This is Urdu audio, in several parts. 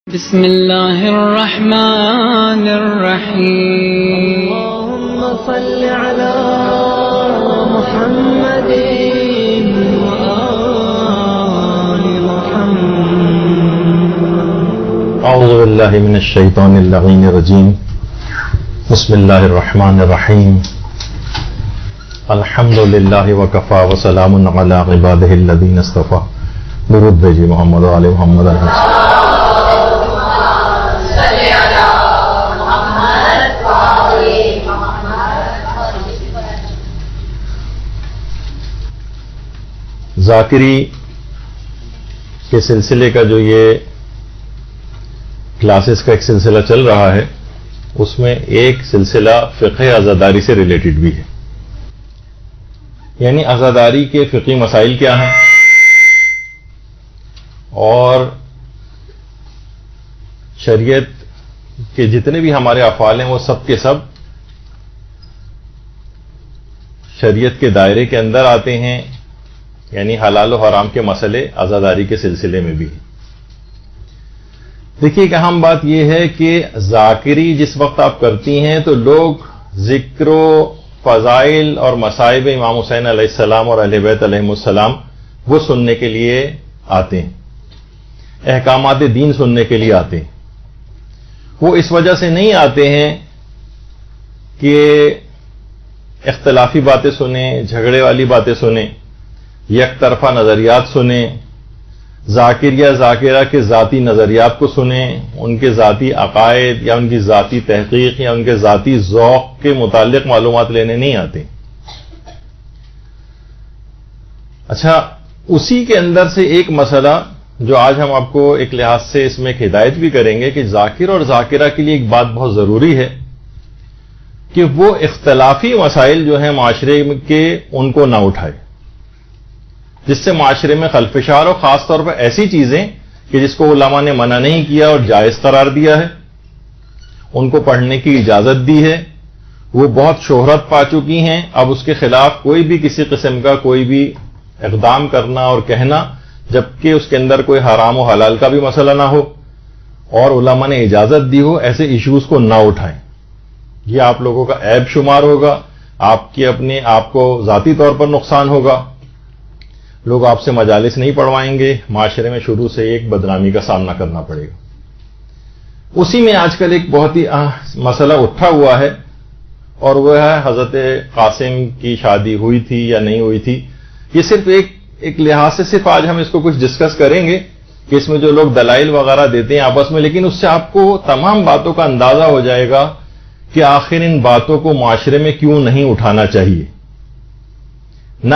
بسم اللہ الرحمن الرحیم اللهم صل على محمد وآل محمد. اعوذ باللہ من الشیطان اللعین الرجیم. بسم اللہ الرحمن الرحیم. الحمد للہ وکفا وسلام علی عبادہ الذین اصطفیٰ. درود بھیجیے محمد و آل محمد علیہ السلام. ذاکری کے سلسلے کا جو یہ کلاسز کا ایک سلسلہ چل رہا ہے، اس میں ایک سلسلہ فقہ عزاداری سے ریلیٹڈ بھی ہے. یعنی عزاداری کے فقہی مسائل کیا ہیں اور شریعت کے جتنے بھی ہمارے افعال ہیں وہ سب کے سب شریعت کے دائرے کے اندر آتے ہیں. یعنی حلال و حرام کے مسئلے عزاداری کے سلسلے میں بھی ہیں. دیکھیے ایک اہم بات یہ ہے کہ ذاکری جس وقت آپ کرتی ہیں تو لوگ ذکر و فضائل اور مصائب امام حسین علیہ السلام اور اہل بیت علیہم السلام وہ سننے کے لیے آتے ہیں، احکامات دین سننے کے لیے آتے ہیں. وہ اس وجہ سے نہیں آتے ہیں کہ اختلافی باتیں سنیں، جھگڑے والی باتیں سنیں، یک طرفہ نظریات سنیں، ذاکر یا ذاکرہ کے ذاتی نظریات کو سنیں، ان کے ذاتی عقائد یا ان کی ذاتی تحقیق یا ان کے ذاتی ذوق کے متعلق معلومات لینے نہیں آتے. اچھا، اسی کے اندر سے ایک مسئلہ جو آج ہم آپ کو ایک لحاظ سے اس میں ایک ہدایت بھی کریں گے کہ ذاکر اور ذاکرہ کے لیے ایک بات بہت ضروری ہے کہ وہ اختلافی مسائل جو ہیں معاشرے کے ان کو نہ اٹھائے، جس سے معاشرے میں خلفشار ہو. خاص طور پر ایسی چیزیں کہ جس کو علماء نے منع نہیں کیا اور جائز قرار دیا ہے، ان کو پڑھنے کی اجازت دی ہے، وہ بہت شہرت پا چکی ہیں. اب اس کے خلاف کوئی بھی کسی قسم کا کوئی بھی اقدام کرنا اور کہنا جبکہ اس کے اندر کوئی حرام و حلال کا بھی مسئلہ نہ ہو اور علماء نے اجازت دی ہو، ایسے ایشوز کو نہ اٹھائیں. یہ آپ لوگوں کا عیب شمار ہوگا، آپ کو ذاتی طور پر نقصان ہوگا. لوگ آپ سے مجالس نہیں پڑھوائیں گے، معاشرے میں شروع سے ایک بدنامی کا سامنا کرنا پڑے گا. اسی میں آج کل ایک بہت ہی مسئلہ اٹھا ہوا ہے اور وہ ہے حضرت قاسم کی شادی ہوئی تھی یا نہیں ہوئی تھی. یہ صرف ایک لحاظ سے صرف آج ہم اس کو کچھ ڈسکس کریں گے کہ اس میں جو لوگ دلائل وغیرہ دیتے ہیں آپس میں، لیکن اس سے آپ کو تمام باتوں کا اندازہ ہو جائے گا کہ آخر ان باتوں کو معاشرے میں کیوں نہیں اٹھانا چاہیے. نہ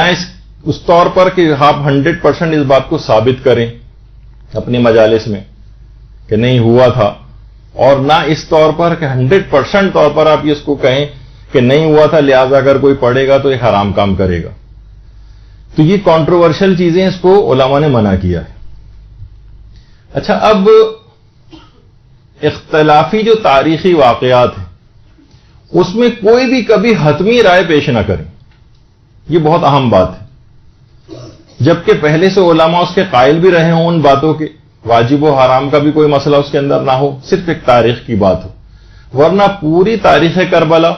اس طور پر کہ آپ 100% اس بات کو ثابت کریں اپنی مجالس میں کہ نہیں ہوا تھا، اور نہ اس طور پر کہ 100% طور پر آپ اس کو کہیں کہ نہیں ہوا تھا لہذا اگر کوئی پڑھے گا تو یہ حرام کام کرے گا. تو یہ کنٹروورشل چیزیں اس کو علماء نے منع کیا ہے. اچھا، اب اختلافی جو تاریخی واقعات ہیں اس میں کوئی بھی کبھی حتمی رائے پیش نہ کریں. یہ بہت اہم بات ہے. جبکہ پہلے سے علماء اس کے قائل بھی رہے ہوں ان باتوں کے، واجب و حرام کا بھی کوئی مسئلہ اس کے اندر نہ ہو، صرف ایک تاریخ کی بات ہو. ورنہ پوری تاریخ کربلا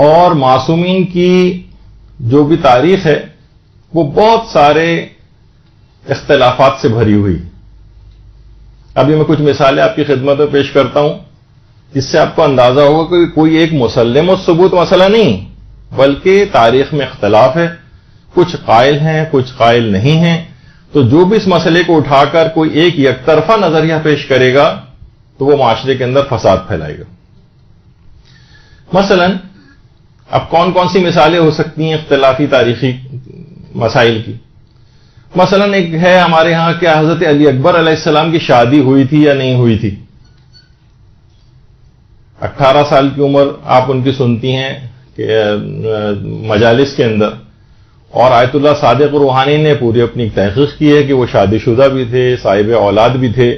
اور معصومین کی جو بھی تاریخ ہے وہ بہت سارے اختلافات سے بھری ہوئی. ابھی میں کچھ مثالیں آپ کی خدمت میں پیش کرتا ہوں جس سے آپ کو اندازہ ہوگا کہ کوئی ایک مسلم الثبوت مسئلہ نہیں بلکہ تاریخ میں اختلاف ہے. کچھ قائل ہیں، کچھ قائل نہیں ہیں. تو جو بھی اس مسئلے کو اٹھا کر کوئی ایک یک طرفہ نظریہ پیش کرے گا تو وہ معاشرے کے اندر فساد پھیلائے گا. مثلا اب کون کون سی مثالیں ہو سکتی ہیں اختلافی تاریخی مسائل کی؟ مثلا ایک ہے ہمارے ہاں کہ حضرت علی اکبر علیہ السلام کی شادی ہوئی تھی یا نہیں ہوئی تھی. 18 سال کی عمر آپ ان کی سنتی ہیں کہ مجالس کے اندر، اور آیت اللہ صادق روحانی نے پوری اپنی تحقیق کی ہے کہ وہ شادی شدہ بھی تھے، صاحب اولاد بھی تھے،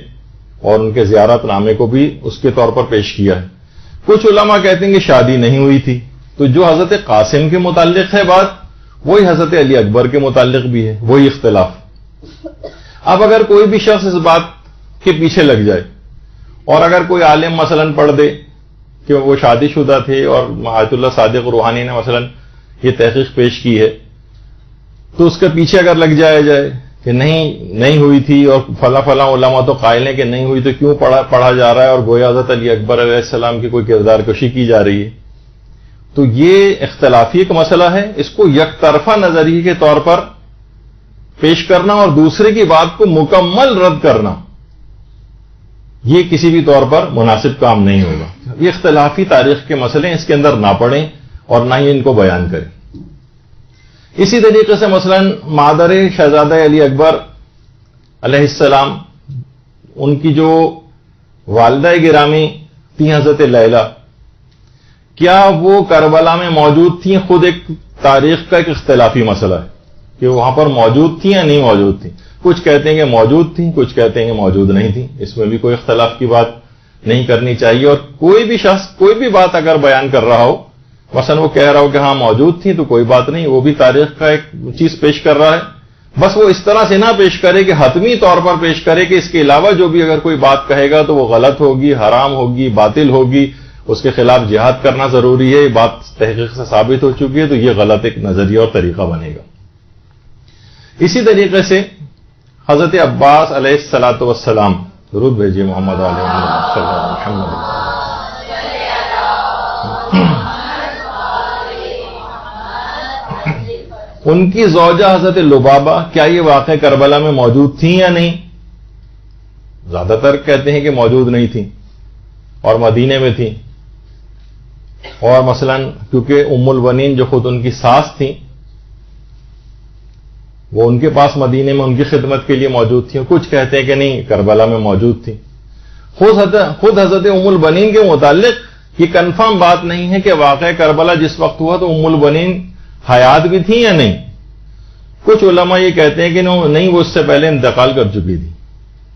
اور ان کے زیارت نامے کو بھی اس کے طور پر پیش کیا ہے. کچھ علماء کہتے ہیں کہ شادی نہیں ہوئی تھی. تو جو حضرت قاسم کے متعلق ہے بات وہی حضرت علی اکبر کے متعلق بھی ہے، وہی اختلاف. اب اگر کوئی بھی شخص اس بات کے پیچھے لگ جائے. اور اگر کوئی عالم مثلا پڑھ دے کہ وہ شادی شدہ تھے اور آیت اللہ صادق روحانی نے مثلا یہ تحقیق پیش کی ہے، تو اس کے پیچھے اگر لگ جائے کہ نہیں ہوئی تھی، اور فلاں فلاں علماء تو قائل ہیں کہ نہیں ہوئی، تو کیوں پڑھا جا رہا ہے، اور گویا حضرت علی اکبر علیہ السلام کی کوئی کردار کشی کی جا رہی ہے. تو یہ اختلافی ایک مسئلہ ہے، اس کو یک طرفہ نظریے کے طور پر پیش کرنا اور دوسرے کی بات کو مکمل رد کرنا، یہ کسی بھی طور پر مناسب کام نہیں ہوگا. یہ اختلافی تاریخ کے مسئلے اس کے اندر نہ پڑیں اور نہ ہی ان کو بیان کریں. اسی طریقے سے مثلا مادر شہزادہ علی اکبر علیہ السلام، ان کی جو والدہ گرامی تھی حضرت لیلہ، کیا وہ کربلا میں موجود تھیں؟ خود ایک تاریخ کا ایک اختلافی مسئلہ ہے کہ وہاں پر موجود تھیں یا نہیں موجود تھیں. کچھ کہتے ہیں کہ موجود تھیں، کچھ کہتے ہیں کہ موجود نہیں تھیں. اس میں بھی کوئی اختلاف کی بات نہیں کرنی چاہیے. اور کوئی بھی شخص کوئی بھی بات اگر بیان کر رہا ہو، مثلا وہ کہہ رہا ہو کہ ہاں موجود تھیں، تو کوئی بات نہیں، وہ بھی تاریخ کا ایک چیز پیش کر رہا ہے. بس وہ اس طرح سے نہ پیش کرے کہ حتمی طور پر پیش کرے کہ اس کے علاوہ جو بھی اگر کوئی بات کہے گا تو وہ غلط ہوگی، حرام ہوگی، باطل ہوگی، اس کے خلاف جہاد کرنا ضروری ہے، یہ بات تحقیق سے ثابت ہو چکی ہے. تو یہ غلط ایک نظریہ اور طریقہ بنے گا. اسی طریقے سے حضرت عباس علیہ الصلاۃ والسلام، درود بھیجیے محمد علیہ محمد. ان کی زوجہ حضرت لبابہ، کیا یہ واقع کربلا میں موجود تھیں یا نہیں؟ زیادہ تر کہتے ہیں کہ موجود نہیں تھیں اور مدینے میں تھیں. اور مثلا کیونکہ ام البنین جو خود ان کی ساس تھیں، وہ ان کے پاس مدینے میں ان کی خدمت کے لیے موجود تھیں. کچھ کہتے ہیں کہ نہیں، کربلا میں موجود تھیں. خود حضرت ام البنین کے متعلق یہ کنفرم بات نہیں ہے کہ واقعہ کربلا جس وقت ہوا تو ام البنین حیات بھی تھیں یا نہیں. کچھ علماء یہ کہتے ہیں کہ نہیں، وہ اس سے پہلے انتقال کر چکی تھی.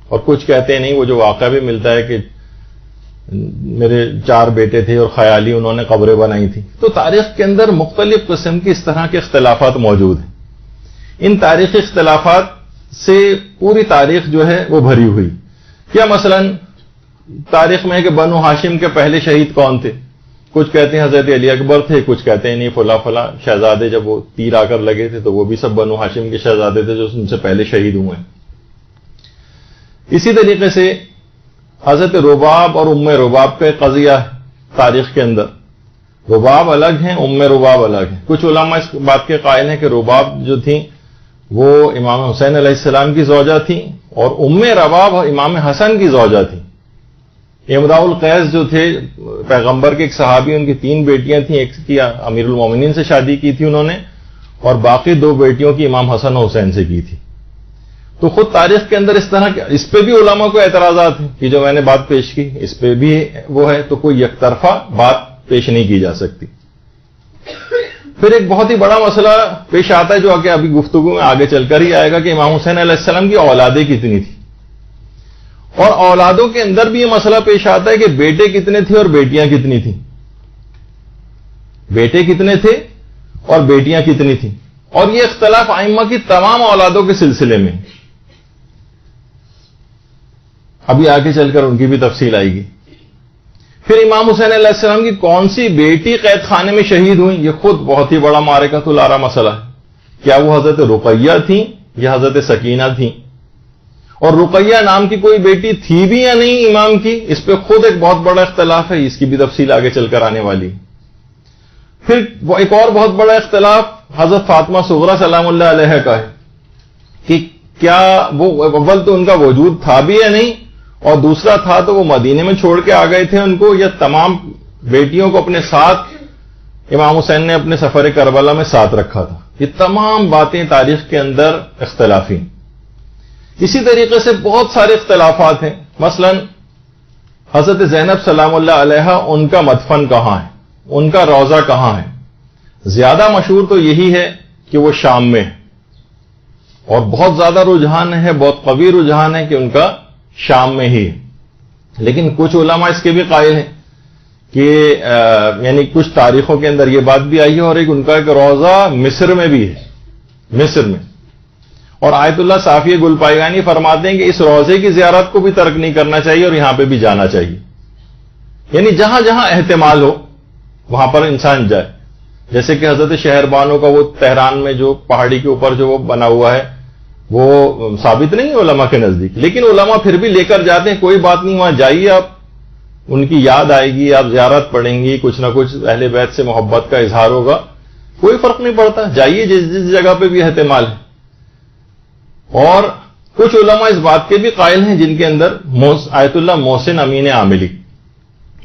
اور کچھ کہتے ہیں نہیں، وہ جو واقعہ بھی ملتا ہے کہ میرے 4 بیٹے تھے اور خیالی انہوں نے قبریں بنائی تھی. تو تاریخ کے اندر مختلف قسم کی اس طرح کے اختلافات موجود ہیں. ان تاریخی اختلافات سے پوری تاریخ جو ہے وہ بھری ہوئی. کیا مثلا تاریخ میں ہے کہ بنو ہاشم کے پہلے شہید کون تھے؟ کچھ کہتے ہیں حضرت علی اکبر تھے، کچھ کہتے ہیں نہیں، فلاں فلاں شہزادے جب وہ تیر آ کر لگے تھے تو وہ بھی سب بنو ہاشم کے شہزادے تھے جو ان سے پہلے شہید ہوئے ہیں. اسی طریقے سے حضرت رباب اور ام رباب کا قضیہ ہے تاریخ کے اندر. رباب الگ ہیں، ام رباب الگ ہیں. کچھ علماء اس بات کے قائل ہیں کہ رباب جو تھیں وہ امام حسین علیہ السلام کی زوجہ تھیں، اور ام رباب امام حسن کی زوجہ تھیں. امراء القیس جو تھے پیغمبر کے ایک صحابی، ان کی 3 بیٹیاں تھیں. ایک کی امیر المومنین سے شادی کی تھی انہوں نے، اور باقی 2 بیٹیوں کی امام حسن و حسین سے کی تھی. تو خود تاریخ کے اندر اس طرح کے، اس پہ بھی علماء کو اعتراضات ہیں کہ جو میں نے بات پیش کی اس پہ بھی وہ ہے. تو کوئی یک طرفہ بات پیش نہیں کی جا سکتی. پھر ایک بہت ہی بڑا مسئلہ پیش آتا ہے جو کہ ابھی گفتگو میں آگے چل کر ہی آئے گا کہ امام حسین علیہ السلام کی اولادیں کتنی تھیں. اور اولادوں کے اندر بھی یہ مسئلہ پیش آتا ہے کہ بیٹے کتنے تھے اور بیٹیاں کتنی تھیں. بیٹے کتنے تھے اور بیٹیاں کتنی تھیں. اور یہ اختلاف ائمہ کی تمام اولادوں کے سلسلے میں. ابھی آگے چل کر ان کی بھی تفصیل آئے گی. پھر امام حسین علیہ السلام کی کون سی بیٹی قید خانے میں شہید ہوئی، یہ خود بہت ہی بڑا معرکۃ العرا مسئلہ ہے. کیا وہ حضرت رقیہ تھیں یا حضرت سکینہ تھیں؟ اور رقیہ نام کی کوئی بیٹی تھی بھی یا نہیں امام کی، اس پہ خود ایک بہت بڑا اختلاف ہے. اس کی بھی تفصیل آگے چل کر آنے والی. پھر ایک اور بہت بڑا اختلاف حضرت فاطمہ صغرا سلام اللہ علیہ کا ہے کہ کیا وہ اول تو ان کا وجود تھا بھی یا نہیں، اور دوسرا تھا تو وہ مدینے میں چھوڑ کے آ گئے تھے ان کو، یا تمام بیٹیوں کو اپنے ساتھ امام حسین نے اپنے سفر کربلا میں ساتھ رکھا تھا. یہ تمام باتیں تاریخ کے اندر اختلافی. اسی طریقے سے بہت سارے اختلافات ہیں. مثلا حضرت زینب سلام اللہ علیہ، ان کا مدفن کہاں ہے، ان کا روضہ کہاں ہے؟ زیادہ مشہور تو یہی ہے کہ وہ شام میں ہے، اور بہت زیادہ رجحان ہے، بہت قوی رجحان ہے کہ ان کا شام میں ہی ہے. لیکن کچھ علماء اس کے بھی قائل ہیں کہ یعنی کچھ تاریخوں کے اندر یہ بات بھی آئی ہے، اور ان کا ایک روضہ مصر میں بھی ہے، مصر میں. اور آیت اللہ صافی گلپائگانی فرماتے ہیں کہ اس روضے کی زیارت کو بھی ترک نہیں کرنا چاہیے اور یہاں پہ بھی جانا چاہیے. یعنی جہاں جہاں احتمال ہو وہاں پر انسان جائے. جیسے کہ حضرت شہر بانو کا وہ تہران میں جو پہاڑی کے اوپر جو وہ بنا ہوا ہے وہ ثابت نہیں ہے علماء کے نزدیک، لیکن علماء پھر بھی لے کر جاتے ہیں. کوئی بات نہیں، وہاں جائیے، آپ ان کی یاد آئے گی، آپ زیارت پڑھیں گی، کچھ نہ کچھ اہل بیت سے محبت کا اظہار ہوگا، کوئی فرق نہیں پڑتا، جائیے جس جگہ پہ بھی احتمال ہے. اور کچھ علماء اس بات کے بھی قائل ہیں جن کے اندر آیت اللہ محسن امین عاملی،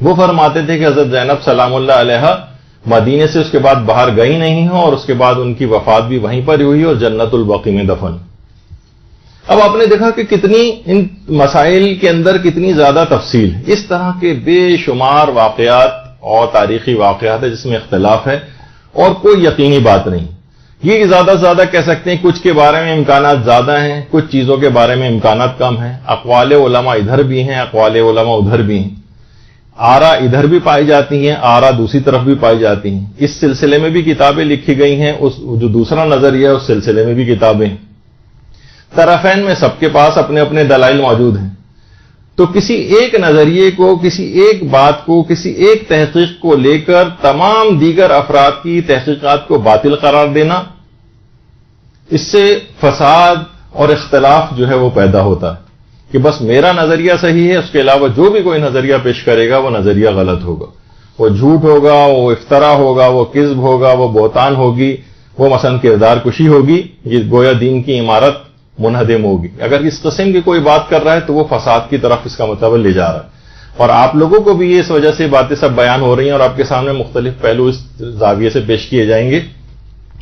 وہ فرماتے تھے کہ حضرت زینب سلام اللہ علیہا مدینے سے اس کے بعد باہر گئی نہیں ہوں اور اس کے بعد ان کی وفات بھی وہیں پر ہوئی اور جنت البقیع میں دفن. اب آپ نے دیکھا کہ کتنی ان مسائل کے اندر کتنی زیادہ تفصیل ہے. اس طرح کے بے شمار واقعات اور تاریخی واقعات ہیں جس میں اختلاف ہے اور کوئی یقینی بات نہیں. یہ زیادہ سے زیادہ کہہ سکتے ہیں کچھ کے بارے میں امکانات زیادہ ہیں، کچھ چیزوں کے بارے میں امکانات کم ہیں. اقوال علماء ادھر بھی ہیں، اقوال علماء ادھر بھی ہیں، آرا ادھر بھی پائی جاتی ہیں، آرا دوسری طرف بھی پائی جاتی ہیں. اس سلسلے میں بھی کتابیں لکھی گئی ہیں، اس جو دوسرا نظریہ ہے اس سلسلے میں بھی کتابیں ہیں. طرفین میں سب کے پاس اپنے اپنے دلائل موجود ہیں. تو کسی ایک نظریے کو، کسی ایک بات کو، کسی ایک تحقیق کو لے کر تمام دیگر افراد کی تحقیقات کو باطل قرار دینا، اس سے فساد اور اختلاف جو ہے وہ پیدا ہوتا ہے کہ بس میرا نظریہ صحیح ہے، اس کے علاوہ جو بھی کوئی نظریہ پیش کرے گا وہ نظریہ غلط ہوگا، وہ جھوٹ ہوگا، وہ افترا ہوگا، وہ کذب ہوگا، وہ بہتان ہوگی، وہ مثلا کردار کشی ہوگی، یہ گویا دین کی عمارت منہدم ہوگی. اگر اس قسم کی کوئی بات کر رہا ہے تو وہ فساد کی طرف اس کا مطلب لے جا رہا ہے. اور آپ لوگوں کو بھی اس وجہ سے باتیں سب بیان ہو رہی ہیں اور آپ کے سامنے مختلف پہلو اس زاویے سے پیش کیے جائیں گے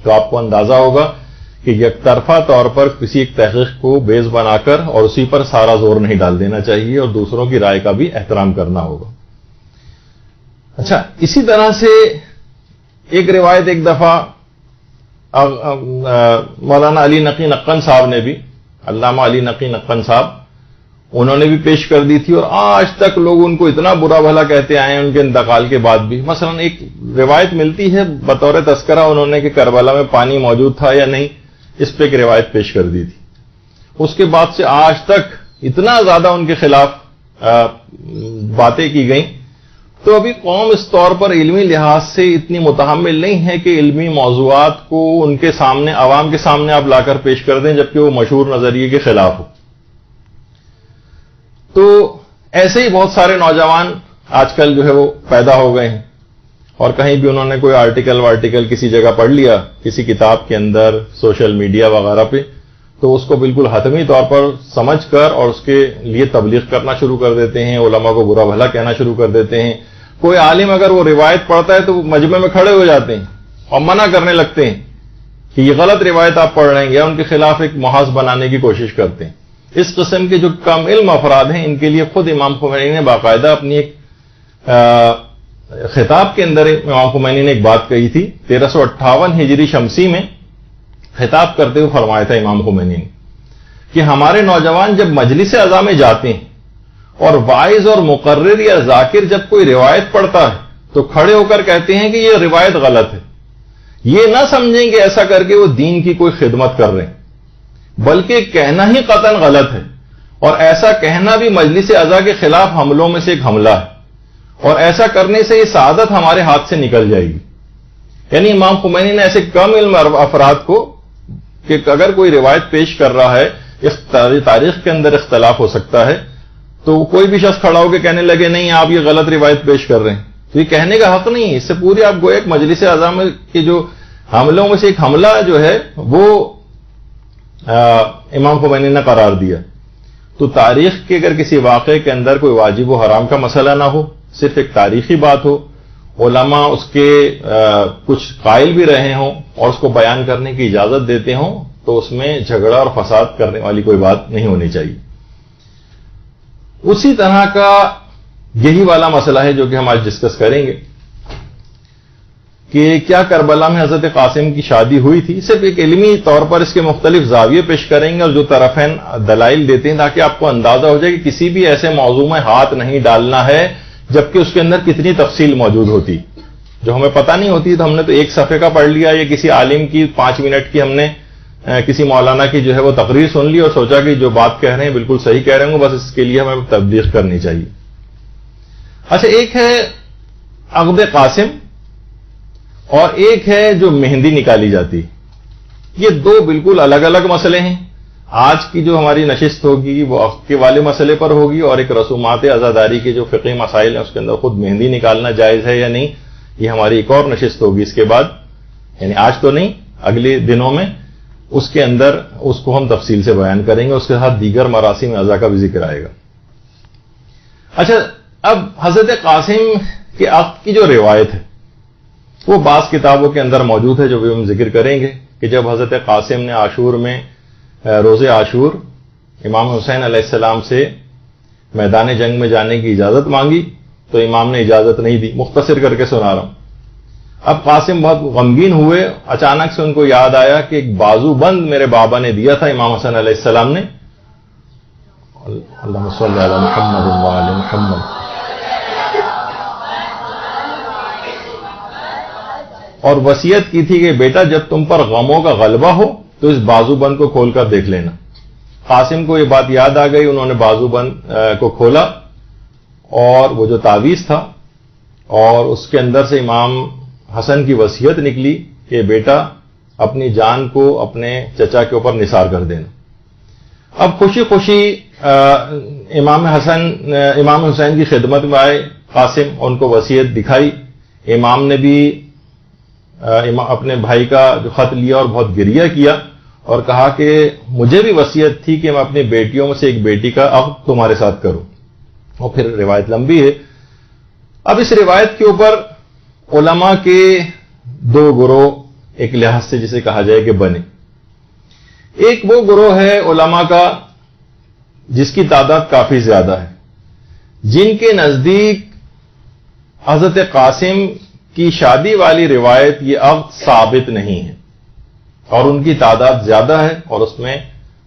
تو آپ کو اندازہ ہوگا کہ یک طرفہ طور پر کسی ایک تحقیق کو بیس بنا کر اور اسی پر سارا زور نہیں ڈال دینا چاہیے اور دوسروں کی رائے کا بھی احترام کرنا ہوگا. اچھا، اسی طرح سے ایک روایت ایک دفعہ مولانا علی نقی نقن صاحب نے بھی، علامہ علی نقی نقن صاحب، انہوں نے بھی پیش کر دی تھی اور آج تک لوگ ان کو اتنا برا بھلا کہتے آئے ہیں ان کے انتقال کے بعد بھی. مثلا ایک روایت ملتی ہے بطور تذکرہ انہوں نے کہ کربلا میں پانی موجود تھا یا نہیں، اس پہ ایک روایت پیش کر دی تھی. اس کے بعد سے آج تک اتنا زیادہ ان کے خلاف باتیں کی گئیں. تو ابھی قوم اس طور پر علمی لحاظ سے اتنی متحمل نہیں ہے کہ علمی موضوعات کو ان کے سامنے، عوام کے سامنے آپ لا کر پیش کر دیں جبکہ وہ مشہور نظریے کے خلاف ہو. تو ایسے ہی بہت سارے نوجوان آج کل جو ہے وہ پیدا ہو گئے ہیں اور کہیں بھی انہوں نے کوئی آرٹیکل کسی جگہ پڑھ لیا، کسی کتاب کے اندر، سوشل میڈیا وغیرہ پہ، تو اس کو بالکل حتمی طور پر سمجھ کر اور اس کے لیے تبلیغ کرنا شروع کر دیتے ہیں، علماء کو برا بھلا کہنا شروع کر دیتے ہیں. کوئی عالم اگر وہ روایت پڑھتا ہے تو وہ مجمع میں کھڑے ہو جاتے ہیں اور منع کرنے لگتے ہیں کہ یہ غلط روایت آپ پڑھ رہے ہیں، یا ان کے خلاف ایک محاذ بنانے کی کوشش کرتے ہیں. اس قسم کے جو کم علم افراد ہیں ان کے لیے خود امام خمینی نے باقاعدہ اپنی ایک خطاب کے اندر امام خمینی نے ایک بات کہی تھی. 1358 ہجری شمسی میں خطاب کرتے ہوئے فرمایا تھا امام خمینی نے کہ ہمارے نوجوان جب مجلس اعضاء میں جاتے ہیں اور واعظ اور مقرر یا ذاکر جب کوئی روایت پڑھتا ہے تو کھڑے ہو کر کہتے ہیں کہ یہ روایت غلط ہے. یہ نہ سمجھیں کہ ایسا کر کے وہ دین کی کوئی خدمت کر رہے ہیں، بلکہ کہنا ہی قطعاً غلط ہے، اور ایسا کہنا بھی مجلس اعضاء کے خلاف حملوں میں سے ایک حملہ ہے، اور ایسا کرنے سے یہ سعادت ہمارے ہاتھ سے نکل جائے گی. یعنی امام خمینی نے ایسے کم علم افراد کو کہ اگر کوئی روایت پیش کر رہا ہے، اس تاریخ کے اندر اختلاف ہو سکتا ہے، تو کوئی بھی شخص کھڑا ہو کے کہنے لگے نہیں آپ یہ غلط روایت پیش کر رہے ہیں، تو یہ کہنے کا حق نہیں ہے. اس سے پوری آپ گویا ایک مجلس اعضاء میں کے جو حملوں میں سے ایک حملہ جو ہے وہ امام خمینی نے قرار دیا. تو تاریخ کے اگر کسی واقعے کے اندر کوئی واجب و حرام کا مسئلہ نہ ہو، صرف ایک تاریخی بات ہو، علماء اس کے کچھ قائل بھی رہے ہوں اور اس کو بیان کرنے کی اجازت دیتے ہوں، تو اس میں جھگڑا اور فساد کرنے والی کوئی بات نہیں ہونی چاہیے. اسی طرح کا یہی والا مسئلہ ہے جو کہ ہم آج ڈسکس کریں گے کہ کیا کربلا میں حضرت قاسم کی شادی ہوئی تھی. صرف ایک علمی طور پر اس کے مختلف زاویے پیش کریں گے اور جو طرفین دلائل دیتے ہیں تاکہ آپ کو اندازہ ہو جائے کہ کسی بھی ایسے موضوع میں ہاتھ نہیں ڈالنا ہے جبکہ اس کے اندر کتنی تفصیل موجود ہوتی، جو ہمیں پتہ نہیں ہوتی. تو ہم نے تو ایک صفحے کا پڑھ لیا یا کسی عالم کی 5 منٹ کی ہم نے کسی مولانا کی جو ہے وہ تقریر سن لی اور سوچا کہ جو بات کہہ رہے ہیں بالکل صحیح کہہ رہے ہوں، بس اس کے لیے ہمیں تبلیغ کرنی چاہیے. اچھا، ایک ہے عقد قاسم اور ایک ہے جو مہندی نکالی جاتی. یہ دو بالکل الگ الگ مسئلے ہیں. آج کی جو ہماری نشست ہوگی وہ عقد کے والے مسئلے پر ہوگی، اور ایک رسومات عزاداری کے جو فقہی مسائل ہیں اس کے اندر خود مہندی نکالنا جائز ہے یا نہیں، یہ ہماری ایک اور نشست ہوگی اس کے بعد، یعنی آج تو نہیں، اگلے دنوں میں اس کے اندر اس کو ہم تفصیل سے بیان کریں گے. اس کے ساتھ دیگر مراسم عزا کا بھی ذکر آئے گا. اچھا، اب حضرت قاسم کے عقد کی جو روایت ہے وہ بعض کتابوں کے اندر موجود ہے، جو بھی ہم ذکر کریں گے کہ جب حضرت قاسم نے عاشور میں روز عاشور امام حسین علیہ السلام سے میدان جنگ میں جانے کی اجازت مانگی تو امام نے اجازت نہیں دی. مختصر کر کے سنا رہا ہوں. اب قاسم بہت غمگین ہوئے. اچانک سے ان کو یاد آیا کہ ایک بازو بند میرے بابا نے دیا تھا امام حسن علیہ السلام نے. اللہم صلی علی محمد وعلی محمد. اور وصیت کی تھی کہ بیٹا جب تم پر غموں کا غلبہ ہو تو اس بازو بند کو کھول کر دیکھ لینا. قاسم کو یہ بات یاد آ گئی. انہوں نے بازو بند کو کھولا اور وہ جو تعویذ تھا اور اس کے اندر سے امام حسن کی وصیت نکلی کہ بیٹا اپنی جان کو اپنے چچا کے اوپر نثار کر دینا. اب خوشی خوشی امام حسین کی خدمت میں آئے قاسم، ان کو وصیت دکھائی. امام نے بھی اپنے بھائی کا جو خط لیا اور بہت گریہ کیا اور کہا کہ مجھے بھی وصیت تھی کہ میں اپنی بیٹیوں میں سے ایک بیٹی کا عقد تمہارے ساتھ کروں. اور پھر روایت لمبی ہے. اب اس روایت کے اوپر علماء کے دو گروہ ایک لحاظ سے جسے کہا جائے کہ بنے. ایک وہ گروہ ہے علماء کا جس کی تعداد کافی زیادہ ہے، جن کے نزدیک حضرت قاسم کی شادی والی روایت یہ عقد ثابت نہیں ہے، اور ان کی تعداد زیادہ ہے اور اس میں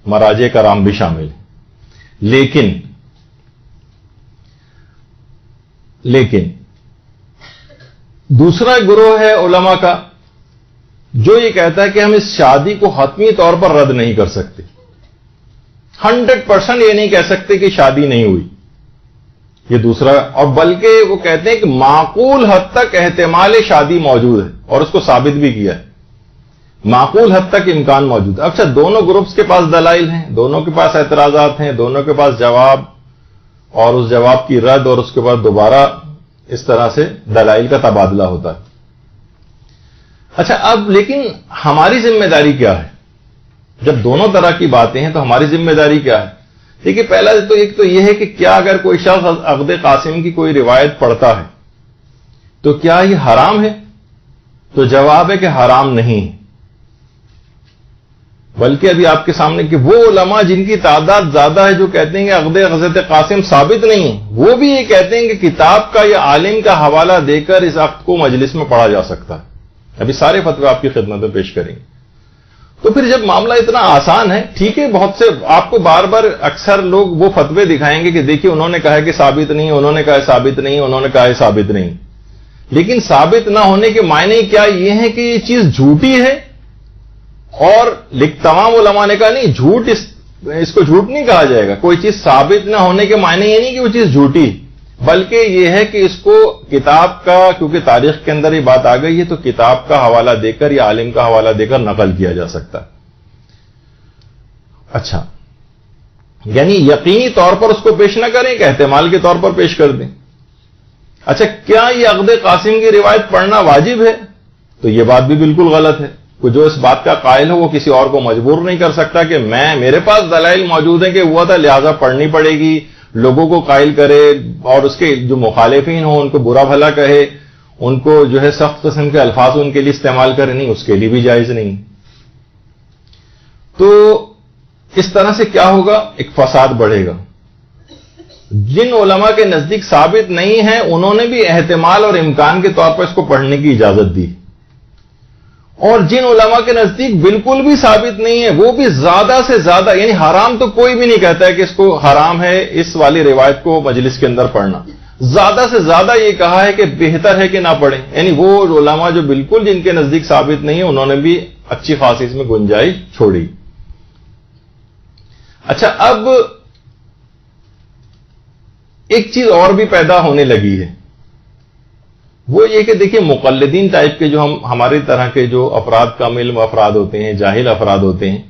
مراجع کرام بھی شامل ہیں. لیکن دوسرا گروہ ہے علماء کا جو یہ کہتا ہے کہ ہم اس شادی کو حتمی طور پر رد نہیں کر سکتے. 100% یہ نہیں کہہ سکتے کہ شادی نہیں ہوئی. یہ دوسرا، اور بلکہ وہ کہتے ہیں کہ معقول حد تک احتمال شادی موجود ہے اور اس کو ثابت بھی کیا ہے. معقول حد تک امکان موجود ہے. اچھا، دونوں گروپس کے پاس دلائل ہیں، دونوں کے پاس اعتراضات ہیں، دونوں کے پاس جواب اور اس جواب کی رد اور اس کے بعد دوبارہ اس طرح سے دلائل کا تبادلہ ہوتا ہے. اچھا، اب لیکن ہماری ذمہ داری کیا ہے؟ جب دونوں طرح کی باتیں ہیں تو ہماری ذمہ داری کیا ہے؟ دیکھیے، پہلا تو ایک تو یہ ہے کہ کیا اگر کوئی شخص عقد قاسم کی کوئی روایت پڑھتا ہے تو کیا یہ حرام ہے؟ تو جواب ہے کہ حرام نہیں ہے. بلکہ ابھی آپ کے سامنے کہ وہ علماء جن کی تعداد زیادہ ہے جو کہتے ہیں کہ عقد حضرت قاسم ثابت نہیں ہے، وہ بھی یہ کہتے ہیں کہ کتاب کا یا عالم کا حوالہ دے کر اس عقد کو مجلس میں پڑھا جا سکتا ہے. ابھی سارے فتوے آپ کی خدمت میں پیش کریں گے. تو پھر جب معاملہ اتنا آسان ہے، ٹھیک ہے، بہت سے آپ کو بار بار اکثر لوگ وہ فتوے دکھائیں گے کہ دیکھیے انہوں نے کہا کہ ثابت نہیں، انہوں نے کہا ثابت نہیں، انہوں نے کہا ثابت نہیں. لیکن ثابت نہ ہونے کے معنی کیا یہ ہے کہ یہ چیز جھوٹی ہے؟ اور تمام علماء نے کہا نہیں، جھوٹ اس کو جھوٹ نہیں کہا جائے گا. کوئی چیز ثابت نہ ہونے کے معنی یہ نہیں کہ وہ چیز جھوٹی، بلکہ یہ ہے کہ اس کو کتاب کا، کیونکہ تاریخ کے اندر یہ بات آ گئی ہے تو کتاب کا حوالہ دے کر یا عالم کا حوالہ دے کر نقل کیا جا سکتا ہے. اچھا، یعنی یقینی طور پر اس کو پیش نہ کریں کہ احتمال کے طور پر پیش کر دیں. اچھا، کیا یہ عقد قاسم کی روایت پڑھنا واجب ہے؟ تو یہ بات بھی بالکل غلط ہے. جو اس بات کا قائل ہو وہ کسی اور کو مجبور نہیں کر سکتا کہ میرے پاس دلائل موجود ہیں کہ ہوا تھا لہذا پڑھنی پڑے گی، لوگوں کو قائل کرے اور اس کے جو مخالفین ہوں ان کو برا بھلا کہے، ان کو جو ہے سخت قسم کے الفاظ ان کے لیے استعمال کرے. نہیں، اس کے لیے بھی جائز نہیں. تو اس طرح سے کیا ہوگا؟ ایک فساد بڑھے گا. جن علماء کے نزدیک ثابت نہیں ہے انہوں نے بھی احتمال اور امکان کے طور پر اس کو پڑھنے کی اجازت دی، اور جن علماء کے نزدیک بالکل بھی ثابت نہیں ہے وہ بھی زیادہ سے زیادہ، یعنی حرام تو کوئی بھی نہیں کہتا ہے کہ اس کو حرام ہے اس والی روایت کو مجلس کے اندر پڑھنا، زیادہ سے زیادہ یہ کہا ہے کہ بہتر ہے کہ نہ پڑھیں. یعنی وہ علماء جو بالکل جن کے نزدیک ثابت نہیں ہے انہوں نے بھی اچھی خاصی اس میں گنجائش چھوڑی. اچھا، اب ایک چیز اور بھی پیدا ہونے لگی ہے، وہ یہ کہ دیکھیے مقلدین ٹائپ کے جو ہماری طرح کے جو افراد کم علم افراد ہوتے ہیں، جاہل افراد ہوتے ہیں،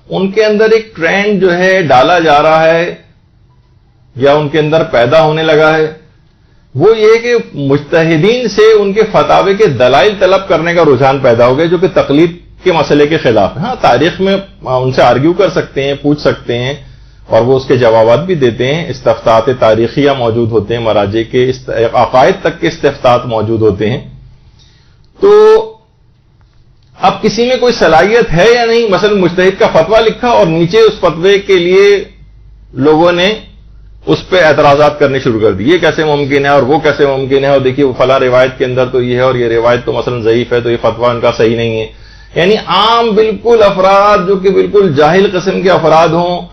ان کے اندر ایک ٹرینڈ جو ہے ڈالا جا رہا ہے یا ان کے اندر پیدا ہونے لگا ہے، وہ یہ کہ مجتہدین سے ان کے فتاوے کے دلائل طلب کرنے کا رجحان پیدا ہو گیا، جو کہ تقلید کے مسئلے کے خلاف ہے. ہاں، تاریخ میں ان سے آرگیو کر سکتے ہیں، پوچھ سکتے ہیں، اور وہ اس کے جوابات بھی دیتے ہیں. استفتاءات تاریخیہ موجود ہوتے ہیں، مراجع کے عقائد تک کے استفتاءات موجود ہوتے ہیں. تو اب کسی میں کوئی صلاحیت ہے یا نہیں، مثلا مجتہد کا فتویٰ لکھا اور نیچے اس فتوے کے لیے لوگوں نے اس پہ اعتراضات کرنے شروع کر دی، یہ کیسے ممکن ہے اور وہ کیسے ممکن ہے، اور دیکھیے وہ فلاں روایت کے اندر تو یہ ہے اور یہ روایت تو مثلا ضعیف ہے، تو یہ فتویٰ ان کا صحیح نہیں ہے. یعنی عام بالکل افراد جو کہ بالکل جاہل قسم کے افراد ہوں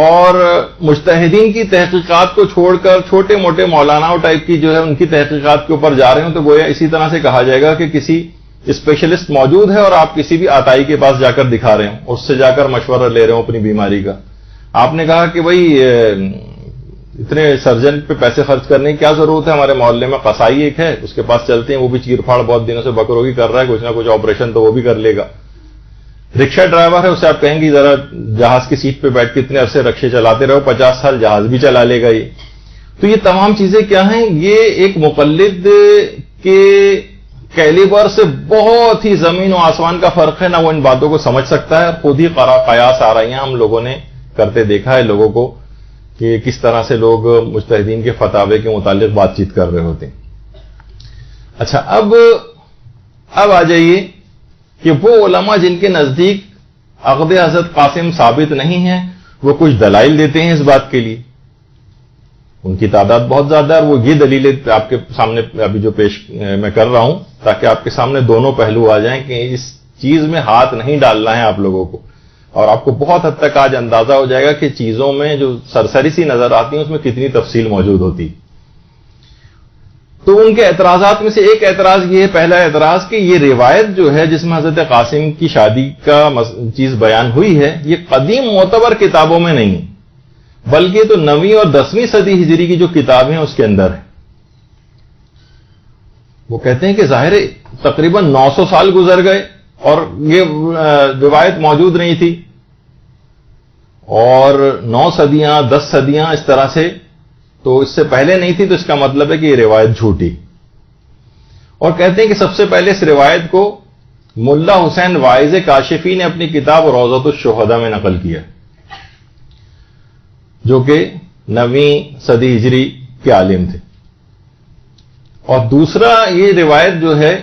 اور مجتہدین کی تحقیقات کو چھوڑ کر چھوٹے موٹے مولاناؤں ٹائپ کی جو ہے ان کی تحقیقات کے اوپر جا رہے ہوں، تو گویا اسی طرح سے کہا جائے گا کہ کسی اسپیشلسٹ موجود ہے اور آپ کسی بھی عطائی کے پاس جا کر دکھا رہے ہوں، اس سے جا کر مشورہ لے رہے ہوں اپنی بیماری کا. آپ نے کہا کہ بھائی اتنے سرجن پہ پیسے خرچ کرنے کی کیا ضرورت ہے، ہمارے محلے میں قصائی ایک ہے، اس کے پاس چلتے ہیں، وہ بھی چیر پھاڑ بہت دنوں سے بکروگی کر رہا ہے، کچھ نہ کچھ آپریشن تو وہ بھی کر لے گا. رکشہ ڈرائیور ہے، اسے آپ کہیں گے ذرا جہاز کی سیٹ پہ بیٹھ کے اتنے عرصے رکشے چلاتے رہو، 50 سال جہاز بھی چلا لے گا یہ. تو یہ تمام چیزیں کیا ہیں، یہ ایک مقلد کے کیلیبر سے بہت ہی زمین و آسمان کا فرق ہے. نہ وہ ان باتوں کو سمجھ سکتا ہے، خود ہی قیاس آرائیاں ہم لوگوں نے کرتے دیکھا ہے لوگوں کو کہ کس طرح سے لوگ مجتہدین کے فتاوے کے متعلق بات چیت کر رہے ہوتے ہیں. اچھا، اب آ جائیے کہ وہ علماء جن کے نزدیک عقد حضرت قاسم ثابت نہیں ہے، وہ کچھ دلائل دیتے ہیں اس بات کے لیے. ان کی تعداد بہت زیادہ ہے، اور وہ یہ دلیلیں آپ کے سامنے ابھی جو پیش میں کر رہا ہوں، تاکہ آپ کے سامنے دونوں پہلو آ جائیں کہ اس چیز میں ہاتھ نہیں ڈالنا ہے آپ لوگوں کو، اور آپ کو بہت حد تک آج اندازہ ہو جائے گا کہ چیزوں میں جو سرسری سی نظر آتی ہیں اس میں کتنی تفصیل موجود ہوتی. تو ان کے اعتراضات میں سے ایک اعتراض یہ ہے، پہلا اعتراض کہ یہ روایت جو ہے جس میں حضرت قاسم کی شادی کا چیز بیان ہوئی ہے، یہ قدیم معتبر کتابوں میں نہیں، بلکہ تو 9ویں اور 10ویں صدی ہجری کی جو کتابیں ہیں اس کے اندر ہے. وہ کہتے ہیں کہ ظاہر تقریباً 900 سال گزر گئے اور یہ روایت موجود نہیں تھی، اور 9 صدیاں 10 صدیاں اس طرح سے تو اس سے پہلے نہیں تھی، تو اس کا مطلب ہے کہ یہ روایت جھوٹی. اور کہتے ہیں کہ سب سے پہلے اس روایت کو ملا حسین واعظ کاشفی نے اپنی کتاب روضۃ الشہداء میں نقل کیا، جو کہ 9ویں صدی ہجری کے عالم تھے. اور دوسرا یہ روایت جو ہے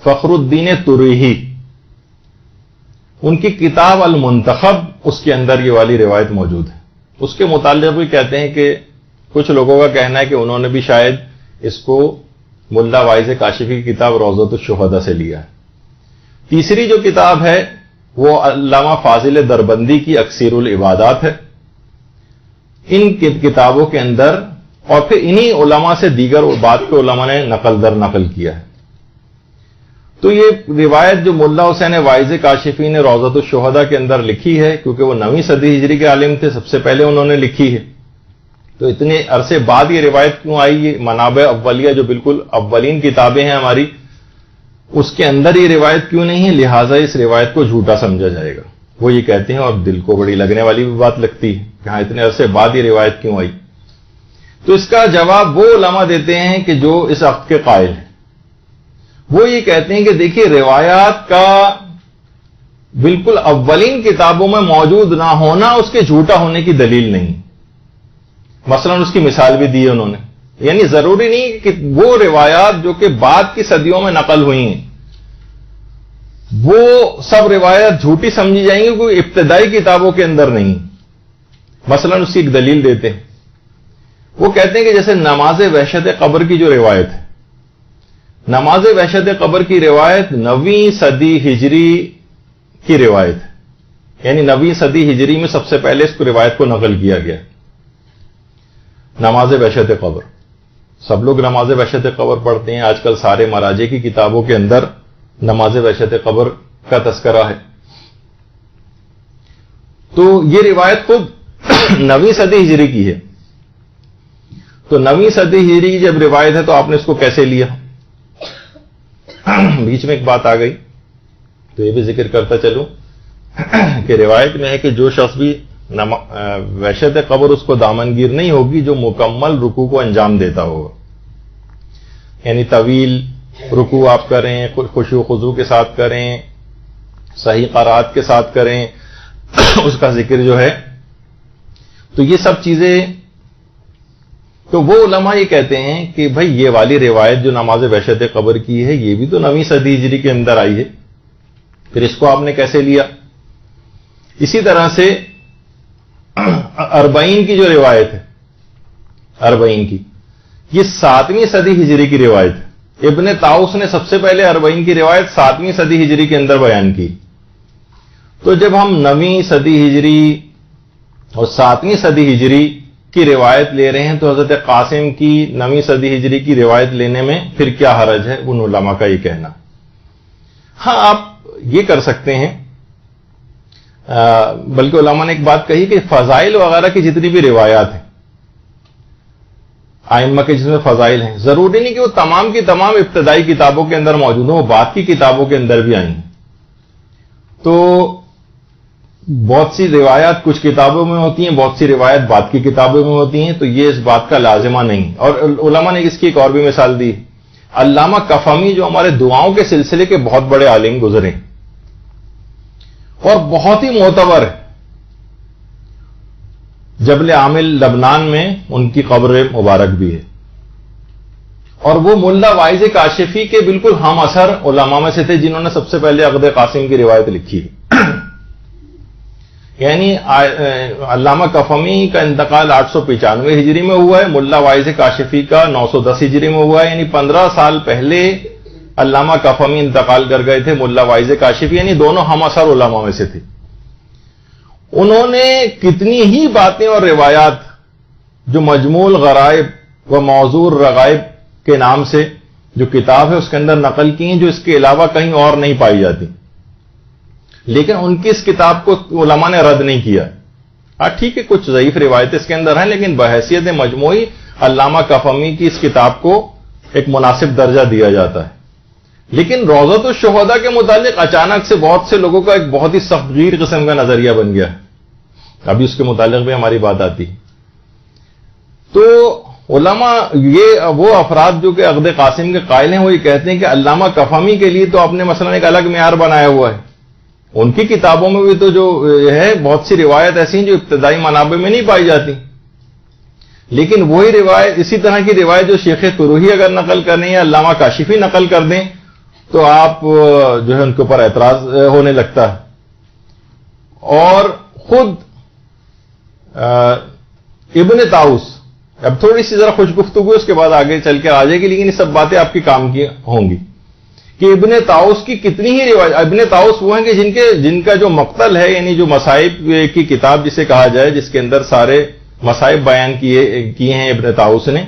فخر الدین تریحی، ان کی کتاب المنتخب، اس کے اندر یہ والی روایت موجود ہے. اس کے متعلق بھی کہتے ہیں کہ کچھ لوگوں کا کہنا ہے کہ انہوں نے بھی شاید اس کو ملا واعظ کاشفی کی کتاب روضۃ الشہداء سے لیا ہے. تیسری جو کتاب ہے وہ علامہ فاضل دربندی کی اکثیر العبادات ہے. ان کتابوں کے اندر اور پھر انہی علماء سے دیگر بعد کے علماء نے نقل در نقل کیا ہے. تو یہ روایت جو ملا حسین واعظ کاشفی نے روضۃ الشہداء کے اندر لکھی ہے، کیونکہ وہ 9ویں صدی ہجری کے عالم تھے، سب سے پہلے انہوں نے لکھی ہے، تو اتنے عرصے بعد یہ روایت کیوں آئی؟ یہ منابع اولیہ جو بالکل اولین کتابیں ہیں ہماری، اس کے اندر یہ روایت کیوں نہیں ہے، لہٰذا اس روایت کو جھوٹا سمجھا جائے گا. وہ یہ کہتے ہیں، اور دل کو بڑی لگنے والی بھی بات لگتی ہے کہ ہاں اتنے عرصے بعد یہ روایت کیوں آئی. تو اس کا جواب وہ علماء دیتے ہیں کہ جو اس عقد کے قائل ہیں. وہ یہ کہتے ہیں کہ دیکھیے روایات کا بالکل اولین کتابوں میں موجود نہ ہونا اس کے جھوٹا ہونے کی دلیل نہیں. مثلا اس کی مثال بھی دی ہے انہوں نے، یعنی ضروری نہیں کہ وہ روایات جو کہ بعد کی صدیوں میں نقل ہوئی ہیں وہ سب روایات جھوٹی سمجھی جائیں گی، کوئی ابتدائی کتابوں کے اندر نہیں. مثلا اس کی ایک دلیل دیتے ہیں. وہ کہتے ہیں کہ جیسے نماز وحشت قبر کی جو روایت ہے، نماز وحشت قبر کی روایت 9ویں صدی ہجری کی روایت ہے، یعنی 9ویں صدی ہجری میں سب سے پہلے اس کو روایت کو نقل کیا گیا. نماز وحشت قبر، سب لوگ نماز وحشت قبر پڑھتے ہیں. آج کل سارے مراجع کی کتابوں کے اندر نماز وحشت قبر کا تذکرہ ہے. تو یہ روایت خود 9ویں صدی ہجری کی ہے. تو 9ویں صدی ہجری کی جب روایت ہے تو آپ نے اس کو کیسے لیا؟ بیچ میں ایک بات آ گئی تو یہ بھی ذکر کرتا چلوں کہ روایت میں ہے کہ جو شخص بھی وحشت قبر اس کو دامنگیر نہیں ہوگی جو مکمل رکوع کو انجام دیتا ہوگا. یعنی طویل رکوع آپ کریں، خشوع و خضوع کے ساتھ کریں، صحیح قرات کے ساتھ کریں، اس کا ذکر جو ہے. تو یہ سب چیزیں، تو وہ علماء یہ کہتے ہیں کہ بھائی یہ والی روایت جو نماز وحشت قبر کی ہے یہ بھی تو 9ویں صدی ہجری کے اندر آئی ہے، پھر اس کو آپ نے کیسے لیا؟ اسی طرح سے 40 کی جو روایت ہے، 40 کی، یہ 7ویں صدی ہجری کی روایت ہے. ابن طاؤس نے سب سے پہلے 40 کی روایت 7ویں صدی ہجری کے اندر بیان کی. تو جب ہم 9ویں صدی ہجری اور 7ویں صدی ہجری کی روایت لے رہے ہیں تو حضرت قاسم کی 9ویں صدی ہجری کی روایت لینے میں پھر کیا حرج ہے؟ ان علماء کا یہ کہنا. ہاں آپ یہ کر سکتے ہیں، بلکہ علماء نے ایک بات کہی کہ فضائل وغیرہ کی جتنی بھی روایات ہیں ائمہ کے جس میں فضائل ہیں، ضروری نہیں کہ وہ تمام کی تمام ابتدائی کتابوں کے اندر موجود ہوں، وہ بعد کی کتابوں کے اندر بھی آئی ہیں. تو بہت سی روایات کچھ کتابوں میں ہوتی ہیں، بہت سی روایات بعد کی کتابوں میں ہوتی ہیں، تو یہ اس بات کا لازمہ نہیں. اور علماء نے اس کی ایک اور بھی مثال دی. علامہ کفمی جو ہمارے دعاؤں کے سلسلے کے بہت بڑے عالم گزرے اور بہت ہی معتبر ہے، جبل عامل لبنان میں ان کی قبر مبارک بھی ہے. اور وہ ملا واعظ کاشفی کے بالکل ہم اثر علماء میں سے تھے جنہوں نے سب سے پہلے عقد قاسم کی روایت لکھی ہے. یعنی علامہ کفمی کا انتقال 895 ہجری میں ہوا ہے، ملا واعظ کاشفی کا 910 ہجری میں ہوا ہے. یعنی 15 سال پہلے علامہ کفمی انتقال کر گئے تھے، ملا واعظ کاشفی یعنی دونوں ہم اثر علماء میں سے تھے. انہوں نے کتنی ہی باتیں اور روایات جو مجموع الغرائب و موضوع الرغائب کے نام سے جو کتاب ہے اس کے اندر نقل کی ہیں، جو اس کے علاوہ کہیں اور نہیں پائی جاتی. لیکن ان کی اس کتاب کو علماء نے رد نہیں کیا. ٹھیک ہے کچھ ضعیف روایتیں اس کے اندر ہیں، لیکن بحیثیت مجموعی علامہ کفمی کی اس کتاب کو ایک مناسب درجہ دیا جاتا ہے. لیکن روضۃ الشہداء کے متعلق اچانک سے بہت سے لوگوں کا ایک بہت ہی سختگیر قسم کا نظریہ بن گیا ہے. ابھی اس کے متعلق بھی ہماری بات آتی ہے. تو علماء یہ وہ افراد جو کہ عقد قاسم کے قائل ہیں وہ یہ کہتے ہیں کہ علامہ کفمی کے لیے تو آپ نے مثلا ایک الگ معیار بنایا ہوا ہے. ان کی کتابوں میں بھی تو جو ہے بہت سی روایت ایسی ہیں جو ابتدائی منابع میں نہیں پائی جاتی. لیکن وہی روایت، اسی طرح کی روایت جو شیخ طروحی اگر نقل کریں یا علامہ کاشفی نقل کر دیں تو آپ جو ہے ان کے اوپر اعتراض ہونے لگتا ہے. اور خود ابن طاؤس، اب تھوڑی سی ذرا خوش گفتگو اس کے بعد آگے چل کے آ جائے گی، لیکن یہ سب باتیں آپ کی کام کی ہوں گی کہ ابن طاؤس کی کتنی ہی روایت. ابن طاؤس وہ ہیں کہ جن کا جو مقتل ہے، یعنی جو مصائب کی کتاب جسے کہا جائے، جس کے اندر سارے مصائب بیان کیے ہیں ابن طاؤس نے،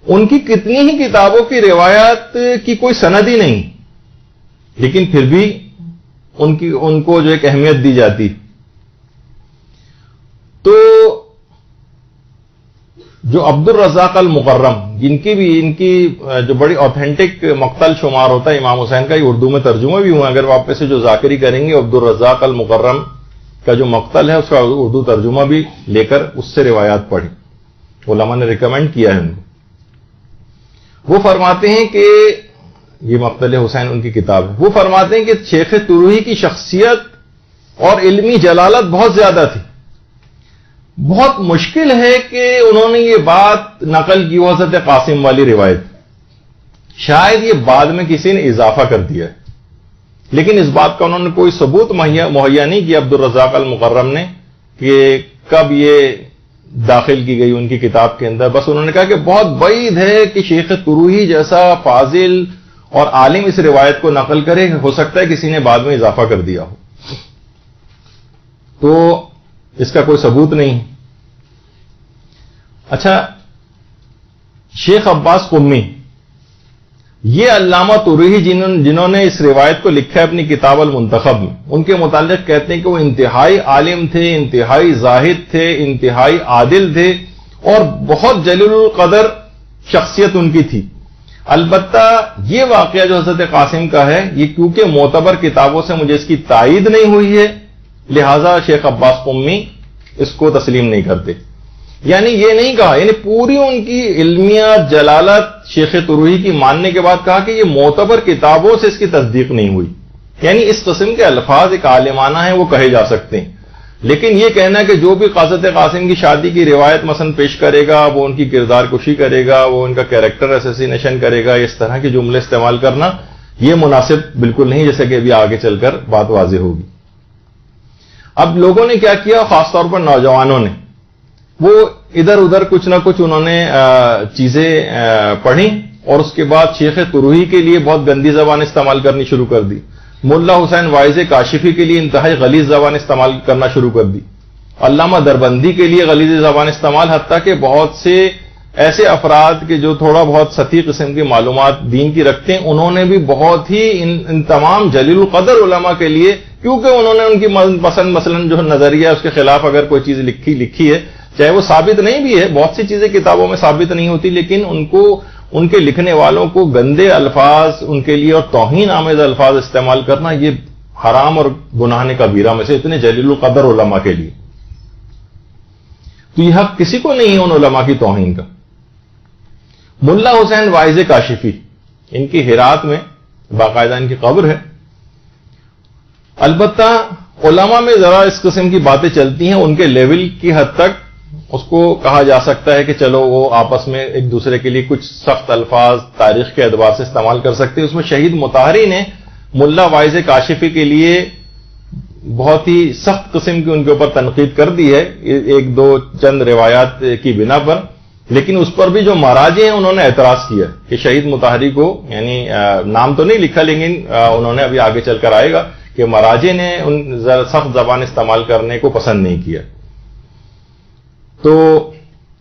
ان کی کتنی ہی کتابوں کی روایات کی کوئی سند ہی نہیں، لیکن پھر بھی ان کو جو ایک اہمیت دی جاتی. تو جو عبد الرزاق المقرم، ان کی جو بڑی آتھینٹک مقتل شمار ہوتا ہے امام حسین کا، یہ اردو میں ترجمہ بھی ہوا. اگر آپ میں سے جو ذاکری کریں گے عبد الرزاق المقرم کا جو مقتل ہے اس کا اردو ترجمہ بھی لے کر اس سے روایات پڑھی. علماء نے ریکمینڈ کیا ہے ان کو. وہ فرماتے ہیں کہ یہ مقتل حسین ان کی کتاب ہے. وہ فرماتے ہیں کہ شیخ طروحی کی شخصیت اور علمی جلالت بہت زیادہ تھی. بہت مشکل ہے کہ انہوں نے یہ بات نقل کی وہ حضرت قاسم والی روایت. شاید یہ بعد میں کسی نے اضافہ کر دیا ہے، لیکن اس بات کا انہوں نے کوئی ثبوت مہیا نہیں کیا عبد الرزاق المقرم نے کہ کب یہ داخل کی گئی ان کی کتاب کے اندر. بس انہوں نے کہا کہ بہت بعید ہے کہ شیخ طروحی جیسا فاضل اور عالم اس روایت کو نقل کرے، ہو سکتا ہے کسی نے بعد میں اضافہ کر دیا ہو. تو اس کا کوئی ثبوت نہیں. اچھا، شیخ عباس قمی یہ علامہ تروہی جنہوں نے اس روایت کو لکھا ہے اپنی کتاب المنتخب میں، ان کے متعلق کہتے ہیں کہ وہ انتہائی عالم تھے، انتہائی زاہد تھے، انتہائی عادل تھے، اور بہت جلیل القدر شخصیت ان کی تھی۔ البتہ یہ واقعہ جو حضرت قاسم کا ہے، یہ کیونکہ معتبر کتابوں سے مجھے اس کی تائید نہیں ہوئی ہے، لہذا شیخ عباس قمی اس کو تسلیم نہیں کرتے۔ یعنی یہ نہیں کہا، یعنی پوری ان کی علمیت جلالت شیخ تروہی کی ماننے کے بعد کہا کہ یہ معتبر کتابوں سے اس کی تصدیق نہیں ہوئی۔ یعنی اس قسم کے الفاظ ایک عالمانہ ہیں، وہ کہے جا سکتے ہیں، لیکن یہ کہنا کہ جو بھی حضرت قاسم کی شادی کی روایت مثلا پیش کرے گا وہ ان کی کردار کشی کرے گا، وہ ان کا کیریکٹر اسیسینیشن کرے گا، اس طرح کے جملے استعمال کرنا یہ مناسب بالکل نہیں، جیسے کہ ابھی آگے چل کر بات واضح ہوگی۔ اب لوگوں نے کیا کیا، خاص طور پر نوجوانوں نے، وہ ادھر ادھر کچھ نہ کچھ انہوں نے چیزیں پڑھی، اور اس کے بعد شیخ تروہی کے لیے بہت گندی زبان استعمال کرنی شروع کر دی، ملا حسین وائز کاشفی کے لیے انتہائی غلیظ زبان استعمال کرنا شروع کر دی، علامہ دربندی کے لیے غلیظ زبان استعمال، حتیٰ کہ بہت سے ایسے افراد کے جو تھوڑا بہت سطحی قسم کی معلومات دین کی رکھتے ہیں، انہوں نے بھی بہت ہی ان تمام جلیل القدر علماء کے لیے، کیونکہ انہوں نے ان کی پسند مثلا جو نظریہ اس کے خلاف اگر کوئی چیز لکھی ہے، چاہے وہ ثابت نہیں بھی ہے، بہت سی چیزیں کتابوں میں ثابت نہیں ہوتی، لیکن ان کے لکھنے والوں کو گندے الفاظ ان کے لیے اور توہین آمیز الفاظ استعمال کرنا یہ حرام اور گناہ کبیرہ میں سے، اتنے جلیل القدر علماء کے لیے۔ تو یہ حق کسی کو نہیں ہے ان علماء کی توہین کا۔ ملا حسین وائز کاشفی، ان کی ہرات میں باقاعدہ ان کی قبر ہے۔ البتہ علماء میں ذرا اس قسم کی باتیں چلتی ہیں، ان کے لیول کی حد تک اس کو کہا جا سکتا ہے کہ چلو وہ آپس میں ایک دوسرے کے لیے کچھ سخت الفاظ تاریخ کے اعتبار سے استعمال کر سکتے ہیں۔ اس میں شہید مطہری نے ملا وائز کاشفی کے لیے بہت ہی سخت قسم کی ان کے اوپر تنقید کر دی ہے، ایک دو چند روایات کی بنا پر، لیکن اس پر بھی جو مراجع ہیں انہوں نے اعتراض کیا کہ شہید مطہری کو، یعنی نام تو نہیں لکھا لیکن انہوں نے ابھی آگے چل کر آئے گا کہ مراجع نے ان سخت زبان استعمال کرنے کو پسند نہیں کیا۔ تو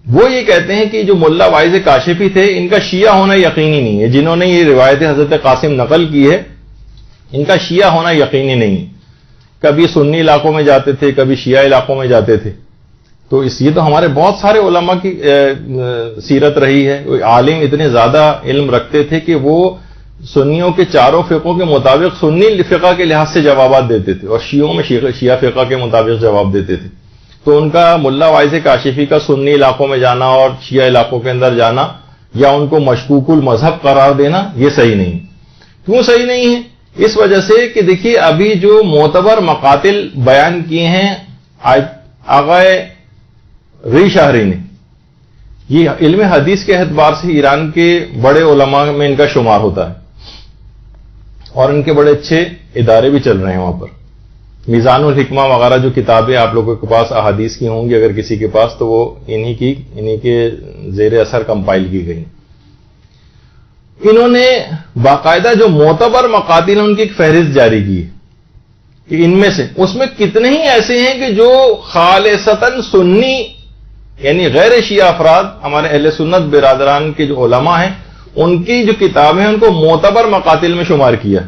وہ یہ کہتے ہیں کہ جو ملا وائز کاشفی تھے ان کا شیعہ ہونا یقینی نہیں ہے، جنہوں نے یہ روایت حضرت قاسم نقل کی ہے ان کا شیعہ ہونا یقینی نہیں ہے، کبھی سنی علاقوں میں جاتے تھے، کبھی شیعہ علاقوں میں جاتے تھے۔ تو یہ تو ہمارے بہت سارے علماء کی سیرت رہی ہے، عالم اتنے زیادہ علم رکھتے تھے کہ وہ سنیوں کے چاروں فقوں کے مطابق سنی فقہ کے لحاظ سے جوابات دیتے تھے، اور شیعوں میں شیعہ فقہ کے مطابق جواب دیتے تھے۔ تو ان کا ملا وائز کاشفی کا سنی علاقوں میں جانا اور شیعہ علاقوں کے اندر جانا یا ان کو مشکوک المذہب قرار دینا یہ صحیح نہیں۔ کیوں صحیح نہیں ہے؟ اس وجہ سے کہ دیکھیے ابھی جو معتبر مقاتل بیان کیے ہیں آغا ری شاہری نے، یہ علم حدیث کے اعتبار سے ایران کے بڑے علماء میں ان کا شمار ہوتا ہے، اور ان کے بڑے اچھے ادارے بھی چل رہے ہیں وہاں پر۔ میزان الحکمہ وغیرہ جو کتابیں آپ لوگوں کے پاس احادیث کی ہوں گی اگر کسی کے پاس، تو وہ انہی کے زیر اثر کمپائل کی گئی۔ انہوں نے باقاعدہ جو معتبر مقاتل ہیں ان کی ایک فہرست جاری کی ہے کہ ان میں سے اس میں کتنے ہی ایسے ہیں کہ جو خالصتاً سنی یعنی غیر شیعہ افراد، ہمارے اہل سنت برادران کے جو علماء ہیں ان کی جو کتابیں ہیں ان کو معتبر مقاتل میں شمار کیا،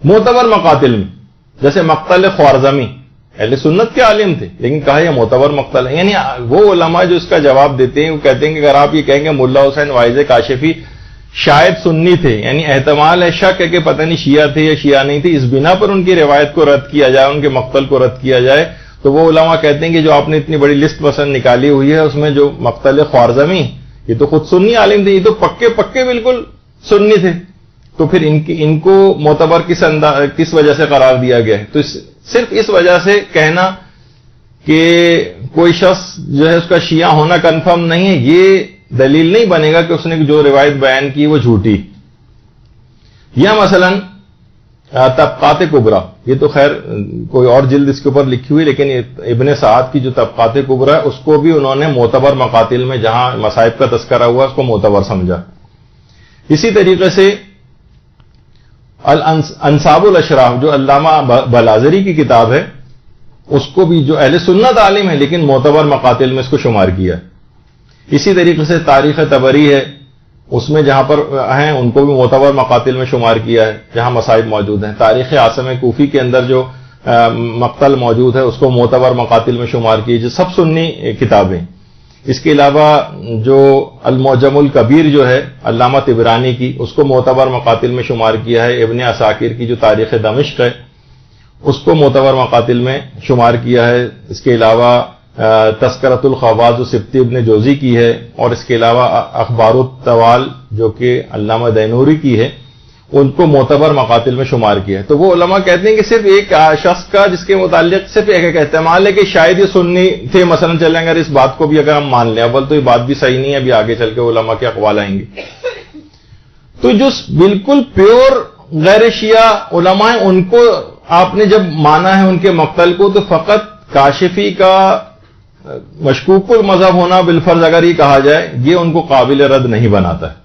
معتبر مقاتل میں، جیسے مقتل خوارزمی اہل سنت کے عالم تھے لیکن کہا یہ معتبر مقتل ہے۔ یعنی وہ علماء جو اس کا جواب دیتے ہیں وہ کہتے ہیں کہ اگر آپ یہ کہیں گے ملا حسین وائز کاشفی شاید سنی تھے، یعنی احتمال ہے، شک ہے کہ پتہ نہیں شیعہ تھے یا شیعہ نہیں تھے، اس بنا پر ان کی روایت کو رد کیا جائے، ان کے مقتل کو رد کیا جائے، تو وہ علماء کہتے ہیں کہ جو آپ نے اتنی بڑی لسٹ پسند نکالی ہوئی ہے اس میں جو مقتل خوارزمی یہ تو خود سنی عالم تھے، یہ تو پکے بالکل سنی تھے، تو پھر ان کو معتبر کس وجہ سے قرار دیا گیا ہے؟ تو صرف اس وجہ سے کہنا کہ کوئی شخص جو ہے اس کا شیعہ ہونا کنفرم نہیں ہے یہ دلیل نہیں بنے گا کہ اس نے جو روایت بیان کی وہ جھوٹی۔ یا مثلا طبقات کبریٰ، یہ تو خیر کوئی اور جلد اس کے اوپر لکھی ہوئی، لیکن ابن سعد کی جو طبقات کبریٰ ہے اس کو بھی انہوں نے معتبر مقاتل میں جہاں مصائب کا تذکرہ ہوا اس کو معتبر سمجھا۔ اسی طریقے سے انصاب الاشراف جو علامہ بلازری کی کتاب ہے اس کو بھی جو اہل سنت عالم ہے لیکن معتبر مقاتل میں اس کو شمار کیا۔ اسی طریقے سے تاریخ طبری ہے، اس میں جہاں پر ہیں ان کو بھی معتبر مقاتل میں شمار کیا ہے جہاں مصائب موجود ہیں. تاریخ عاصم کوفی کے اندر جو مقتل موجود ہے اس کو معتبر مقاتل میں شمار کیے، جو سب سنی کتابیں. اس کے علاوہ جو المعجم الکبیر جو ہے علامہ طبرانی کی، اس کو معتبر مقاتل میں شمار کیا ہے. ابن عساکر کی جو تاریخ دمشق ہے اس کو معتبر مقاتل میں شمار کیا ہے. اس کے علاوہ تذکرۃ الخواص سبتی ابن جوزی کی ہے، اور اس کے علاوہ اخبار الطوال جو کہ علامہ دینوری کی ہے ان کو معتبر مقاتل میں شمار کیا ہے. تو وہ علماء کہتے ہیں کہ صرف ایک شخص کا جس کے متعلق صرف ایک احتمال ہے کہ شاید یہ سنی تھے مثلا، چلیں اگر اس بات کو بھی اگر ہم مان لیں، اول تو یہ بات بھی صحیح نہیں ہے، ابھی آگے چل کے علماء کے اقوال آئیں گے. تو جو بالکل پیور غیر شیعہ علماء ہیں ان کو آپ نے جب مانا ہے ان کے مقتل کو، تو فقط کاشفی کا مشکوک المذہب ہونا بالفرض اگر یہ کہا جائے یہ ان کو قابل رد نہیں بناتا ہے.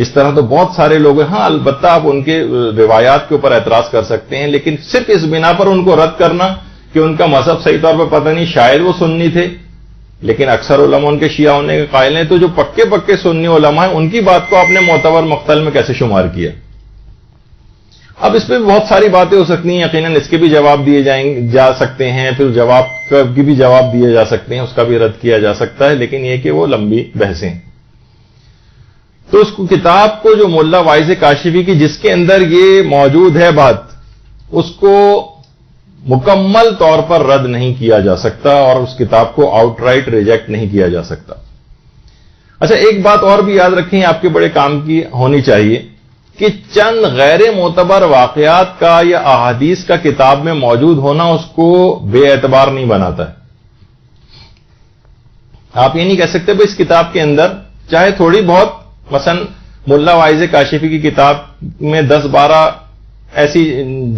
اس طرح تو بہت سارے لوگ ہیں. ہاں البتہ آپ ان کے روایات کے اوپر اعتراض کر سکتے ہیں، لیکن صرف اس بنا پر ان کو رد کرنا کہ ان کا مذہب صحیح طور پر پتہ نہیں، شاید وہ سنی تھے لیکن اکثر علماء ان کے شیعہ ہونے کے قائل ہیں. تو جو پکے پکے سنی علماء ہیں ان کی بات کو آپ نے معتبر مقتل میں کیسے شمار کیا؟ اب اس پہ بہت ساری باتیں ہو سکتی ہیں، یقیناً اس کے بھی جواب دیے جا سکتے ہیں، پھر جواب کی بھی جواب دیے جا سکتے ہیں، اس کا بھی رد کیا جا سکتا ہے، لیکن یہ کہ وہ لمبی بحثیں ہیں. تو اس کو کتاب کو جو ملا واعظ کاشفی کی جس کے اندر یہ موجود ہے بات، اس کو مکمل طور پر رد نہیں کیا جا سکتا اور اس کتاب کو آؤٹ رائٹ ریجیکٹ نہیں کیا جا سکتا. اچھا ایک بات اور بھی یاد رکھیں، آپ کے بڑے کام کی ہونی چاہیے کہ چند غیر معتبر واقعات کا یا احادیث کا کتاب میں موجود ہونا اس کو بے اعتبار نہیں بناتا ہے. آپ یہ نہیں کہہ سکتے بھائی اس کتاب کے اندر چاہے تھوڑی بہت مثلا ملا واعظ کاشفی کی کتاب میں 10-12 ایسی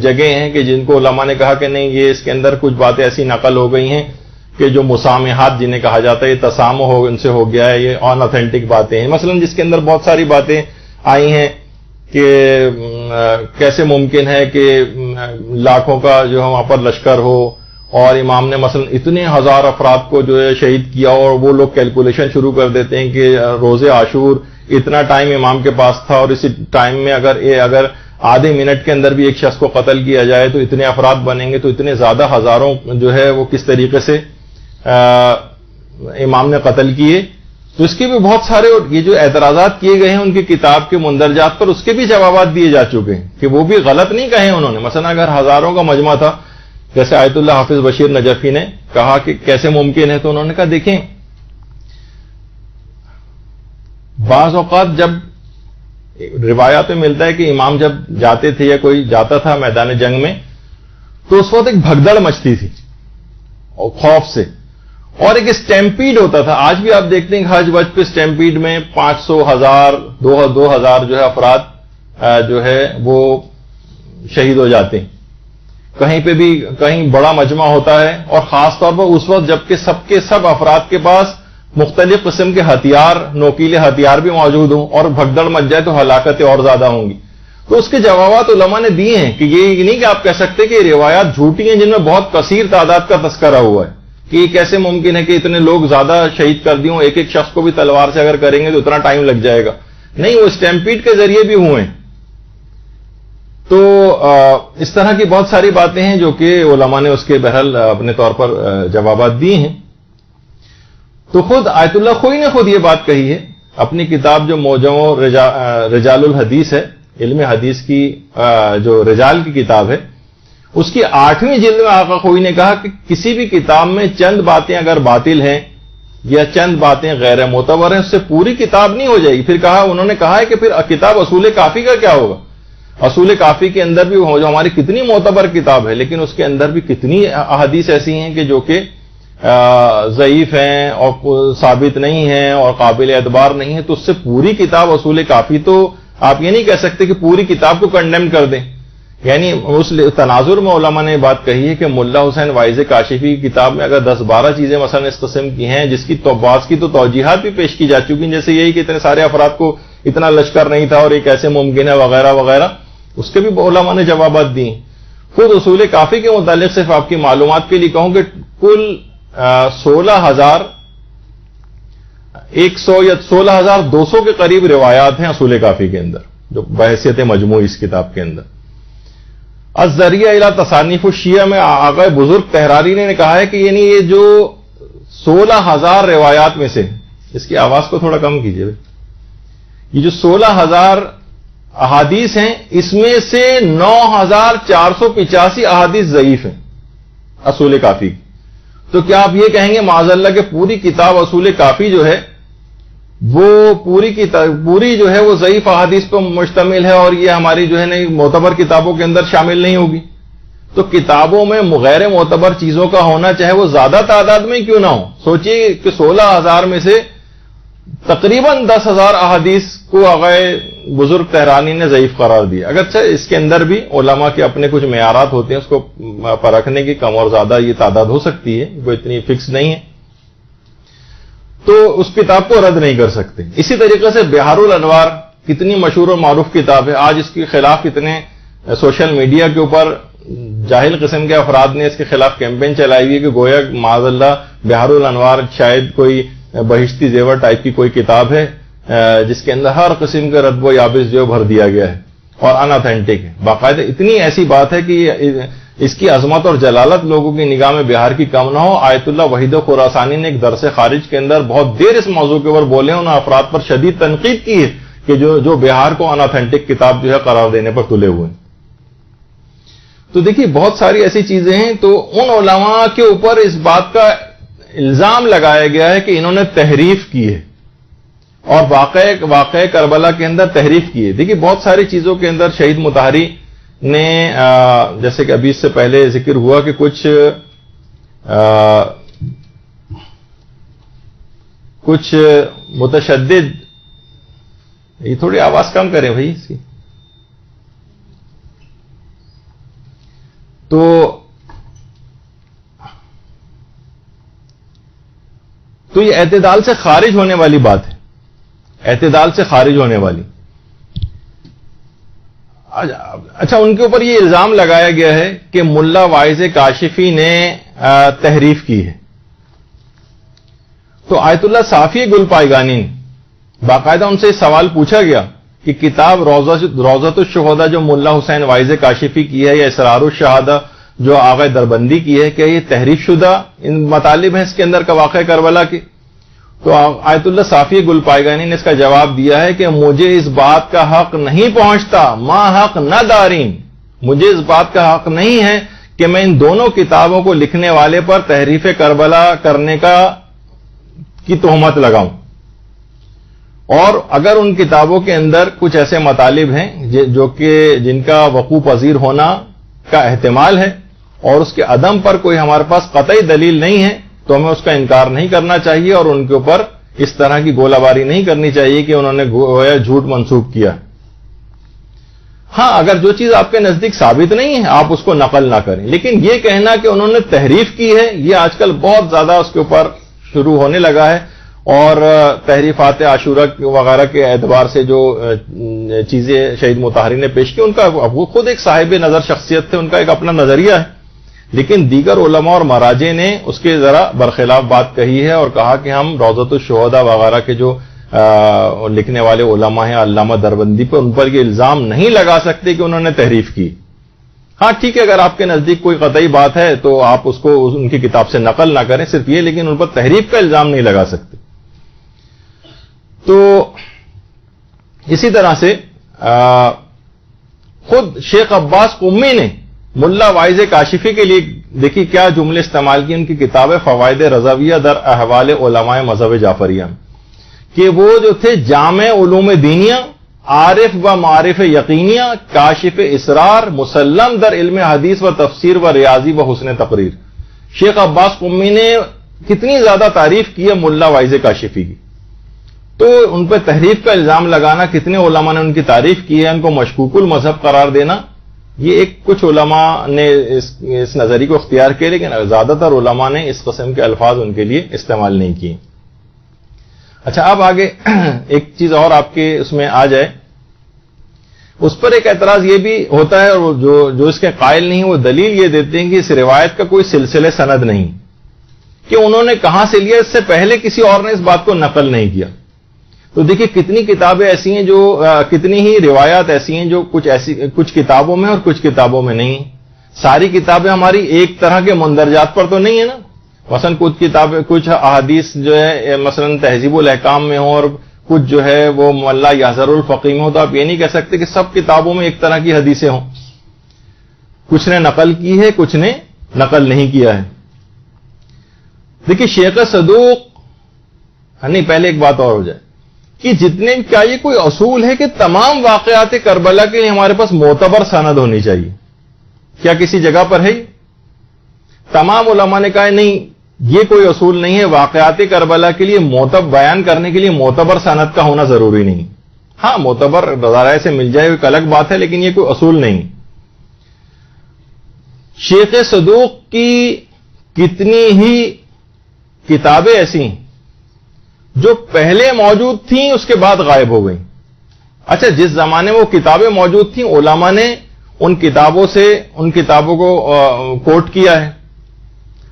جگہیں ہیں کہ جن کو علماء نے کہا کہ نہیں یہ اس کے اندر کچھ باتیں ایسی نقل ہو گئی ہیں کہ جو مسامحات جنہیں کہا جاتا ہے، یہ تسامح ان سے ہو گیا ہے، یہ ان اوتھینٹک باتیں ہیں. مثلا جس کے اندر بہت ساری باتیں آئی ہیں کہ کیسے ممکن ہے کہ لاکھوں کا جو ہے وہاں پر لشکر ہو اور امام نے مثلا اتنے ہزار افراد کو جو ہے شہید کیا، اور وہ لوگ کیلکولیشن شروع کر دیتے ہیں کہ روز عاشور اتنا ٹائم امام کے پاس تھا اور اسی ٹائم میں اگر آدھے منٹ کے اندر بھی ایک شخص کو قتل کیا جائے تو اتنے افراد بنیں گے، تو اتنے زیادہ ہزاروں جو ہے وہ کس طریقے سے امام نے قتل کیے. تو اس کے بھی بہت سارے یہ جو اعتراضات کیے گئے ہیں ان کی کتاب کے مندرجات پر، اس کے بھی جوابات دیے جا چکے ہیں کہ وہ بھی غلط نہیں کہے انہوں نے. مثلا اگر ہزاروں کا مجمع تھا جیسے آیت اللہ حافظ بشیر نجفی نے کہا کہ کیسے ممکن ہے، تو انہوں نے کہا دیکھیں بعض اوقات جب روایات میں ملتا ہے کہ امام جب جاتے تھے یا کوئی جاتا تھا میدان جنگ میں تو اس وقت ایک بھگدڑ مچتی تھی اور خوف سے، اور ایک اسٹیمپیڈ ہوتا تھا. آج بھی آپ دیکھتے ہیں کہ حج وج پہ اسٹیمپیڈ میں 500 1000 2000 جو ہے افراد جو ہے وہ شہید ہو جاتے ہیں. کہیں پہ بھی کہیں بڑا مجمع ہوتا ہے اور خاص طور پر اس وقت جبکہ سب کے سب افراد کے پاس مختلف قسم کے ہتھیار، نوکیلے ہتھیار بھی موجود ہوں اور بھگدڑ مچ جائے تو ہلاکتیں اور زیادہ ہوں گی. تو اس کے جوابات علماء نے دیے ہیں کہ یہ نہیں کہ آپ کہہ سکتے کہ یہ روایات جھوٹی ہیں جن میں بہت کثیر تعداد کا تذکرہ ہوا ہے کہ یہ کیسے ممکن ہے کہ اتنے لوگ زیادہ شہید کر دیوں، ایک ایک شخص کو بھی تلوار سے اگر کریں گے تو اتنا ٹائم لگ جائے گا. نہیں، وہ اسٹیمپیڈ کے ذریعے بھی ہوئے ہیں. تو اس طرح کی بہت ساری باتیں ہیں جو کہ علماء نے اس کے بہرحال اپنے طور پر جوابات دیے ہیں. تو خود آیت اللہ خوئی نے خود یہ بات کہی ہے اپنی کتاب جو موجم رجال الحدیث ہے، علم حدیث کی جو رجال کی کتاب ہے، اس کی 8ویں جلد میں آقا خوئی نے کہا کہ کسی بھی کتاب میں چند باتیں اگر باطل ہیں یا چند باتیں غیر معتبر ہیں اس سے پوری کتاب نہیں ہو جائے گی. پھر انہوں نے کہا ہے کہ پھر کتاب اصول کافی کا کیا ہوگا؟ اصول کافی کے اندر بھی جو ہماری کتنی معتبر کتاب ہے لیکن اس کے اندر بھی کتنی احادیث ایسی ہیں کہ جو کہ ضعیف ہیں اور ثابت نہیں ہیں اور قابل اعتبار نہیں ہے. تو اس سے پوری کتاب اصول کافی تو آپ یہ نہیں کہہ سکتے کہ پوری کتاب کو کنڈیم کر دیں. یعنی اس تناظر میں علماء نے بات کہی ہے کہ ملا حسین واعظ کاشفی کی کتاب میں اگر 10-12 چیزیں مثلا اس قسم کی ہیں جس کی بعض کی تو توجیحات بھی پیش کی جا چکی ہیں، جیسے یہی کہ اتنے سارے افراد کو اتنا لشکر نہیں تھا اور یہ کیسے ممکن ہے وغیرہ وغیرہ، اس کے بھی علماء نے جوابات دیے. خود اصول کافی کے متعلق صرف آپ کی معلومات کے لیے کہوں کہ کل 16,000 100 یا 16,200 کے قریب روایات ہیں اصول کافی کے اندر، جو بحیثیت مجموعی اس کتاب کے اندر۔ الذریعہ الی تصانیف الشیعہ میں آقا بزرگ طحراری نے کہا ہے کہ یعنی یہ جو 16,000 روایات میں سے، اس کی آواز کو تھوڑا کم کیجیے، یہ جو 16,000 احادیث ہیں اس میں سے 9,485 احادیث ضعیف ہیں اصول کافی کی۔ تو کیا آپ یہ کہیں گے معاذ اللہ کہ پوری کتاب اصول کافی جو ہے وہ پوری جو ہے وہ ضعیف احادیث پر مشتمل ہے اور یہ ہماری جو ہے نا معتبر کتابوں کے اندر شامل نہیں ہوگی؟ تو کتابوں میں غیر معتبر چیزوں کا ہونا چاہے وہ زیادہ تعداد میں کیوں نہ ہو، سوچئے کہ 16,000 میں سے تقریباً 10,000 احادیث کو آقا بزرگ طحرانی نے ضعیف قرار دیا۔ اگرچہ اس کے اندر بھی علماء کے اپنے کچھ معیارات ہوتے ہیں، اس کو پرکھنے کی کم اور زیادہ یہ تعداد ہو سکتی ہے، وہ اتنی فکس نہیں ہے، تو اس کتاب کو رد نہیں کر سکتے۔ اسی طریقے سے بحار الانوار کتنی مشہور اور معروف کتاب ہے، آج اس کے خلاف کتنے سوشل میڈیا کے اوپر جاہل قسم کے افراد نے اس کے خلاف کیمپین چلائی ہوئی کہ گویا معاذ اللہ بحار الانوار شاید کوئی بہشتی زیور ٹائپ کی کوئی کتاب ہے جس کے اندر ہر قسم کا رد و یابس جو بھر دیا گیا ہے اور ان اتھینٹک ہے۔ باقاعدہ اتنی ایسی بات ہے کہ اس کی عظمت اور جلالت لوگوں کی نگاہ میں بہار کی کم نہ ہو۔ آیت اللہ وحید خراسانی نے ایک درس خارج کے اندر بہت دیر اس موضوع کے اوپر بولے، انہوں نے افراد پر شدید تنقید کی ہے کہ جو بہار کو ان اتھینٹک کتاب جو ہے قرار دینے پر تلے ہوئے ہیں۔ تو دیکھیے بہت ساری ایسی چیزیں ہیں، تو ان علماء کے اوپر اس بات کا الزام لگایا گیا ہے کہ انہوں نے تحریف کی ہے اور واقع کربلا کے اندر تحریف کی ہے۔ دیکھیے بہت ساری چیزوں کے اندر شہید مطہری نے جیسے کہ ابھی اس سے پہلے ذکر ہوا کہ کچھ متشدد، یہ تھوڑی آواز کم کریں بھائی اس کی، تو یہ اعتدال سے خارج ہونے والی بات ہے، اعتدال سے خارج ہونے والی۔ اچھا، ان کے اوپر یہ الزام لگایا گیا ہے کہ ملا واعظ کاشفی نے تحریف کی ہے۔ تو آیت اللہ صافی گل پائیگانی نے باقاعدہ ان سے سوال پوچھا گیا کہ کتاب روضۃ الشہداء جو ملا حسین واعظ کاشفی کی ہے یا اسرار الشہادہ جو آغا دربندی کی ہے، کیا یہ تحریف شدہ ان مطالب ہیں اس کے اندر کا واقع کربلا کے؟ تو آیت اللہ صافی گل پائیگانی نے اس کا جواب دیا ہے کہ مجھے اس بات کا حق نہیں پہنچتا، ما حق نہ دارین، مجھے اس بات کا حق نہیں ہے کہ میں ان دونوں کتابوں کو لکھنے والے پر تحریف کربلا کرنے کی تہمت لگاؤں۔ اور اگر ان کتابوں کے اندر کچھ ایسے مطالب ہیں جو کہ جن کا وقوع پذیر ہونا کا احتمال ہے اور اس کے عدم پر کوئی ہمارے پاس قطعی دلیل نہیں ہے، تو ہمیں اس کا انکار نہیں کرنا چاہیے اور ان کے اوپر اس طرح کی گولہ باری نہیں کرنی چاہیے کہ انہوں نے گویا جھوٹ منسوب کیا۔ ہاں، اگر جو چیز آپ کے نزدیک ثابت نہیں ہے آپ اس کو نقل نہ کریں، لیکن یہ کہنا کہ انہوں نے تحریف کی ہے یہ آج کل بہت زیادہ اس کے اوپر شروع ہونے لگا ہے، اور تحریفات عاشورہ وغیرہ کے اعتبار سے جو چیزیں شہید مطہری نے پیش کی، ان کا وہ خود ایک صاحب نظر شخصیت تھے، ان کا ایک اپنا نظریہ ہے، لیکن دیگر علماء اور مراجع نے اس کے ذرا برخلاف بات کہی ہے اور کہا کہ ہم روضۃ الشہداء وغیرہ کے جو لکھنے والے علماء ہیں علامہ دربندی پر ان پر یہ الزام نہیں لگا سکتے کہ انہوں نے تحریف کی۔ ہاں ٹھیک ہے، اگر آپ کے نزدیک کوئی قطعی بات ہے تو آپ اس کو ان کی کتاب سے نقل نہ کریں، صرف یہ، لیکن ان پر تحریف کا الزام نہیں لگا سکتے۔ تو اسی طرح سے خود شیخ عباس قمی نے ملا واعظ کاشفی کے لیے دیکھیے کیا جملے استعمال کی ان کی کتاب فوائد رضویہ در احوال علماء مذہب جعفریہ، کہ وہ جو تھے جامع علوم دینیہ، عارف و معارف یقینیہ، کاشف اسرار، مسلم در علم حدیث و تفسیر و ریاضی و حسن تقریر۔ شیخ عباس قمی نے کتنی زیادہ تعریف کی ہے ملا واعظ کاشفی کی، تو ان پہ تحریف کا الزام لگانا، کتنے علماء نے ان کی تعریف کی ہے، ان کو مشکوک المذہب قرار دینا، یہ ایک کچھ علماء نے اس نظریے کو اختیار کیا، لیکن زیادہ تر علماء نے اس قسم کے الفاظ ان کے لیے استعمال نہیں کیے۔ اچھا، اب آگے ایک چیز اور آپ کے اس میں آ جائے، اس پر ایک اعتراض یہ بھی ہوتا ہے، اور جو اس کے قائل نہیں وہ دلیل یہ دیتے ہیں کہ اس روایت کا کوئی سلسلہ سند نہیں، کہ انہوں نے کہاں سے لیا، اس سے پہلے کسی اور نے اس بات کو نقل نہیں کیا. تو دیکھیے کتنی کتابیں ایسی ہیں جو کتنی ہی روایات ایسی ہیں جو کچھ کتابوں میں اور کچھ کتابوں میں نہیں. ساری کتابیں ہماری ایک طرح کے مندرجات پر تو نہیں ہے نا. مثلا کچھ کتابیں، کچھ احادیث جو ہے مثلا تہذیب الاحکام میں ہوں اور کچھ جو ہے وہ ملا یحذر الفقی میں ہو، تو آپ یہ نہیں کہہ سکتے کہ سب کتابوں میں ایک طرح کی حدیثیں ہوں. کچھ نے نقل کی ہے، کچھ نے نقل نہیں کیا ہے. دیکھیے شیخ صدوق، نہیں پہلے ایک بات اور ہو جائے کہ جتنے کیا یہ کوئی اصول ہے کہ تمام واقعات کربلا کے لیے ہمارے پاس معتبر سند ہونی چاہیے؟ کیا کسی جگہ پر ہے؟ تمام علماء نے کہا نہیں، یہ کوئی اصول نہیں ہے. واقعات کربلا کے لیے بیان کرنے کے لیے معتبر سند کا ہونا ضروری نہیں. ہاں معتبر ذرائع سے مل جائے ایک الگ بات ہے، لیکن یہ کوئی اصول نہیں. شیخ صدوق کی کتنی ہی کتابیں ایسی ہیں جو پہلے موجود تھیں اس کے بعد غائب ہو گئیں. اچھا، جس زمانے میں وہ کتابیں موجود تھیں علماء نے ان کتابوں کو کوٹ کیا ہے.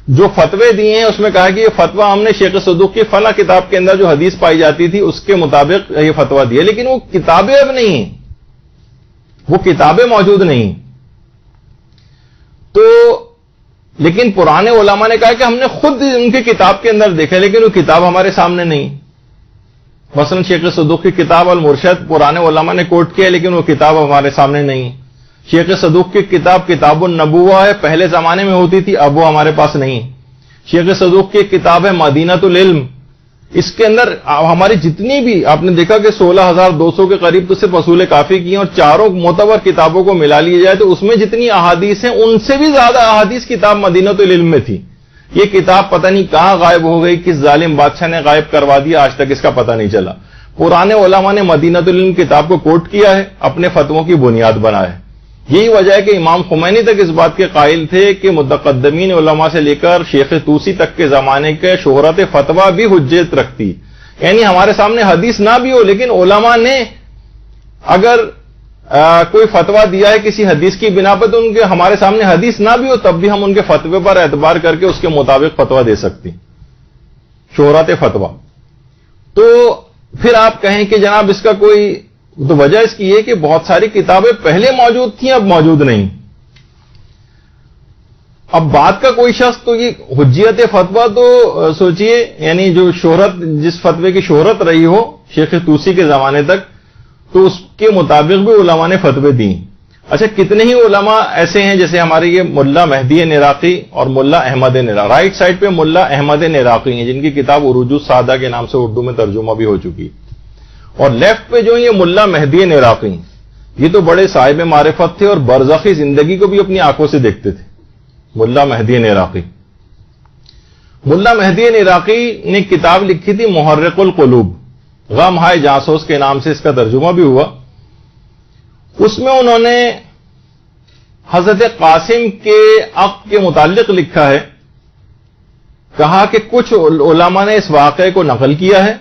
جو فتوے دیے ہیں اس میں کہا کہ یہ فتویٰ ہم نے شیخ صدوق کی فلاں کتاب کے اندر جو حدیث پائی جاتی تھی اس کے مطابق یہ فتویٰ دیا، لیکن وہ کتابیں اب نہیں ہیں، وہ کتابیں موجود نہیں. تو لیکن پرانے علماء نے کہا کہ ہم نے خود ان کی کتاب کے اندر دیکھا، لیکن وہ کتاب ہمارے سامنے نہیں. مثلا شیخ صدوق کی کتاب المرشد پرانے علماء نے کوٹ کیا، لیکن وہ کتاب ہمارے سامنے نہیں. شیخ صدوق کی کتاب النبوہ ہے، پہلے زمانے میں ہوتی تھی، اب وہ ہمارے پاس نہیں. شیخ صدوق کی کتاب ہے مدینۃ العلم، اس کے اندر ہماری جتنی بھی آپ نے دیکھا کہ 16,200 کے قریب تو صرف اصول کافی کی ہیں، اور چاروں معتبر کتابوں کو ملا لیا جائے تو اس میں جتنی احادیث ہیں ان سے بھی زیادہ احادیث کتاب مدینۃ العلم میں تھی. یہ کتاب پتہ نہیں کہاں غائب ہو گئی، کس ظالم بادشاہ نے غائب کروا دیا، آج تک اس کا پتہ نہیں چلا. پرانے علماء نے مدینۃ العلم کتاب کو کوٹ کیا ہے، اپنے فتووں کی بنیاد بنا ہے. یہی وجہ ہے کہ امام خمینی تک اس بات کے قائل تھے کہ متقدمین علماء سے لے کر شیخ طوسی تک کے زمانے کے شہرت فتویٰ بھی حجت رکھتی. یعنی ہمارے سامنے حدیث نہ بھی ہو، لیکن علماء نے اگر کوئی فتویٰ دیا ہے کسی حدیث کی بنا پر، تو ان کے ہمارے سامنے حدیث نہ بھی ہو تب بھی ہم ان کے فتوے پر اعتبار کر کے اس کے مطابق فتویٰ دے سکتی، شہرت فتویٰ. تو پھر آپ کہیں کہ جناب اس کا کوئی، تو وجہ اس کی یہ کہ بہت ساری کتابیں پہلے موجود تھیں اب موجود نہیں. اب بات کا کوئی شخص تو یہ حجیت فتویٰ تو سوچئے، یعنی جو شہرت، جس فتوے کی شہرت رہی ہو شیخ طوسی کے زمانے تک، تو اس کے مطابق بھی علماء نے فتوے دی. اچھا، کتنے ہی علماء ایسے ہیں جیسے ہمارے یہ ملا مہدی نراقی اور ملا احمد نراقی، رائٹ سائڈ پہ ملا احمد نراقی ہیں جن کی کتاب عروج السادہ کے نام سے اردو میں ترجمہ بھی ہو چکی، اور لیفٹ پہ جو یہ ملا مہدی نراقی، یہ تو بڑے صاحب معرفت تھے اور برزخی زندگی کو بھی اپنی آنکھوں سے دیکھتے تھے. ملا مہدی نراقی، ملا مہدی نراقی نے کتاب لکھی تھی محرق القلوب، غم ہائے جاسوس کے نام سے اس کا ترجمہ بھی ہوا. اس میں انہوں نے حضرت قاسم کے عقد کے متعلق لکھا ہے، کہا کہ کچھ علماء نے اس واقعے کو نقل کیا ہے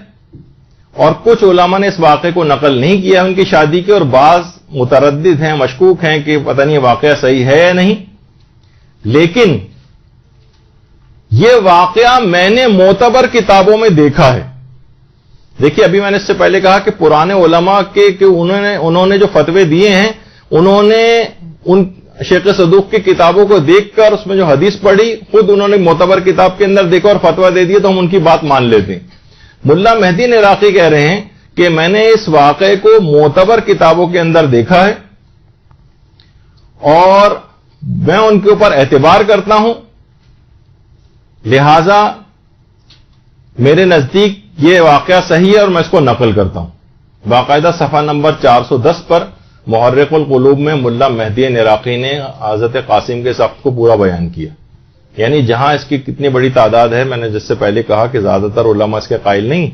اور کچھ علماء نے اس واقعے کو نقل نہیں کیا ان کی شادی کے، اور بعض متردد ہیں، مشکوک ہیں کہ پتہ نہیں یہ واقعہ صحیح ہے یا نہیں، لیکن یہ واقعہ میں نے معتبر کتابوں میں دیکھا ہے. دیکھیے ابھی میں نے اس سے پہلے کہا کہ پرانے علماء کے کہ انہوں نے جو فتوے دیے ہیں، انہوں نے ان شیخ صدوق کی کتابوں کو دیکھ کر اس میں جو حدیث پڑھی خود انہوں نے معتبر کتاب کے اندر دیکھا اور فتویٰ دے دیا، تو ہم ان کی بات مان لیتے ہیں. ملا مہدی نراقی کہہ رہے ہیں کہ میں نے اس واقعے کو معتبر کتابوں کے اندر دیکھا ہے اور میں ان کے اوپر اعتبار کرتا ہوں، لہذا میرے نزدیک یہ واقعہ صحیح ہے اور میں اس کو نقل کرتا ہوں. باقاعدہ صفحہ نمبر 410 پر محرق القلوب میں ملا مہدی نراقی نے حضرت قاسم کے سخت کو پورا بیان کیا. یعنی جہاں اس کی کتنی بڑی تعداد ہے، میں نے جس سے پہلے کہا کہ زیادہ تر علماء اس کے قائل نہیں،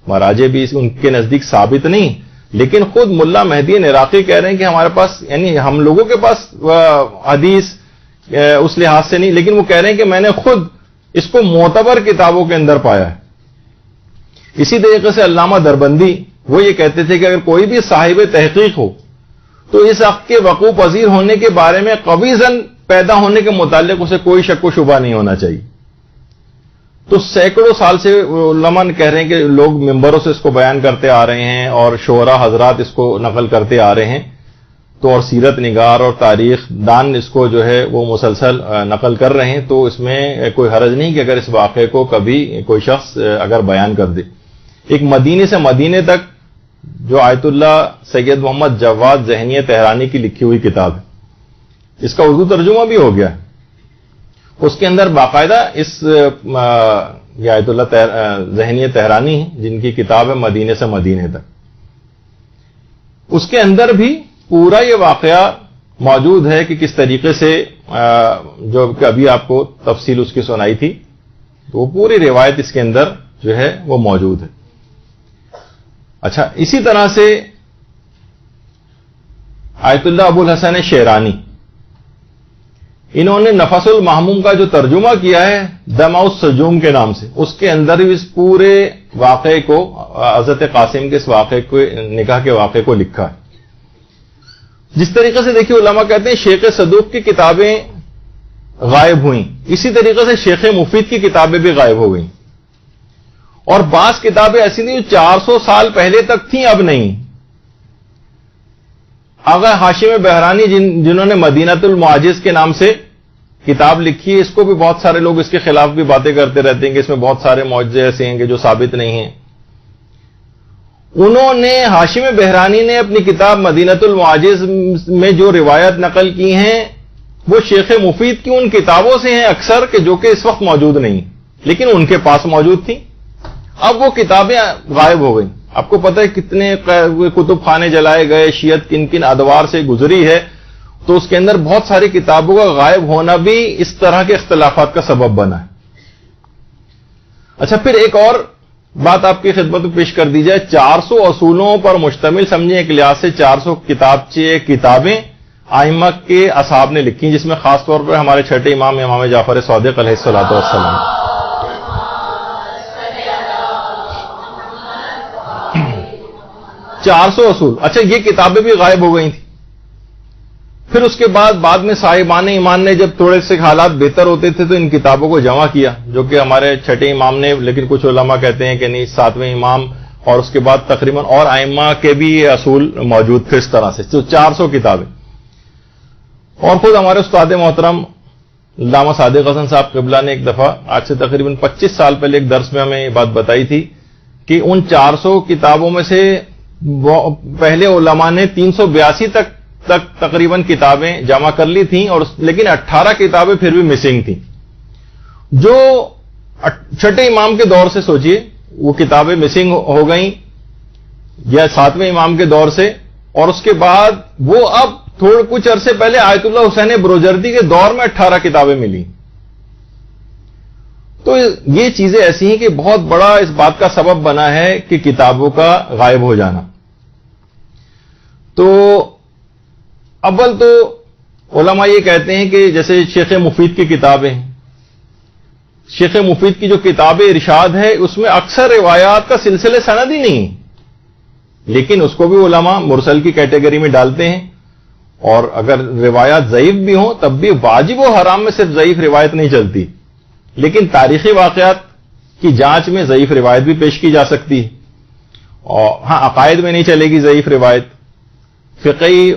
مراجع بھی ان کے نزدیک ثابت نہیں، لیکن خود ملا مہدی نراقی کہہ رہے ہیں کہ ہمارے پاس، یعنی ہم لوگوں کے پاس حدیث اس لحاظ سے نہیں، لیکن وہ کہہ رہے ہیں کہ میں نے خود اس کو معتبر کتابوں کے اندر پایا ہے. اسی طریقے سے علامہ دربندی وہ یہ کہتے تھے کہ اگر کوئی بھی صاحب تحقیق ہو تو اس حق کے وقوع پذیر ہونے کے بارے میں قوی ظن پیدا ہونے کے متعلق اسے کوئی شک و شبہ نہیں ہونا چاہیے. تو سینکڑوں سال سے علماء کہہ رہے ہیں کہ لوگ ممبروں سے اس کو بیان کرتے آ رہے ہیں اور شعراء حضرات اس کو نقل کرتے آ رہے ہیں، تو اور سیرت نگار اور تاریخ دان اس کو جو ہے وہ مسلسل نقل کر رہے ہیں، تو اس میں کوئی حرج نہیں کہ اگر اس واقعے کو کبھی کوئی شخص اگر بیان کر دے۔ ایک مدینے سے مدینے تک جو آیت اللہ سید محمد جواد ذہنی تہرانی کی لکھی ہوئی کتاب ہے، اس کا اردو ترجمہ بھی ہو گیا ہے، اس کے اندر باقاعدہ اس یہ آیت اللہ ذہنی تہرانی ہے جن کی کتاب ہے مدینے سے مدینے تک، اس کے اندر بھی پورا یہ واقعہ موجود ہے کہ کس طریقے سے جو ابھی آپ کو تفصیل اس کی سنائی تھی، تو وہ پوری روایت اس کے اندر جو ہے وہ موجود ہے۔ اچھا، اسی طرح سے آیت اللہ ابو الحسن شیرانی، انہوں نے نفس المحموم کا جو ترجمہ کیا ہے دمع السجوم کے نام سے، اس کے اندر بھی اس پورے واقعے کو، حضرت قاسم کے اس واقعے کو، نکاح کے واقعے کو لکھا ہے۔ جس طریقے سے دیکھیے علماء کہتے ہیں شیخ صدوق کی کتابیں غائب ہوئیں، اسی طریقے سے شیخ مفید کی کتابیں بھی غائب ہو گئیں، اور بعض کتابیں ایسی تھیں جو 400 سال پہلے تک تھیں، اب نہیں۔ آغا ہاشم بہرانی جنہوں نے مدینۃ المعاجز کے نام سے کتاب لکھی ہے، اس کو بھی بہت سارے لوگ اس کے خلاف بھی باتیں کرتے رہتے ہیں کہ اس میں بہت سارے معجزے ایسے ہیں کہ جو ثابت نہیں ہیں۔ انہوں نے، ہاشم بہرانی نے اپنی کتاب مدینۃ المعاجز میں جو روایت نقل کی ہیں وہ شیخ مفید کی ان کتابوں سے ہیں اکثر، کہ جو کہ اس وقت موجود نہیں، لیکن ان کے پاس موجود تھیں۔ اب وہ کتابیں غائب ہو گئیں۔ آپ کو پتہ ہے کتنے کتب خانے جلائے گئے، شیعت کن کن ادوار سے گزری ہے، تو اس کے اندر بہت ساری کتابوں کا غائب ہونا بھی اس طرح کے اختلافات کا سبب بنا ہے۔ اچھا، پھر ایک اور بات آپ کی خدمت میں پیش کر دی جائے، 400 اصولوں پر مشتمل سمجھیں ایک لحاظ سے 400 کتابیں ائمہ کے اصحاب نے لکھی، جس میں خاص طور پر ہمارے چھٹے امام جعفر صادق علیہ الصلوۃ والسلام۔ 400 اصول، اچھا یہ کتابیں بھی غائب ہو گئی تھیں۔ پھر اس کے بعد میں صاحبان ایمان نے جب تھوڑے سے حالات بہتر ہوتے تھے تو ان کتابوں کو جمع کیا، جو کہ ہمارے چھٹے امام نے، لیکن کچھ علماء کہتے ہیں کہ نہیں، 7ویں امام اور اس کے بعد تقریباً اور ائمہ کے بھی یہ اصول موجود تھے اس طرح سے، تو 400 کتابیں۔ اور خود ہمارے استاد محترم علامہ صادق حسن صاحب قبلہ نے ایک دفعہ آج سے تقریباً 25 سال پہلے ایک درس میں ہمیں یہ بات بتائی تھی کہ ان 400 کتابوں میں سے پہلے علماء نے 382 تک تقریباً کتابیں جمع کر لی تھیں، اور لیکن 18 کتابیں پھر بھی مسنگ تھیں، جو چھٹے امام کے دور سے سوچئے وہ کتابیں مسنگ ہو گئیں، یا 7ویں امام کے دور سے، اور اس کے بعد وہ اب تھوڑے کچھ عرصے پہلے آیت اللہ حسین بروجردی کے دور میں 18 کتابیں ملی۔ تو یہ چیزیں ایسی ہیں کہ بہت بڑا اس بات کا سبب بنا ہے کہ کتابوں کا غائب ہو جانا۔ تو اول تو علماء یہ کہتے ہیں کہ جیسے شیخ مفید کی کتابیں، شیخ مفید کی جو کتاب ارشاد ہے اس میں اکثر روایات کا سلسلے سند ہی نہیں، لیکن اس کو بھی علماء مرسل کی کیٹیگری میں ڈالتے ہیں، اور اگر روایات ضعیف بھی ہوں تب بھی واجب و حرام میں صرف ضعیف روایت نہیں چلتی، لیکن تاریخی واقعات کی جانچ میں ضعیف روایت بھی پیش کی جا سکتی ہے، اور ہاں عقائد میں نہیں چلے گی ضعیف روایت۔ فقہی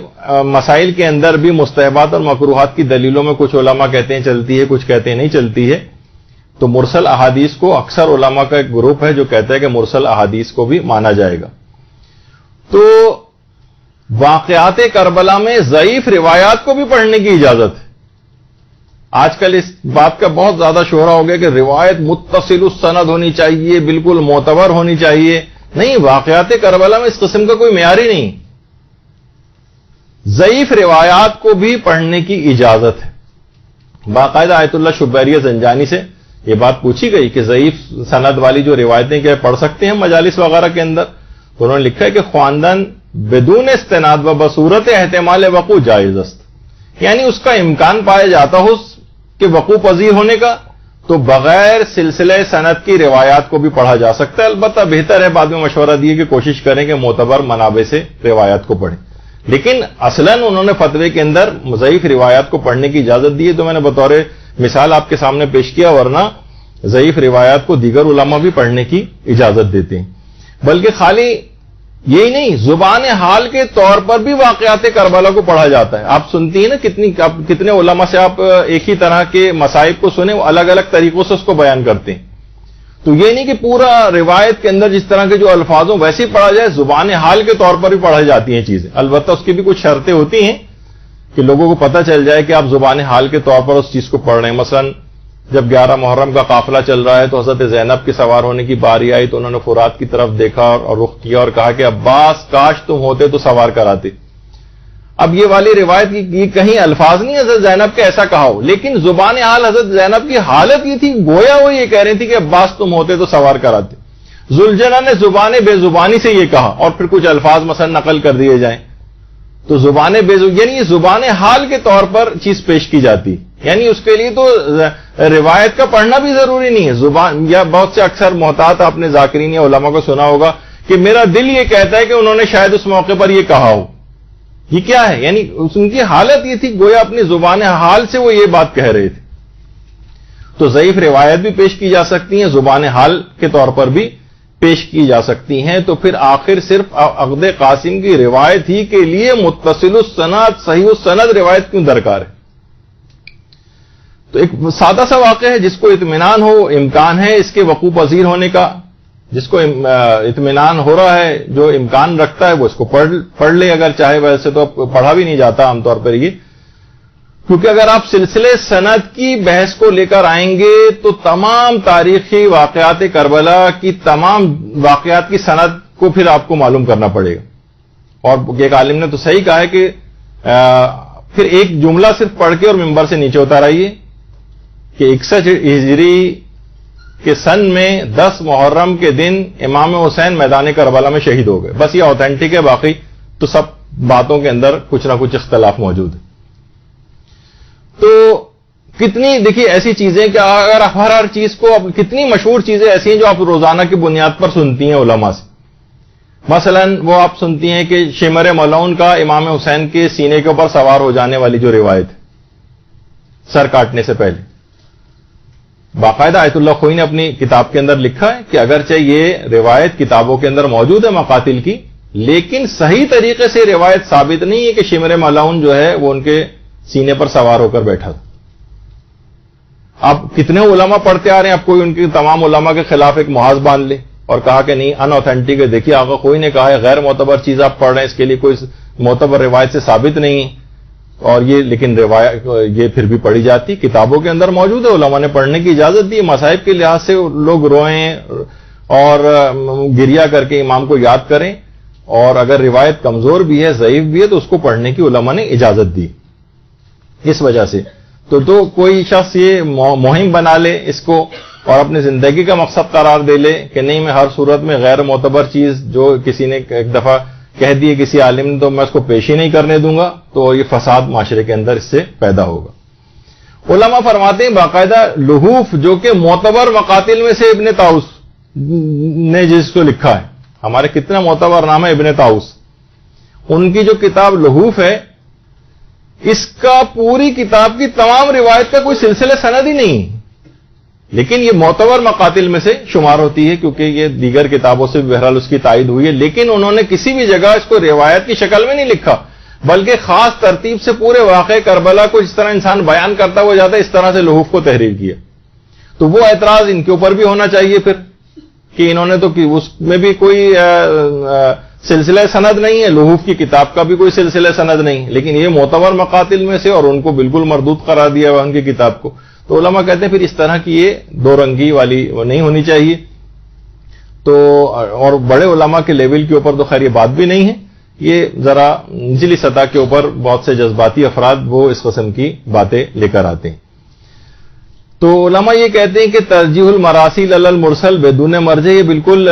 مسائل کے اندر بھی مستحبات اور مکروہات کی دلیلوں میں کچھ علماء کہتے ہیں چلتی ہے، کچھ کہتے ہیں نہیں چلتی ہے، تو مرسل احادیث کو اکثر علماء کا ایک گروپ ہے جو کہتا ہے کہ مرسل احادیث کو بھی مانا جائے گا۔ تو واقعات کربلا میں ضعیف روایات کو بھی پڑھنے کی اجازت ہے۔ آج کل اس بات کا بہت زیادہ شہرہ ہو گیا کہ روایت متصل السند ہونی چاہیے، بالکل معتبر ہونی چاہیے۔ نہیں، واقعات کربلا میں اس قسم کا کوئی معیار ہی نہیں، ضعیف روایات کو بھی پڑھنے کی اجازت ہے۔ باقاعدہ آیت اللہ شبیری زنجانی سے یہ بات پوچھی گئی کہ ضعیف سند والی جو روایتیں کیا پڑھ سکتے ہیں مجالس وغیرہ کے اندر، تو انہوں نے لکھا ہے کہ خواندن بدون استناد و بصورت احتمال وقوع جائز است، یعنی اس کا امکان پایا جاتا ہو کہ وقوع پذیر ہونے کا، تو بغیر سلسلہ سند کی روایات کو بھی پڑھا جا سکتا ہے۔ البتہ بہتر ہے، بعد میں مشورہ دیے کہ کوشش کریں کہ معتبر منابع سے روایات کو پڑھیں، لیکن اصلاً انہوں نے فتوے کے اندر ضعیف روایات کو پڑھنے کی اجازت دی ہے۔ تو میں نے بطور مثال آپ کے سامنے پیش کیا، ورنہ ضعیف روایات کو دیگر علماء بھی پڑھنے کی اجازت دیتے ہیں. بلکہ خالی یہی نہیں، زبان حال کے طور پر بھی واقعات کربلا کو پڑھا جاتا ہے. آپ سنتی ہیں نا کتنے علماء سے آپ ایک ہی طرح کے مصائب کو سنیں، وہ الگ الگ طریقوں سے اس کو بیان کرتے ہیں. تو یہ نہیں کہ پورا روایت کے اندر جس طرح کے جو الفاظوں ویسے ہی پڑھا جائے، زبان حال کے طور پر بھی پڑھائی جاتی ہیں چیزیں. البتہ اس کی بھی کچھ شرطیں ہوتی ہیں کہ لوگوں کو پتہ چل جائے کہ آپ زبان حال کے طور پر اس چیز کو پڑھ رہے ہیں. مثلا جب 11 محرم کا قافلہ چل رہا ہے تو حضرت زینب کے سوار ہونے کی باری آئی تو انہوں نے فرات کی طرف دیکھا اور رخ کیا اور کہا کہ عباس کاش تم ہوتے تو سوار کراتے. اب یہ والی روایت کی کہیں الفاظ نہیں حضرت زینب کے ایسا کہا ہو، لیکن زبان حال حضرت زینب کی حالت یہ تھی، گویا وہ یہ کہہ رہی تھی کہ عباس تم ہوتے تو سوار کراتے. ذوالجنہ نے زبان بے زبانی سے یہ کہا اور پھر کچھ الفاظ مثلا نقل کر دیے جائیں تو زبان یعنی یہ زبان حال کے طور پر چیز پیش کی جاتی. یعنی اس کے لیے تو روایت کا پڑھنا بھی ضروری نہیں ہے. زبان یا بہت سے اکثر محتاط آپ نے ذاکرین یا علماء کو سنا ہوگا کہ میرا دل یہ کہتا ہے کہ انہوں نے شاید اس موقع پر یہ کہا ہو. یہ کیا ہے؟ یعنی ان کی حالت یہ تھی گویا اپنی زبان حال سے وہ یہ بات کہہ رہے تھے. تو ضعیف روایت بھی پیش کی جا سکتی ہیں، زبان حال کے طور پر بھی پیش کی جا سکتی ہیں. تو پھر آخر صرف عقد قاسم کی روایت ہی کے لیے متصل السند صحیح السند روایت کیوں درکار ہے؟ تو ایک سادہ سا واقعہ ہے جس کو اطمینان ہو، امکان ہے اس کے وقوع پذیر ہونے کا، جس کو اطمینان ہو رہا ہے، جو امکان رکھتا ہے وہ اس کو پڑھ لے اگر چاہے. ویسے تو پڑھا بھی نہیں جاتا عام طور پر یہ، کیونکہ اگر آپ سلسلے سند کی بحث کو لے کر آئیں گے تو تمام تاریخی واقعات کربلا کی تمام واقعات کی سند کو پھر آپ کو معلوم کرنا پڑے گا. اور ایک عالم نے تو صحیح کہا ہے کہ پھر ایک جملہ صرف پڑھ کے اور ممبر سے نیچے اتار آئیے کہ 61 ہجری کے سن میں 10 محرم کے دن امام حسین میدان کربلا میں شہید ہو گئے. بس یہ اوتھینٹک ہے، باقی تو سب باتوں کے اندر کچھ نہ کچھ اختلاف موجود ہے. تو کتنی دیکھیے ایسی چیزیں کہ اگر ہر چیز کو کتنی مشہور چیزیں ایسی ہیں جو آپ روزانہ کی بنیاد پر سنتی ہیں علماء سے. مثلا وہ آپ سنتی ہیں کہ شمر ملعون کا امام حسین کے سینے کے اوپر سوار ہو جانے والی جو روایت ہے سر کاٹنے سے پہلے، باقاعدہ آیت اللہ خوئی نے اپنی کتاب کے اندر لکھا ہے کہ اگرچہ یہ روایت کتابوں کے اندر موجود ہے مقاتل کی، لیکن صحیح طریقے سے روایت ثابت نہیں ہے کہ شمر ملعون جو ہے وہ ان کے سینے پر سوار ہو کر بیٹھا تھا. اب کتنے علماء پڑھتے آ رہے ہیں، اب کوئی ان کے تمام علماء کے خلاف ایک محاذ باندھ لے اور کہا کہ نہیں ان اوتھینٹک ہے. دیکھیے آقا کوئی نے کہا ہے غیر معتبر چیز آپ پڑھ رہے ہیں، اس کے لیے کوئی معتبر روایت سے ثابت نہیں ہے. اور یہ لیکن روایت یہ پھر بھی پڑھی جاتی، کتابوں کے اندر موجود ہے، علماء نے پڑھنے کی اجازت دی. مصائب کے لحاظ سے لوگ روئیں اور گریہ کر کے امام کو یاد کریں، اور اگر روایت کمزور بھی ہے ضعیف بھی ہے تو اس کو پڑھنے کی علماء نے اجازت دی. اس وجہ سے تو کوئی شخص یہ مہم بنا لے اس کو اور اپنی زندگی کا مقصد قرار دے لے کہ نہیں میں ہر صورت میں غیر معتبر چیز جو کسی نے ایک دفعہ کہہ دی کسی عالم نے تو میں اس کو پیش ہی نہیں کرنے دوں گا، تو یہ فساد معاشرے کے اندر اس سے پیدا ہوگا. علماء فرماتے ہیں باقاعدہ لحوف جو کہ معتبر مقاتل میں سے ابن طاؤس نے جس کو لکھا ہے، ہمارے کتنا معتبر نام ہے ابن طاؤس، ان کی جو کتاب لحوف ہے اس کا پوری کتاب کی تمام روایت کا کوئی سلسلہ سند ہی نہیں، لیکن یہ معتبر مقاتل میں سے شمار ہوتی ہے کیونکہ یہ دیگر کتابوں سے بہرحال اس کی تائید ہوئی ہے. لیکن انہوں نے کسی بھی جگہ اس کو روایت کی شکل میں نہیں لکھا، بلکہ خاص ترتیب سے پورے واقعہ کربلا کو جس طرح انسان بیان کرتا ہوا جاتا ہے اس طرح سے لحوف کو تحریر کیا. تو وہ اعتراض ان کے اوپر بھی ہونا چاہیے پھر کہ انہوں نے تو اس میں بھی کوئی سلسلہ سند نہیں ہے، لحوف کی کتاب کا بھی کوئی سلسلہ سند نہیں، لیکن یہ معتبر مقاتل میں سے اور ان کو بالکل مردود قرار دیا ہوا ان کی کتاب کو. تو علماء کہتے ہیں پھر اس طرح کی یہ دو رنگی والی وہ نہیں ہونی چاہیے. تو اور بڑے علماء کے لیول کے اوپر تو خیر یہ بات بھی نہیں ہے، یہ ذرا نچلی سطح کے اوپر بہت سے جذباتی افراد وہ اس قسم کی باتیں لے کر آتے ہیں. تو علماء یہ کہتے ہیں کہ ترجیح المراسیل علی المرسل بدون مرجع یہ بالکل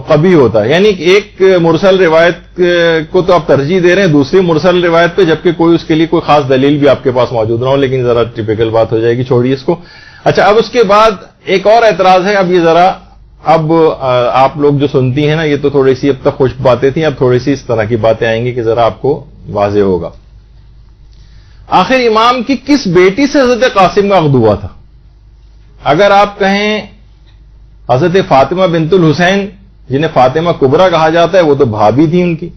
قبیح ہوتا ہے. یعنی ایک مرسل روایت کو تو آپ ترجیح دے رہے ہیں دوسری مرسل روایت پہ، جبکہ کوئی اس کے لیے کوئی خاص دلیل بھی آپ کے پاس موجود نہ ہو. لیکن ذرا ٹپیکل بات ہو جائے گی، چھوڑیے اس کو. اچھا اب اس کے بعد ایک اور اعتراض ہے. اب یہ ذرا اب آپ لوگ جو سنتی ہیں نا یہ تو تھوڑی سی اب تک خشک باتیں تھیں، اب تھوڑی سی اس طرح کی باتیں آئیں گی کہ ذرا آپ کو واضح ہوگا. آخر امام کی کس بیٹی سے حضرت قاسم کا عقد ہوا تھا؟ اگر آپ کہیں حضرت فاطمہ بنت الحسین جنہیں فاطمہ کبریٰ کہا جاتا ہے وہ تو بھابھی تھی ان کی.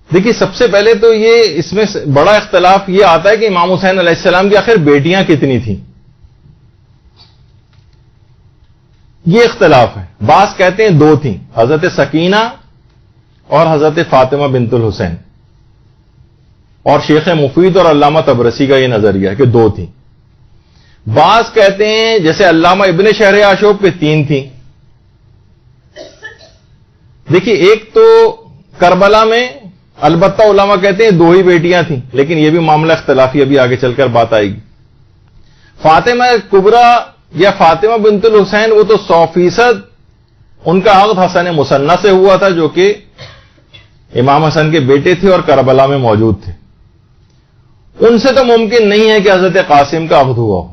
دیکھیے سب سے پہلے تو یہ اس میں بڑا اختلاف یہ آتا ہے کہ امام حسین علیہ السلام کی آخر بیٹیاں کتنی تھیں. یہ اختلاف ہے. بعض کہتے ہیں 2 تھیں, حضرت سکینہ اور حضرت فاطمہ بنت الحسین, اور شیخ مفید اور علامہ طبرسی کا یہ نظریہ ہے کہ 2 تھیں. بعض کہتے ہیں جیسے علامہ ابن شہر آشوب کے 3 تھیں. دیکھیے ایک تو کربلا میں البتہ علماء کہتے ہیں 2 ہی بیٹیاں تھیں, لیکن یہ بھی معاملہ اختلافی, ابھی آگے چل کر بات آئے گی. فاطمہ کبریٰ یا فاطمہ بنت الحسین وہ تو 100% ان کا عقد حسن مثنیٰ سے ہوا تھا جو کہ امام حسن کے بیٹے تھے اور کربلا میں موجود تھے. ان سے تو ممکن نہیں ہے کہ حضرت قاسم کا عقد ہوا ہو,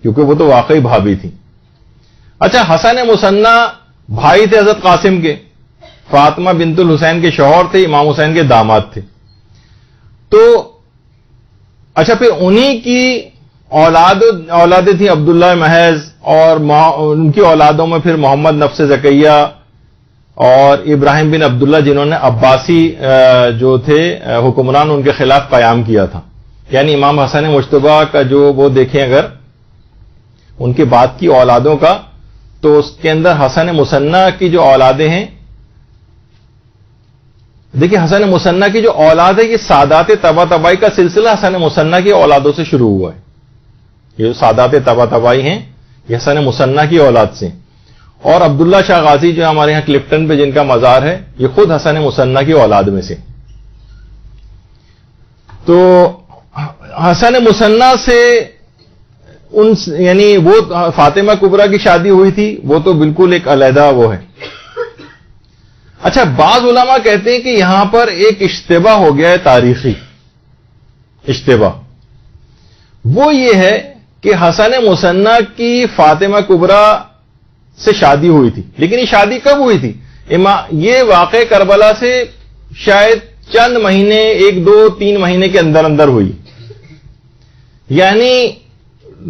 کیونکہ وہ تو واقعی بھابھی تھی. اچھا حسن مثنیٰ بھائی تھے حضرت قاسم کے, فاطمہ بنت الحسین کے شوہر تھے, امام حسین کے داماد تھے. تو اچھا پھر انہی کی اولادیں تھیں عبداللہ محض, اور ان کی اولادوں میں پھر محمد نفس زکیہ اور ابراہیم بن عبداللہ جنہوں نے عباسی جو تھے حکمران ان کے خلاف قیام کیا تھا. یعنی امام حسن مجتبیٰ کا جو وہ دیکھیں اگر ان کے بعد کی اولادوں کا, تو اس کے اندر حسن مثنیٰ کی جو اولادیں ہیں, دیکھیں حسن مثنیٰ کی جو اولاد ہے یہ سادات تبا تبائی کا سلسلہ حسن مثنیٰ کی اولادوں سے شروع ہوا ہے. یہ جو سادات تبا تبائی ہیں یہ حسن مثنیٰ کی اولاد سے, اور عبداللہ شاہ غازی جو ہمارے یہاں کلفٹن پہ جن کا مزار ہے یہ خود حسن مثنیٰ کی اولاد میں سے. تو حسن مثنیٰ سے یعنی وہ فاطمہ کبریٰ کی شادی ہوئی تھی, وہ تو بالکل ایک علیحدہ وہ ہے. اچھا بعض علماء کہتے ہیں کہ یہاں پر ایک اشتباہ ہو گیا ہے, تاریخی اشتباہ. وہ یہ ہے کہ حسن مثنیٰ کی فاطمہ کبریٰ سے شادی ہوئی تھی, لیکن یہ شادی کب ہوئی تھی؟ یہ واقع کربلا سے شاید چند مہینے, 1 2 3 مہینے کے اندر اندر ہوئی. یعنی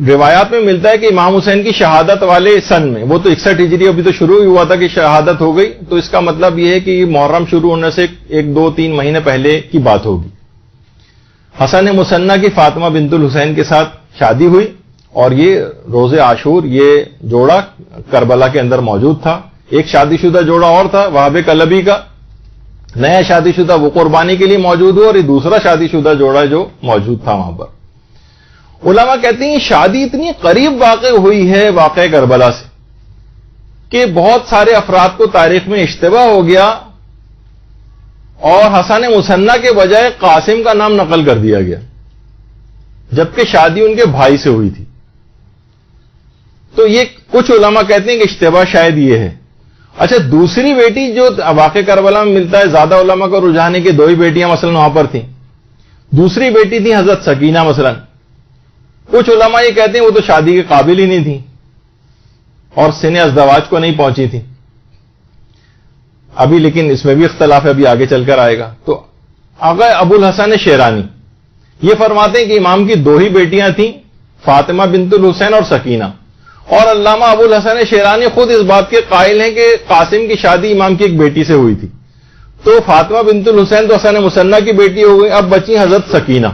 روایات میں ملتا ہے کہ امام حسین کی شہادت والے سن میں, وہ تو 61 ہجری ابھی تو شروع ہی ہوا تھا کہ شہادت ہو گئی, تو اس کا مطلب یہ ہے کہ محرم شروع ہونے سے 1 2 3 مہینے پہلے کی بات ہوگی. حسن مثنیٰ کی فاطمہ بنت الحسین کے ساتھ شادی ہوئی, اور یہ روز عاشور یہ جوڑا کربلا کے اندر موجود تھا. ایک شادی شدہ جوڑا اور تھا وہاب کلبی کا, نیا شادی شدہ وہ قربانی کے لیے موجود ہوا, اور یہ دوسرا شادی شدہ جوڑا جو موجود تھا وہاں پر. علماء کہتے ہیں شادی اتنی قریب واقع ہوئی ہے واقع کربلا سے کہ بہت سارے افراد کو تاریخ میں اشتباہ ہو گیا, اور حسن مثنیٰ کے بجائے قاسم کا نام نقل کر دیا گیا, جبکہ شادی ان کے بھائی سے ہوئی تھی. تو یہ کچھ علماء کہتے ہیں کہ اشتباہ شاید یہ ہے. اچھا دوسری بیٹی جو واقع کربلا میں ملتا ہے, زیادہ علماء کا رجحان ہے کہ 2 ہی بیٹیاں مثلا وہاں پر تھیں. دوسری بیٹی تھی حضرت سکینہ مثلا. کچھ علماء یہ کہتے ہیں وہ تو شادی کے قابل ہی نہیں تھی اور سن ازدواج کو نہیں پہنچی تھی. ابھی لیکن اس میں بھی اختلاف ہے, ابھی آگے چل کر آئے گا. تو آغا ابو الحسن شیرانی یہ فرماتے ہیں کہ امام کی 2 ہی بیٹیاں تھیں, فاطمہ بنت الحسین اور سکینہ. اور علامہ ابو الحسن شیرانی خود اس بات کے قائل ہیں کہ قاسم کی شادی امام کی ایک بیٹی سے ہوئی تھی. تو فاطمہ بنت الحسین تو حسن مثنیٰ کی بیٹی ہو گئی, اب بچی حضرت سکینہ.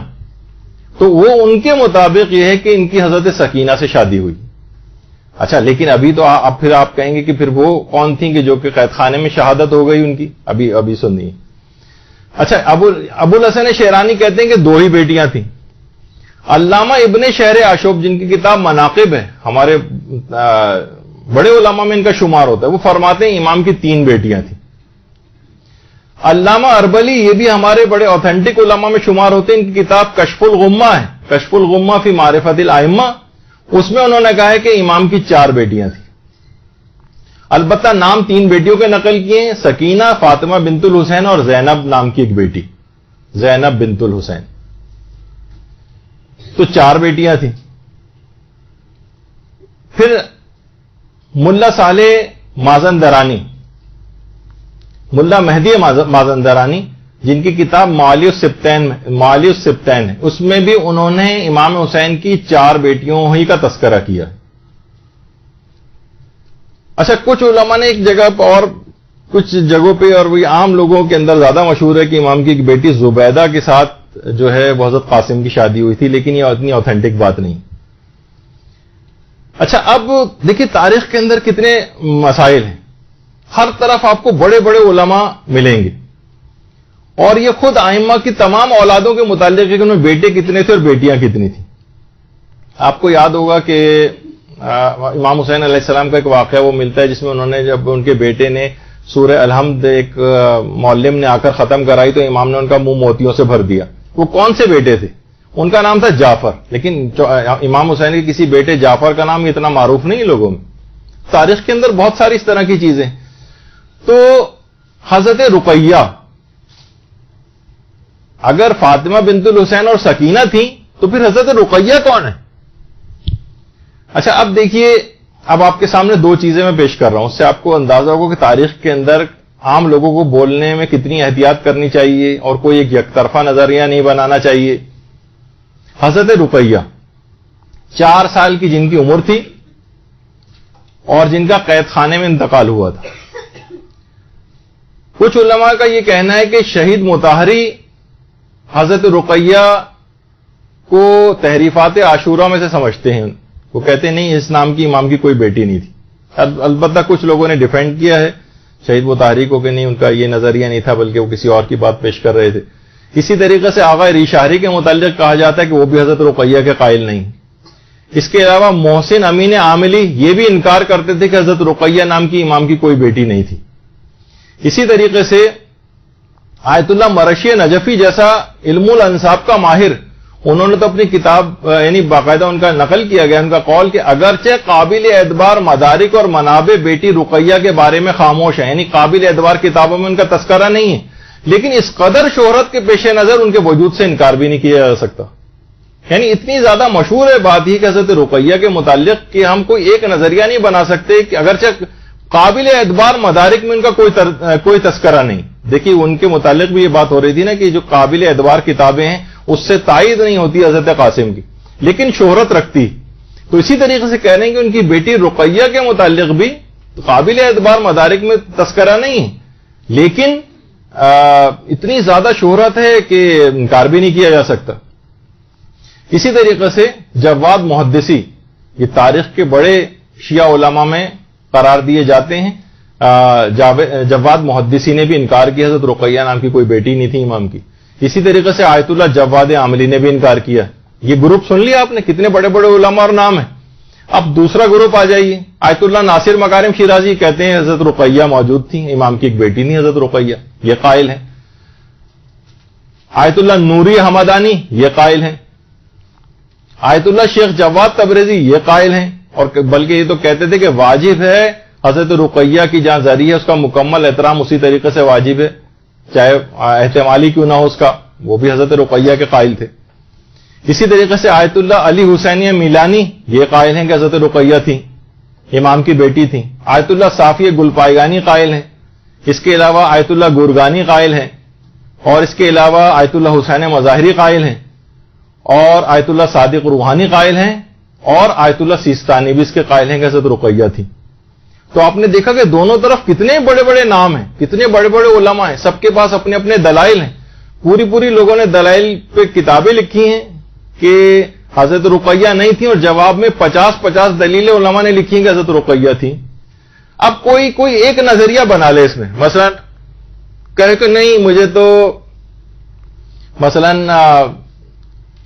تو وہ ان کے مطابق یہ ہے کہ ان کی حضرت سکینہ سے شادی ہوئی. اچھا لیکن ابھی تو اب پھر آپ کہیں گے کہ پھر وہ کون تھیں کہ جو کہ قید خانے میں شہادت ہو گئی ان کی؟ ابھی سنیے. اچھا ابو الحسن شیرانی کہتے ہیں کہ 2 ہی بیٹیاں تھیں. علامہ ابن شہر آشوب جن کی کتاب مناقب ہے, ہمارے بڑے علماء میں ان کا شمار ہوتا ہے, وہ فرماتے ہیں امام کی 3 بیٹیاں تھیں. علامہ اربلی یہ بھی ہمارے بڑے اوتھینٹک علماء میں شمار ہوتے ہیں, ان کی کتاب کشف الغمہ ہے, کشف الغمہ فی معرفت الائمہ. اس میں انہوں نے کہا ہے کہ امام کی 4 بیٹیاں تھیں. البتہ نام 3 بیٹیوں کے نقل کیے ہیں, سکینہ, فاطمہ بنت الحسین اور زینب نام کی ایک بیٹی, زینب بنت الحسین. تو 4 بیٹیاں تھیں. پھر ملا صالح مازندرانی, ملا مہدی مازندرانی جن کی کتاب معالی السبتین ہے, اس میں بھی انہوں نے امام حسین کی 4 بیٹیوں ہی کا تذکرہ کیا. اچھا کچھ علماء نے ایک جگہ پر اور کچھ جگہوں پہ اور وہی عام لوگوں کے اندر زیادہ مشہور ہے کہ امام کی ایک بیٹی زبیدہ کے ساتھ جو ہے وہ حضرت قاسم کی شادی ہوئی تھی، لیکن یہ اتنی اوتھینٹک بات نہیں۔ اچھا اب دیکھیے تاریخ کے اندر کتنے مسائل ہیں، ہر طرف آپ کو بڑے بڑے علماء ملیں گے، اور یہ خود ائمہ کی تمام اولادوں کے متعلق ہے کہ ان میں بیٹے کتنے تھے اور بیٹیاں کتنی تھیں۔ آپ کو یاد ہوگا کہ امام حسین علیہ السلام کا ایک واقعہ وہ ملتا ہے جس میں انہوں نے جب ان کے بیٹے نے سورہ الحمد ایک معلم نے آ کر ختم کرائی تو امام نے ان کا منہ موتیوں سے بھر دیا۔ وہ کون سے بیٹے تھے؟ ان کا نام تھا جعفر، لیکن امام حسین کے کسی بیٹے جعفر کا نام اتنا معروف نہیں لوگوں میں۔ تاریخ کے اندر بہت ساری اس طرح کی چیزیں۔ تو حضرت رقیہ اگر فاطمہ بنت الحسین اور سکینہ تھیں تو پھر حضرت رقیہ کون ہے؟ اچھا اب دیکھیے، اب آپ کے سامنے دو چیزیں میں پیش کر رہا ہوں، اس سے آپ کو اندازہ ہوگا کہ تاریخ کے اندر عام لوگوں کو بولنے میں کتنی احتیاط کرنی چاہیے اور کوئی ایک یک طرفہ نظریہ نہیں بنانا چاہیے۔ حضرت رقیہ 4 سال کی جن کی عمر تھی اور جن کا قید خانے میں انتقال ہوا تھا۔ کچھ علماء کا یہ کہنا ہے کہ شہید مطہری حضرت رقیہ کو تحریفات عاشورہ میں سے سمجھتے ہیں، وہ کہتے ہیں نہیں اس نام کی امام کی کوئی بیٹی نہیں تھی۔ البتہ کچھ لوگوں نے ڈیفینڈ کیا ہے شہید مطہری کو کہ نہیں ان کا یہ نظریہ نہیں تھا بلکہ وہ کسی اور کی بات پیش کر رہے تھے۔ اسی طریقے سے آغا ریشاری کے متعلق کہا جاتا ہے کہ وہ بھی حضرت رقیہ کے قائل نہیں۔ اس کے علاوہ محسن امین عاملی یہ بھی انکار کرتے تھے کہ حضرت رقیہ نام کی امام کی کوئی بیٹی نہیں تھی۔ اسی طریقے سے آیت اللہ مرشی نجفی جیسا علم الانساب کا ماہر، انہوں نے تو اپنی کتاب یعنی باقاعدہ ان کا نقل کیا گیا ان کا قول کہ اگرچہ قابل اعتبار مدارک اور منابع بیٹی رقیہ کے بارے میں خاموش ہیں، یعنی قابل اعتبار کتابوں میں ان کا تذکرہ نہیں ہے، لیکن اس قدر شہرت کے پیش نظر ان کے وجود سے انکار بھی نہیں کیا جا سکتا۔ یعنی اتنی زیادہ مشہور ہے بات ہی کہ حضرت رقیہ کے متعلق کہ ہم کوئی ایک نظریہ نہیں بنا سکتے کہ اگرچہ قابل اعتبار مدارک میں ان کا کوئی تذکرہ نہیں۔ دیکھیے ان کے متعلق بھی یہ بات ہو رہی تھی نا کہ جو قابل اعتبار کتابیں ہیں اس سے تائید نہیں ہوتی حضرت قاسم کی، لیکن شہرت رکھتی۔ تو اسی طریقے سے کہہ رہے ہیں کہ ان کی بیٹی رقیہ کے متعلق بھی قابل اعتبار مدارک میں تذکرہ نہیں ہے، لیکن اتنی زیادہ شہرت ہے کہ انکار بھی نہیں کیا جا سکتا۔ اسی طریقے سے جواد محدثی یہ تاریخ کے بڑے شیعہ علماء میں قرار دیے جاتے ہیں۔ جواد محدثی نے بھی انکار کیا حضرت رقیہ نام کی کوئی بیٹی نہیں تھی امام کی۔ اسی طریقے سے آیت اللہ جواد عاملی نے بھی انکار کیا۔ یہ گروپ سن لیا آپ نے کتنے بڑے بڑے علماء اور نام ہیں۔ اب دوسرا گروپ آ جائیے، آیت اللہ ناصر مکارم شیرازی کہتے ہیں حضرت رقیہ موجود تھی، امام کی ایک بیٹی نہیں حضرت رقیہ، یہ قائل ہیں۔ آیت اللہ نوری حمدانی یہ قائل ہیں۔ آیت اللہ شیخ جواد تبریزی یہ قائل ہیں، اور بلکہ یہ تو کہتے تھے کہ واجب ہے حضرت رقیہ کی جہاں ذریعہ اس کا مکمل احترام اسی طریقے سے واجب ہے چاہے احتمالی کیوں نہ ہو اس کا، وہ بھی حضرت رقیہ کے قائل تھے۔ اسی طریقے سے آیت اللہ علی حسینیہ میلانی یہ قائل ہیں کہ حضرت رقیہ تھیں، امام کی بیٹی تھیں۔ آیت اللہ صافی گلپائگانی قائل ہیں، اس کے علاوہ آیت اللہ گورگانی قائل ہیں، اور اس کے علاوہ آیت اللہ حسین مظاہری قائل ہیں، اور آیت اللہ صادق روحانی قائل ہیں، اور آیت اللہ سیستانی بھی اس کے قائل ہیں کہ حضرت رقیہ تھی۔ تو آپ نے دیکھا کہ دونوں طرف کتنے بڑے بڑے نام ہیں، کتنے بڑے بڑے علماء ہیں، سب کے پاس اپنے اپنے دلائل ہیں۔ پوری لوگوں نے دلائل پہ کتابیں لکھی ہیں کہ حضرت رقیہ نہیں تھی، اور جواب میں 50 دلیلیں علماء نے لکھی ہیں کہ حضرت رقیہ تھی۔ اب کوئی ایک نظریہ بنا لے اس میں، مثلا کہے کہ نہیں مجھے تو مثلا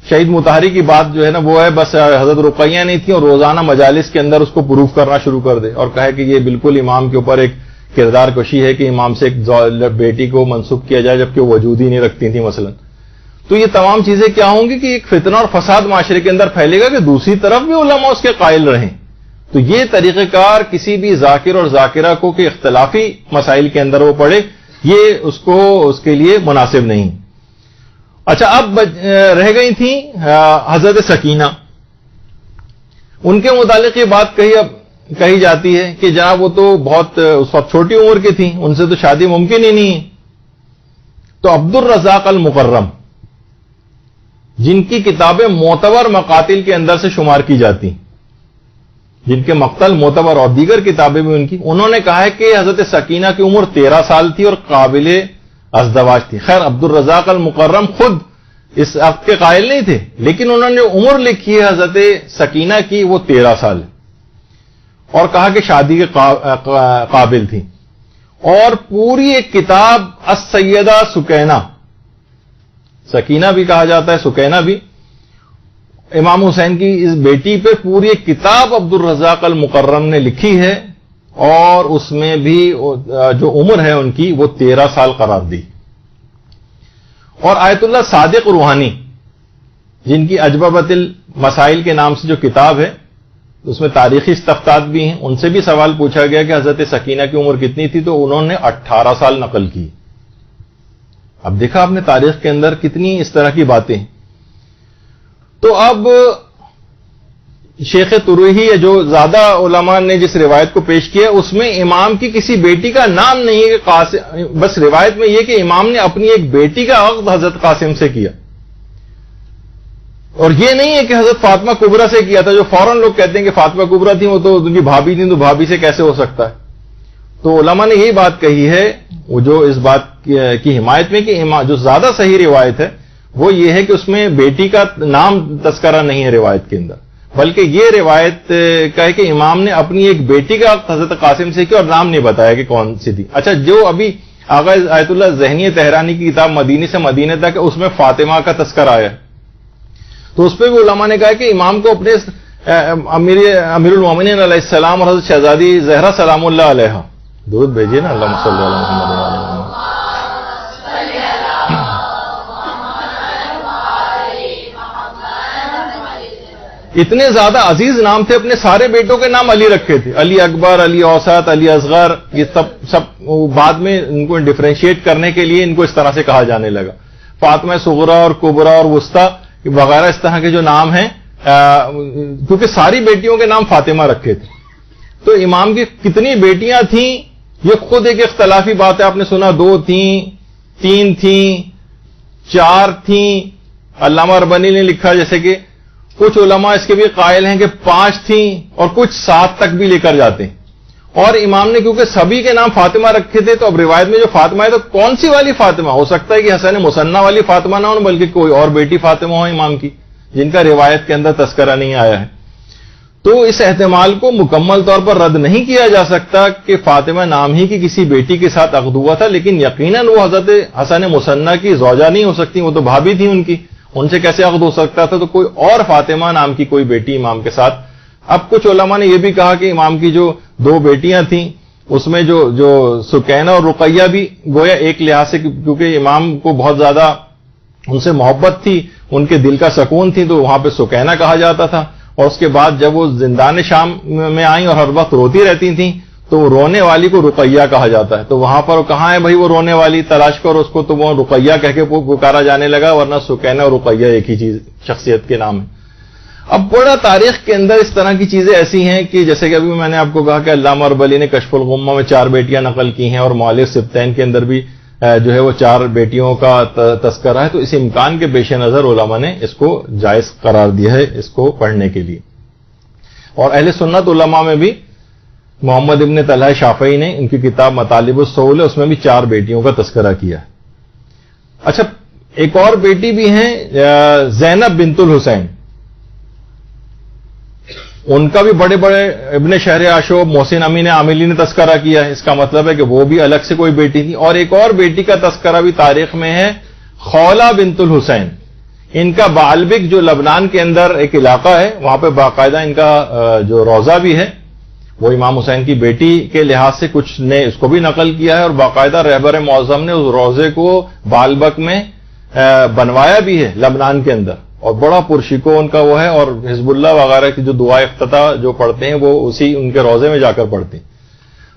شہید مطہری کی بات جو ہے نا وہ ہے بس حضرت رقیہ نہیں تھی، اور روزانہ مجالس کے اندر اس کو پروف کرنا شروع کر دے اور کہے کہ یہ بالکل امام کے اوپر ایک کردار کشی ہے کہ امام سے ایک بیٹی کو منسوب کیا جائے جبکہ وہ وجود ہی نہیں رکھتی تھی مثلا۔ تو یہ تمام چیزیں کیا ہوں گی کہ ایک فتنہ اور فساد معاشرے کے اندر پھیلے گا کہ دوسری طرف بھی علماء اس کے قائل رہیں۔ تو یہ طریقہ کار کسی بھی ذاکر اور ذاکرہ کو کہ اختلافی مسائل کے اندر وہ پڑے، یہ اس کے لیے مناسب نہیں۔ اچھا اب رہ گئی تھیں حضرت سکینہ، ان کے متعلق یہ بات کہی جاتی ہے کہ جناب وہ تو بہت اس وقت چھوٹی عمر کی تھیں، ان سے تو شادی ممکن ہی نہیں ہے۔ تو عبد الرزاق المکرم جن کی کتابیں معتبر مقاتل کے اندر سے شمار کی جاتی، جن کے مقتل معتبر اور دیگر کتابیں بھی ان کی، انہوں نے کہا ہے کہ حضرت سکینہ کی عمر 13 سال تھی اور قابل ازدواج تھی. خیر عبد الرزاق المکرم خود اس عقد کے قائل نہیں تھے، لیکن انہوں نے عمر لکھی ہے حضرت سکینہ کی، وہ 13 سال ہے، اور کہا کہ شادی کے قابل تھی. اور پوری ایک کتاب السیدہ سکینہ، سکینہ بھی کہا جاتا ہے، سکینہ بھی، امام حسین کی اس بیٹی پہ پوری ایک کتاب عبد الرزاق المکرم نے لکھی ہے، اور اس میں بھی جو عمر ہے ان کی وہ 13 سال قرار دی. اور آیت اللہ صادق روحانی، جن کی اجوبۃ المسائل کے نام سے جو کتاب ہے، اس میں تاریخی استفتات بھی ہیں، ان سے بھی سوال پوچھا گیا کہ حضرت سکینہ کی عمر کتنی تھی، تو انہوں نے 18 سال نقل کی. اب دیکھا آپ نے تاریخ کے اندر کتنی اس طرح کی باتیں. تو اب شیخ ترویحی جو زیادہ علماء نے جس روایت کو پیش کیا اس میں امام کی کسی بیٹی کا نام نہیں ہے کہ بس روایت میں یہ کہ امام نے اپنی ایک بیٹی کا عقد حضرت قاسم سے کیا، اور یہ نہیں ہے کہ حضرت فاطمہ کبریٰ سے کیا تھا، جو فوراً لوگ کہتے ہیں کہ فاطمہ کبریٰ تھی، وہ تو ان کی بھابھی تھی، تو بھابھی سے کیسے ہو سکتا ہے. تو علماء نے یہی بات کہی ہے، وہ جو اس بات کی حمایت میں کہ جو زیادہ صحیح روایت ہے وہ یہ ہے کہ اس میں بیٹی کا نام تذکرہ نہیں ہے روایت کے اندر، بلکہ یہ روایت کا ہے کہ امام نے اپنی ایک بیٹی کا حضرت قاسم سے کیا اور نام نہیں بتایا کہ کون سی تھی. اچھا، جو ابھی آغا آیت اللہ ذہنی تہرانی کی کتاب مدینے سے مدینے تک، اس میں فاطمہ کا تذکرہ آیا ہے، تو اس پہ بھی علماء نے کہا کہ امام کو اپنے امیر المومنین علیہ السلام اور حضرت شہزادی زہرا سلام اللہ علیہ درود بھیجیے نا، اللہم صلی علی محمد. اتنے زیادہ عزیز نام تھے، اپنے سارے بیٹوں کے نام علی رکھے تھے، علی اکبر، علی اوسط، علی اصغر. یہ سب بعد میں ان کو ڈفرینشیٹ کرنے کے لیے ان کو اس طرح سے کہا جانے لگا. فاطمہ صغریٰ اور کبریٰ اور وسطیٰ وغیرہ اس طرح کے جو نام ہیں، کیونکہ ساری بیٹیوں کے نام فاطمہ رکھے تھے. تو امام کی کتنی بیٹیاں تھیں یہ خود ایک اختلافی بات ہے. آپ نے سنا 2 تھیں، 3 تھیں، 4 تھیں. علامہ اربنی نے لکھا جیسے کہ کچھ علماء اس کے بھی قائل ہیں کہ 5 تھیں اور کچھ 7 تک بھی لے کر جاتے ہیں. اور امام نے کیونکہ سبھی کے نام فاطمہ رکھے تھے، تو اب روایت میں جو فاطمہ ہے تو کون سی والی فاطمہ؟ ہو سکتا ہے کہ حسن مصنع والی فاطمہ نہ ہو، بلکہ کوئی اور بیٹی فاطمہ ہو امام کی، جن کا روایت کے اندر تذکرہ نہیں آیا ہے. تو اس احتمال کو مکمل طور پر رد نہیں کیا جا سکتا کہ فاطمہ نام ہی کی کسی بیٹی کے ساتھ عقد ہوا تھا، لیکن یقیناً وہ حضرت حسن مصنع کی زوجہ نہیں ہو سکتی، وہ تو بھابھی تھی ان کی، ان سے کیسے عقد ہو سکتا تھا؟ تو کوئی اور فاطمہ نام کی کوئی بیٹی امام کے ساتھ. اب کچھ علماء نے یہ بھی کہا کہ امام کی جو 2 بیٹیاں تھیں اس میں جو سکینہ اور رقیہ بھی گویا ایک لحاظ سے، کیونکہ امام کو بہت زیادہ ان سے محبت تھی، ان کے دل کا سکون تھی، تو وہاں پہ سکینہ کہا جاتا تھا. اور اس کے بعد جب وہ زندان شام میں آئیں اور ہر وقت روتی رہتی تھیں تو رونے والی کو رقیہ کہا جاتا ہے. تو وہاں پر کہاں ہے بھائی وہ رونے والی، تلاش کرو اس کو، تو وہ رقیہ کہہ کے پکارا جانے لگا، ورنہ سکینہ اور رقیہ ایک ہی چیز شخصیت کے نام ہے. اب بڑا تاریخ کے اندر اس طرح کی چیزیں ایسی ہیں کہ جیسے کہ ابھی میں نے آپ کو کہا کہ علامہ اربلی نے کشف الغمہ میں 4 بیٹیاں نقل کی ہیں، اور مؤلف سبتین کے اندر بھی جو ہے وہ 4 بیٹیوں کا تذکرہ ہے. تو اس امکان کے پیش نظر علماء نے اس کو جائز قرار دیا ہے اس کو پڑھنے کے لیے. اور اہل سنت علماء میں بھی محمد ابن طلحہ شافعی نے ان کی کتاب مطالب الصول ہے، اس میں بھی 4 بیٹیوں کا تذکرہ کیا ہے. اچھا، ایک اور بیٹی بھی ہیں زینب بنت الحسین، ان کا بھی بڑے بڑے ابن شہر عاشور محسن امین عاملی نے تذکرہ کیا ہے. اس کا مطلب ہے کہ وہ بھی الگ سے کوئی بیٹی تھی. اور ایک اور بیٹی کا تذکرہ بھی تاریخ میں ہے، خولہ بنت الحسین. ان کا بعلبک جو لبنان کے اندر ایک علاقہ ہے، وہاں پہ باقاعدہ ان کا جو روضہ بھی ہے، وہ امام حسین کی بیٹی کے لحاظ سے کچھ نے اس کو بھی نقل کیا ہے، اور باقاعدہ رہبر معظم نے اس روضے کو بعلبک میں بنوایا بھی ہے لبنان کے اندر، اور بڑا پرشکو ان کا وہ ہے. اور حزب اللہ وغیرہ کی جو دعائے افتتاح جو پڑھتے ہیں وہ اسی ان کے روضے میں جا کر پڑھتے ہیں.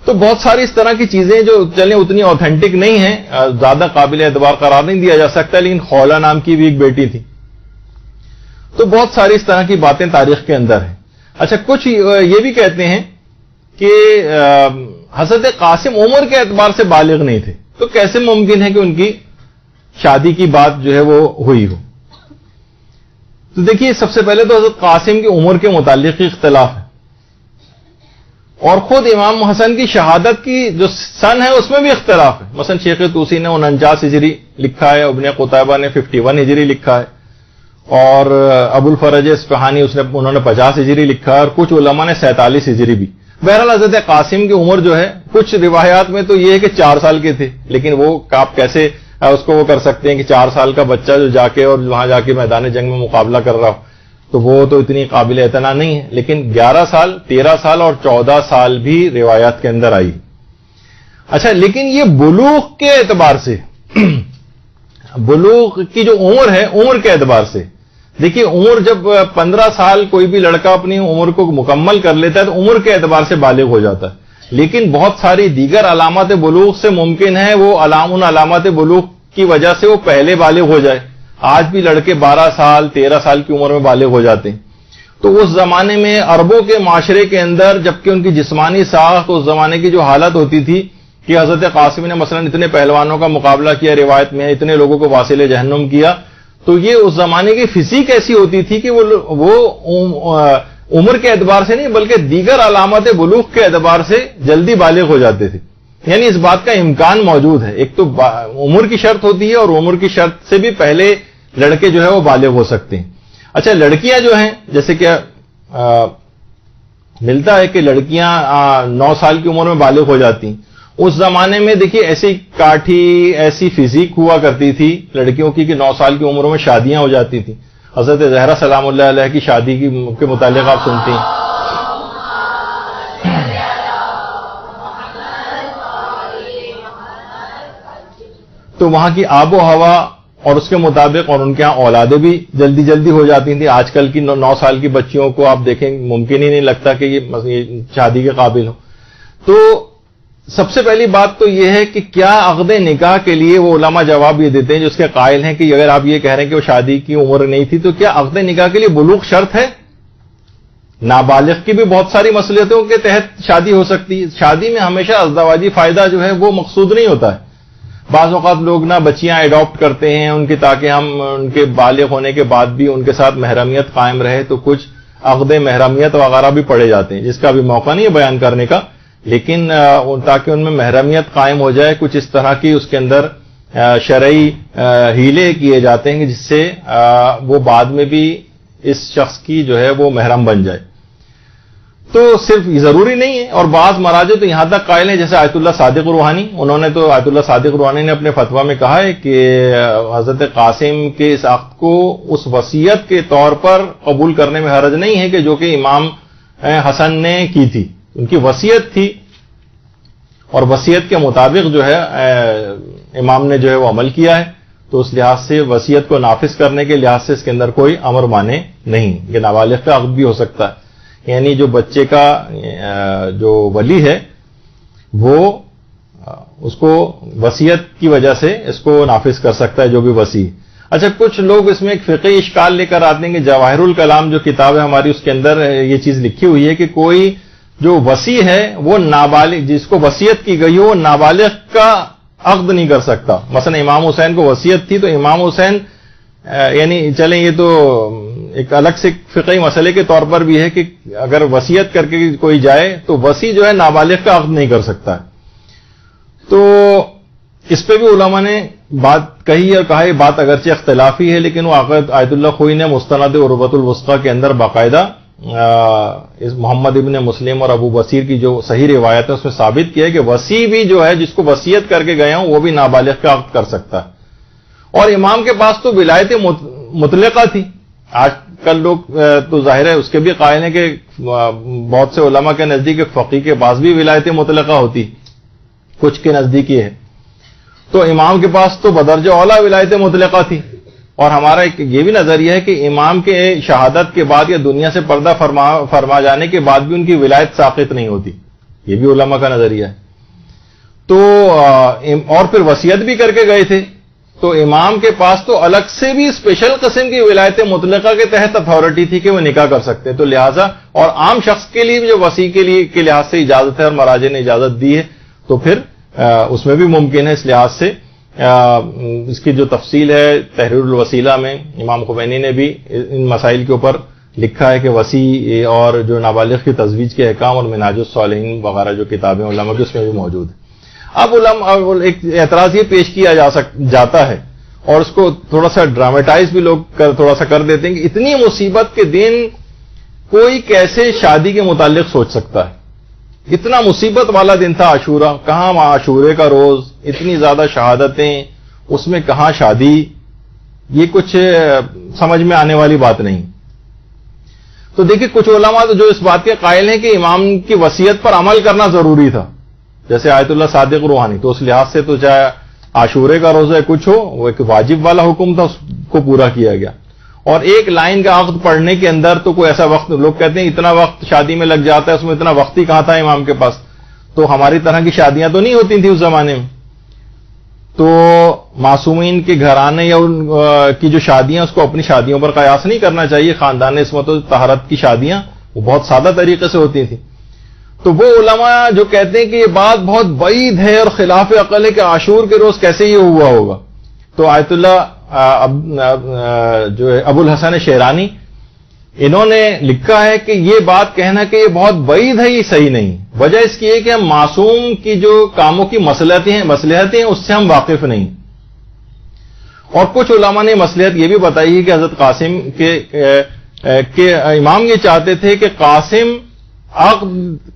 تو بہت ساری اس طرح کی چیزیں جو چلیں اتنی اوتھینٹک نہیں ہیں، زیادہ قابل اعتبار قرار نہیں دیا جا سکتا، لیکن خولہ نام کی بھی ایک بیٹی تھی. تو بہت ساری اس طرح کی باتیں تاریخ کے اندر ہیں. اچھا، کچھ یہ بھی کہتے ہیں کہ حضرت قاسم عمر کے اعتبار سے بالغ نہیں تھے، تو کیسے ممکن ہے کہ ان کی شادی کی بات جو ہے وہ ہوئی ہو؟ تو دیکھیے، سب سے پہلے تو حضرت قاسم کی عمر کے متعلق اختلاف ہے اور خود امام حسن کی شہادت کی جو سن ہے اس میں بھی اختلاف ہے. مثلا شیخ طوسی نے 49 ہجری لکھا ہے, ابن قتیبہ نے 51 ہجری لکھا ہے, اور ابو الفرج اصفہانی انہوں نے 50 ہجری لکھا ہے, اور کچھ علماء نے 47 ہجری بھی. بہرحال حضرت قاسم کی عمر جو ہے کچھ روایات میں تو یہ ہے کہ 4 سال کے تھے, لیکن وہ آپ کیسے اس کو وہ کر سکتے ہیں کہ 4 سال کا بچہ جو جا کے اور وہاں جا کے میدان جنگ میں مقابلہ کر رہا ہو, تو وہ تو اتنی قابل اعتنا نہیں ہے. لیکن 11 سال 13 سال اور 14 سال بھی روایات کے اندر آئی. اچھا, لیکن یہ بلوغ کے اعتبار سے بلوغ کی جو عمر ہے, عمر کے اعتبار سے دیکھیے, عمر جب 15 سال کوئی بھی لڑکا اپنی عمر کو مکمل کر لیتا ہے تو عمر کے اعتبار سے بالغ ہو جاتا ہے. لیکن بہت ساری دیگر علامات بلوغ سے ممکن ہے وہ ان علامات بلوغ کی وجہ سے وہ پہلے بالغ ہو جائے. آج بھی لڑکے 12 سال 13 سال کی عمر میں بالغ ہو جاتے ہیں. تو اس زمانے میں عربوں کے معاشرے کے اندر جبکہ ان کی جسمانی ساخت اس زمانے کی جو حالت ہوتی تھی کہ حضرت قاسم نے مثلا اتنے پہلوانوں کا مقابلہ کیا, روایت میں اتنے لوگوں کو واصل جہنم کیا, تو یہ اس زمانے کی فزیک ایسی ہوتی تھی کہ وہ عمر کے اعتبار سے نہیں بلکہ دیگر علامات بلوغ کے اعتبار سے جلدی بالغ ہو جاتے تھے. یعنی اس بات کا امکان موجود ہے. ایک تو عمر کی شرط ہوتی ہے اور عمر کی شرط سے بھی پہلے لڑکے جو ہے وہ بالغ ہو سکتے ہیں. اچھا, لڑکیاں جو ہیں جیسے کہ ملتا ہے کہ لڑکیاں 9 سال کی عمر میں بالغ ہو جاتی ہیں. اس زمانے میں دیکھیے ایسی کاٹھی ایسی فزیک ہوا کرتی تھی لڑکیوں کی کہ 9 سال کی عمر میں شادیاں ہو جاتی تھیں. حضرت زہرا سلام اللہ علیہ کی شادی کے متعلق آپ سنتی ہیں. تو وہاں کی آب و ہوا اور اس کے مطابق اور ان کے ہاں اولادیں بھی جلدی جلدی ہو جاتی تھیں. آج کل کی 9 سال کی بچیوں کو آپ دیکھیں ممکن ہی نہیں لگتا کہ یہ شادی کے قابل ہو. تو سب سے پہلی بات تو یہ ہے کہ کیا عقد نکاح کے لیے وہ علماء جواب یہ دیتے ہیں جو اس کے قائل ہیں کہ اگر آپ یہ کہہ رہے ہیں کہ وہ شادی کی عمر نہیں تھی تو کیا عقد نکاح کے لیے بلوغ شرط ہے؟ نابالغ کی بھی بہت ساری مصلحتوں کے تحت شادی ہو سکتی ہے. شادی میں ہمیشہ ازدواجی فائدہ جو ہے وہ مقصود نہیں ہوتا ہے. بعض اوقات لوگ بچیاں ایڈاپٹ کرتے ہیں ان کی تاکہ ہم ان کے بالغ ہونے کے بعد بھی ان کے ساتھ محرمیت قائم رہے, تو کچھ عقد محرمیت وغیرہ بھی پڑے جاتے ہیں جس کا بھی موقع نہیں ہے بیان کرنے کا, لیکن تاکہ ان میں محرمیت قائم ہو جائے کچھ اس طرح کی اس کے اندر شرعی ہیلے کیے جاتے ہیں جس سے وہ بعد میں بھی اس شخص کی جو ہے وہ محرم بن جائے. تو صرف ضروری نہیں ہے, اور بعض مراجع تو یہاں تک قائل ہیں جیسے آیت اللہ صادق روحانی, انہوں نے تو آیت اللہ صادق روحانی نے اپنے فتویٰ میں کہا ہے کہ حضرت قاسم کے اس عقد کو اس وصیت کے طور پر قبول کرنے میں حرج نہیں ہے کہ جو کہ امام حسن نے کی تھی. ان کی وصیت تھی اور وصیت کے مطابق جو ہے امام نے جو ہے وہ عمل کیا ہے, تو اس لحاظ سے وصیت کو نافذ کرنے کے لحاظ سے اس کے اندر کوئی امر مانے نہیں. یہ نابالغ کا عقد بھی ہو سکتا ہے, یعنی جو بچے کا جو ولی ہے وہ اس کو وصیت کی وجہ سے اس کو نافذ کر سکتا ہے جو بھی وصی. اچھا, کچھ لوگ اس میں ایک فقہی اشکال لے کر آتے ہیں کہ جواہر الکلام جو کتاب ہے ہماری اس کے اندر یہ چیز لکھی ہوئی ہے کہ کوئی جو وصی ہے وہ نابالغ جس کو وصیت کی گئی ہو وہ نابالغ کا عقد نہیں کر سکتا. مثلا امام حسین کو وصیت تھی تو امام حسین یعنی چلیں یہ تو ایک الگ سے فقہی مسئلے کے طور پر بھی ہے کہ اگر وصیت کر کے کوئی جائے تو وصی جو ہے نابالغ کا عقد نہیں کر سکتا ہے. تو اس پہ بھی علماء نے بات کہی اور کہا یہ بات اگرچہ اختلافی ہے لیکن وہ عقد آیت اللہ خوئی نے مستند عروۃ الوثقی کے اندر باقاعدہ اس محمد ابن مسلم اور ابو بصیر کی جو صحیح روایت ہے اس میں ثابت کیا ہے کہ وصی بھی جو ہے جس کو وصیت کر کے گیا ہوں وہ بھی نابالغ کا عقد کر سکتا ہے. اور امام کے پاس تو ولایت مطلقہ تھی. آج کل لوگ تو ظاہر ہے اس کے بھی قائل ہیں کہ بہت سے علماء کے نزدیک فقیہ کے پاس بھی ولایت مطلقہ ہوتی, کچھ کے نزدیک یہ ہے. تو امام کے پاس تو بدرجہ اولا ولایت مطلقہ تھی. اور ہمارا یہ بھی نظریہ ہے کہ امام کے شہادت کے بعد یا دنیا سے پردہ فرما جانے کے بعد بھی ان کی ولایت ساقط نہیں ہوتی, یہ بھی علماء کا نظریہ ہے. تو اور پھر وصیت بھی کر کے گئے تھے, تو امام کے پاس تو الگ سے بھی اسپیشل قسم کی ولایت مطلقہ کے تحت اتھارٹی تھی کہ وہ نکاح کر سکتے. تو لہٰذا اور عام شخص کے لیے جو وصی کے لیے کے لحاظ سے اجازت ہے اور مراجع نے اجازت دی ہے تو پھر اس میں بھی ممکن ہے. اس لحاظ سے اس کی جو تفصیل ہے تحریر الوسیلہ میں امام خمینی نے بھی ان مسائل کے اوپر لکھا ہے کہ وسیع اور جو نابالغ کی تزویج کے احکام اور منہاج الصالحین وغیرہ جو کتابیں علماء کی اس میں بھی موجود ہیں. اب علماء ایک اعتراض یہ پیش کیا جاتا ہے اور اس کو تھوڑا سا ڈراماٹائز بھی لوگ تھوڑا سا کر دیتے ہیں کہ اتنی مصیبت کے دن کوئی کیسے شادی کے متعلق سوچ سکتا ہے. اتنا مصیبت والا دن تھا عاشورہ، کہاں عاشورے کا روز، اتنی زیادہ شہادتیں، اس میں کہاں شادی، یہ کچھ سمجھ میں آنے والی بات نہیں. تو دیکھیں کچھ علماء تو جو اس بات کے قائل ہیں کہ امام کی وصیت پر عمل کرنا ضروری تھا، جیسے آیت اللہ صادق روحانی، تو اس لحاظ سے تو چاہے عاشورے کا روزہ کچھ ہو، وہ ایک واجب والا حکم تھا، اس کو پورا کیا گیا. اور ایک لائن کا عقد پڑھنے کے اندر تو کوئی ایسا وقت، لوگ کہتے ہیں اتنا وقت شادی میں لگ جاتا ہے، اس میں اتنا وقت ہی کہاں تھا امام کے پاس. تو ہماری طرح کی شادیاں تو نہیں ہوتی تھیں اس زمانے میں. تو معصومین کے گھرانے یا ان کی جو شادیاں اس کو اپنی شادیوں پر قیاس نہیں کرنا چاہیے. خاندان عصمت و طہارت کی شادیاں وہ بہت سادہ طریقے سے ہوتی تھیں. تو وہ علماء جو کہتے ہیں کہ یہ بات بہت بعید ہے اور خلاف عقل ہے کہ عاشور کے روز کیسے یہ ہوا ہوگا، تو آیت اللہ جو ہے ابو الحسن شیرانی، انہوں نے لکھا ہے کہ یہ بات کہنا کہ یہ بہت بعید ہے، یہ صحیح نہیں. وجہ اس کی ہے کہ ہم معصوم کی جو کاموں کی مصلحتیں ہیں اس سے ہم واقف نہیں. اور کچھ علماء نے مصلحت یہ بھی بتائی ہے کہ حضرت قاسم کے امام یہ چاہتے تھے کہ قاسم عقد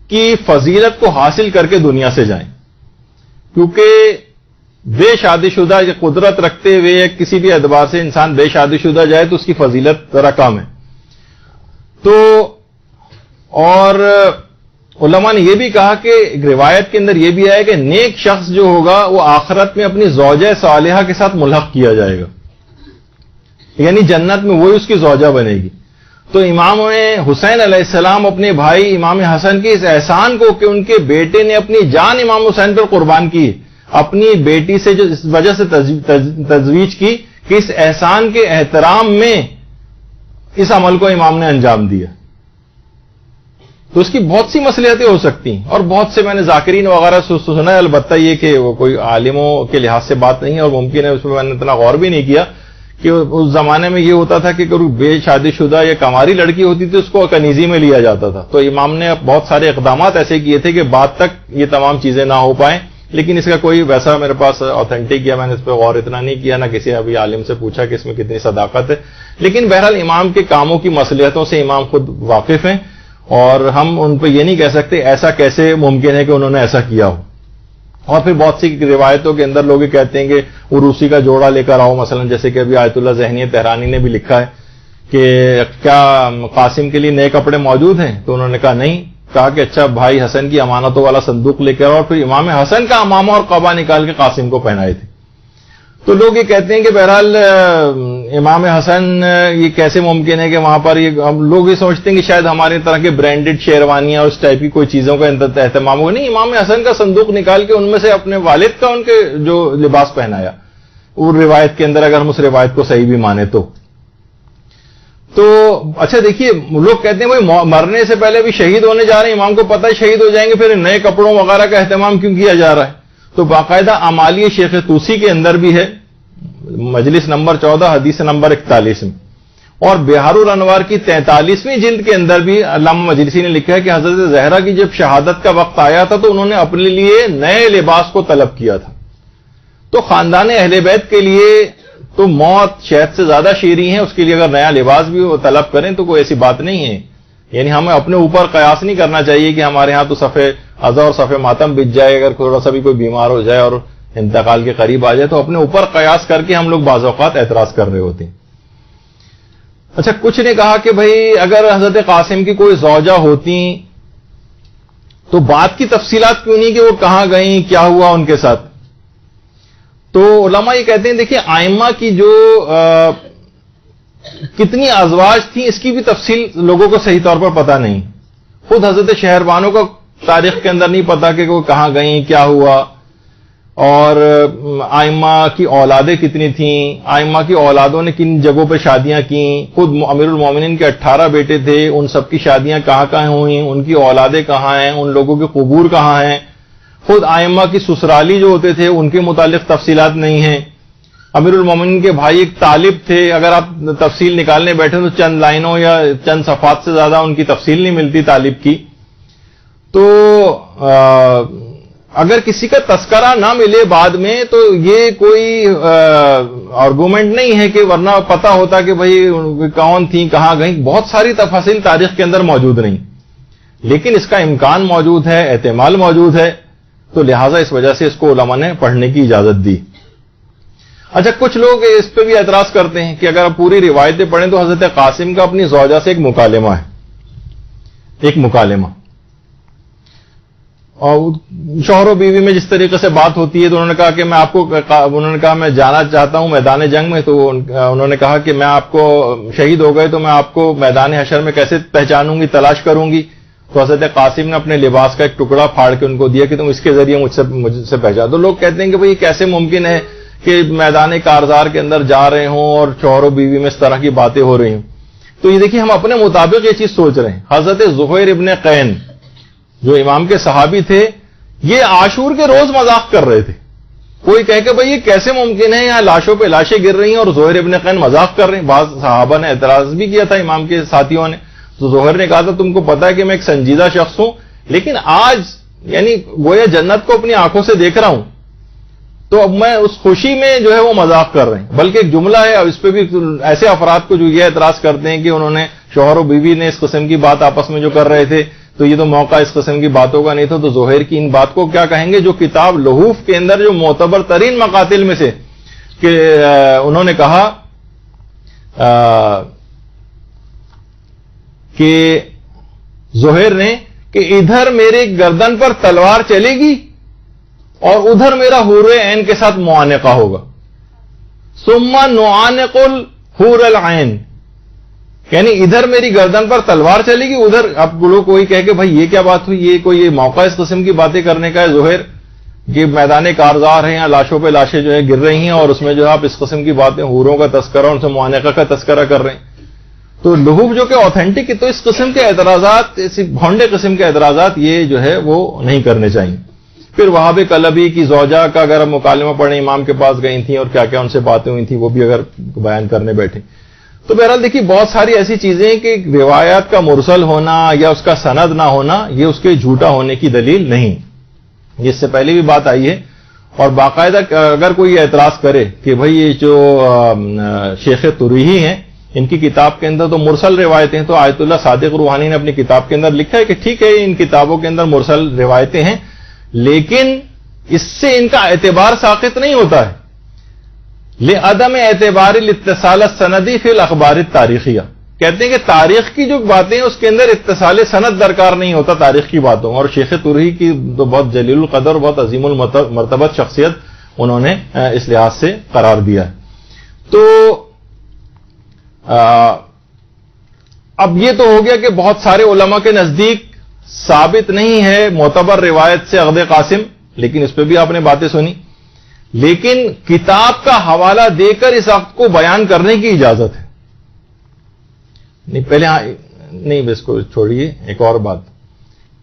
کی فضیلت کو حاصل کر کے دنیا سے جائیں، کیونکہ بے شادی شدہ یہ قدرت رکھتے ہوئے کسی بھی اعتبار سے انسان بے شادی شدہ جائے تو اس کی فضیلت ذرا کم ہے. تو اور علماء نے یہ بھی کہا کہ روایت کے اندر یہ بھی آیا کہ نیک شخص جو ہوگا وہ آخرت میں اپنی زوجہ صالحہ کے ساتھ ملحق کیا جائے گا، یعنی جنت میں وہی اس کی زوجہ بنے گی. تو امام حسین علیہ السلام اپنے بھائی امام حسن کے اس احسان کو کہ ان کے بیٹے نے اپنی جان امام حسین پر قربان کی، اپنی بیٹی سے جو اس وجہ سے تزویج کی کہ اس احسان کے احترام میں اس عمل کو امام نے انجام دیا. تو اس کی بہت سی مصلحتیں ہو سکتی ہیں، اور بہت سے میں نے ذاکرین وغیرہ سنا ہے. البتہ یہ کہ وہ کوئی عالموں کے لحاظ سے بات نہیں ہے، اور ممکن ہے اس میں نے اتنا غور بھی نہیں کیا کہ اس زمانے میں یہ ہوتا تھا کہ کوئی بے شادی شدہ یا کماری لڑکی ہوتی تھی اس کو کنیزی میں لیا جاتا تھا. تو امام نے بہت سارے اقدامات ایسے کیے تھے کہ بعد تک یہ تمام چیزیں نہ ہو پائیں، لیکن اس کا کوئی ویسا میرے پاس آتھینٹک کیا، میں نے اس پہ غور اتنا نہیں کیا، نہ کسی ابھی عالم سے پوچھا کہ اس میں کتنی صداقت ہے. لیکن بہرحال امام کے کاموں کی مصلحتوں سے امام خود واقف ہیں، اور ہم ان پہ یہ نہیں کہہ سکتے ایسا کیسے ممکن ہے کہ انہوں نے ایسا کیا ہو. اور پھر بہت سی روایتوں کے اندر لوگ کہتے ہیں کہ عروسی کا جوڑا لے کر آؤ، مثلا جیسے کہ ابھی آیت اللہ ذہنی تہرانی نے بھی لکھا ہے کہ کیا قاسم کے لیے نئے کپڑے موجود ہیں، تو انہوں نے کہا نہیں. کہا کہ اچھا بھائی حسن کی امانتوں والا صندوق لے کر آؤ، اور پھر امام حسن کا امامہ اور قبا نکال کے قاسم کو پہنائے تھے. تو لوگ یہ کہتے ہیں کہ بہرحال امام حسن یہ کیسے ممکن ہے کہ وہاں پر لوگ یہ سمجھتے ہیں کہ شاید ہمارے طرح کے برانڈڈ شیروانیاں اور اس ٹائپ کی کوئی چیزوں کا اہتمام ہوگا. نہیں، امام حسن کا صندوق نکال کے ان میں سے اپنے والد کا ان کے جو لباس پہنایا، وہ روایت کے اندر اگر ہم اس روایت کو صحیح بھی مانے تو اچھا دیکھیے، لوگ کہتے ہیں بھائی مرنے سے پہلے بھی شہید ہونے جا رہے ہیں، امام کو پتہ ہے شہید ہو جائیں گے، پھر نئے کپڑوں وغیرہ کا اہتمام کیوں کیا جا رہا ہے؟ تو باقاعدہ اعمالیہ شیخ طوسی کے اندر بھی ہے، مجلس نمبر 14 حدیث نمبر 41 میں، اور بہار الانوار کی 43ویں جلد کے اندر بھی علامہ مجلسی نے لکھا ہے کہ حضرت زہرا کی جب شہادت کا وقت آیا تھا تو انہوں نے اپنے لیے نئے لباس کو طلب کیا تھا. تو خاندان اہل بیت کے لیے تو موت شہد سے زیادہ شیریں ہے، اس کے لیے اگر نیا لباس بھی وہ طلب کریں تو کوئی ایسی بات نہیں ہے. یعنی ہمیں اپنے اوپر قیاس نہیں کرنا چاہیے کہ ہمارے ہاں تو صفحے عزا اور صفحے ماتم بچ جائے، اگر تھوڑا سا بھی کوئی بیمار ہو جائے اور انتقال کے قریب آ جائے تو اپنے اوپر قیاس کر کے ہم لوگ بعض اوقات اعتراض کر رہے ہوتے ہیں. اچھا، کچھ نے کہا کہ بھائی اگر حضرت قاسم کی کوئی زوجہ ہوتی تو بات کی تفصیلات کیوں نہیں کہ وہ کہاں گئیں، کیا ہوا ان کے ساتھ. تو علماء یہ کہتے ہیں دیکھیے آئمہ کی جو کتنی ازواج تھیں اس کی بھی تفصیل لوگوں کو صحیح طور پر پتہ نہیں. خود حضرت شہربانوں کو تاریخ کے اندر نہیں پتا کہ وہ کہاں گئیں، کیا ہوا، اور آئمہ کی اولادیں کتنی تھیں، آئمہ کی اولادوں نے کن جگہوں پہ شادیاں کیں. خود امیر المومنین کے 18 بیٹے تھے، ان سب کی شادیاں کہاں کہاں ہوئیں، ان کی اولادیں کہاں ہیں، ان لوگوں کے قبور کہاں ہیں. خود آئمہ کی سسرالی جو ہوتے تھے ان کے متعلق تفصیلات نہیں ہیں. امیر المومنین کے بھائی ایک طالب تھے، اگر آپ تفصیل نکالنے بیٹھے تو چند لائنوں یا چند صفحات سے زیادہ ان کی تفصیل نہیں ملتی طالب کی. تو اگر کسی کا تذکرہ نہ ملے بعد میں تو یہ کوئی آرگومنٹ نہیں ہے کہ ورنہ پتا ہوتا کہ بھئی کون تھیں، کہاں گئیں. بہت ساری تفاصیل تاریخ کے اندر موجود نہیں، لیکن اس کا امکان موجود ہے، احتمال موجود ہے، تو لہٰذا اس وجہ سے اس کو علماء نے پڑھنے کی اجازت دی. اچھا، کچھ لوگ اس پہ بھی اعتراض کرتے ہیں کہ اگر آپ پوری روایتیں پڑھیں تو حضرت قاسم کا اپنی زوجہ سے ایک مکالمہ ہے، ایک مکالمہ، اور شوہر و بیوی میں جس طریقے سے بات ہوتی ہے تو انہوں نے کہا کہ میں آپ کو، انہوں نے کہا میں جانا چاہتا ہوں میدان جنگ میں، تو انہوں نے کہا کہ میں آپ کو شہید ہو گئے تو میں آپ کو میدان حشر میں کیسے پہچانوں گی، تلاش کروں گی. تو حضرت قاسم نے اپنے لباس کا ایک ٹکڑا پھاڑ کے ان کو دیا کہ تم اس کے ذریعے مجھ سے پہچان دو. لوگ کہتے ہیں کہ بھئی کیسے ممکن ہے کہ میدان کارزار کے اندر جا رہے ہوں اور شوہر و بیوی میں اس طرح کی باتیں ہو رہی ہوں. تو یہ دیکھیے ہم اپنے مطابق یہ چیز سوچ رہے ہیں. حضرت زہیر ابن قین جو امام کے صحابی تھے، یہ عاشور کے روز مذاق کر رہے تھے. کوئی کہے کہ بھئی یہ کیسے ممکن ہے، یہاں لاشوں پہ لاشیں گر رہی ہیں اور زہیر ابن قین مذاق کر رہے ہیں. بعض صحابہ نے اعتراض بھی کیا تھا امام کے ساتھیوں نے. تو زہیر نے کہا تھا تم کو پتا ہے کہ میں ایک سنجیدہ شخص ہوں، لیکن آج یعنی گویا جنت کو اپنی آنکھوں سے دیکھ رہا ہوں، تو اب میں اس خوشی میں جو ہے وہ مذاق کر رہے ہیں. بلکہ ایک جملہ ہے، اب اس پہ بھی ایسے افراد کو جو یہ اعتراض کرتے ہیں کہ انہوں نے شوہر و بیوی نے اس قسم کی بات آپس میں جو کر رہے تھے تو یہ تو موقع اس قسم کی باتوں کا نہیں تھا. تو زہیر کی ان بات کو کیا کہیں گے، جو کتاب لحوف کے اندر جو معتبر ترین مقاتل میں سے کہ انہوں نے کہا کہ زہیر نے کہ ادھر میرے گردن پر تلوار چلے گی اور ادھر میرا حور عین کے ساتھ معانقہ ہوگا. ثم نعانق الحور العین، یعنی ادھر میری گردن پر تلوار چلے گی، ادھر اب لوگ کوئی کہے کہ بھائی یہ کیا بات ہوئی، یہ کوئی یہ موقع اس قسم کی باتیں کرنے کا ہے زہیر، یہ میدان کارزار ہیں، یہاں لاشوں پہ لاشیں جو ہے گر رہی ہیں اور اس میں جو ہے آپ اس قسم کی باتیں، حوروں کا تذکرہ، ان سے معانقہ کا تذکرہ کر رہے ہیں. تو لحوف جو کہ آتھینٹک ہے، تو اس قسم کے اعتراضات، ایسی بھونڈے قسم کے اعتراضات یہ جو ہے وہ نہیں کرنے چاہیے. پھر وہاب کلبی کی زوجہ کا اگر مکالمہ پڑھیں، امام کے پاس گئی تھیں اور کیا کیا ان سے باتیں ہوئی تھیں وہ بھی اگر بیان کرنے بیٹھے. تو بہرحال دیکھیے بہت ساری ایسی چیزیں کہ روایات کا مرسل ہونا یا اس کا سند نہ ہونا یہ اس کے جھوٹا ہونے کی دلیل نہیں. اس سے پہلے بھی بات آئی ہے. اور باقاعدہ اگر کوئی اعتراض کرے کہ بھئی یہ جو شیخ تریحی ہیں ان کی کتاب کے اندر تو مرسل روایتیں ہیں، تو آیت اللہ صادق روحانی نے اپنی کتاب کے اندر لکھا ہے کہ ٹھیک ہے ان کتابوں کے اندر مرسل روایتیں ہیں، لیکن اس سے ان کا اعتبار ساقط نہیں ہوتا ہے. لعدم اعتبار الاتصال السندی فی الاخبار التاریخیہ، کہتے ہیں کہ تاریخ کی جو باتیں ہیں اس کے اندر اتصال سند درکار نہیں ہوتا تاریخ کی باتوں. اور شیخ تریحی کی تو بہت جلیل القدر، بہت عظیم المرتبت شخصیت انہوں نے اس لحاظ سے قرار دیا ہے. تو اب یہ تو ہو گیا کہ بہت سارے علماء کے نزدیک ثابت نہیں ہے معتبر روایت سے عقد قاسم، لیکن اس پہ بھی آپ نے باتیں سنی. لیکن کتاب کا حوالہ دے کر اس عقد کو بیان کرنے کی اجازت ہے. نہیں پہلے نہیں بس کو چھوڑیے، ایک اور بات،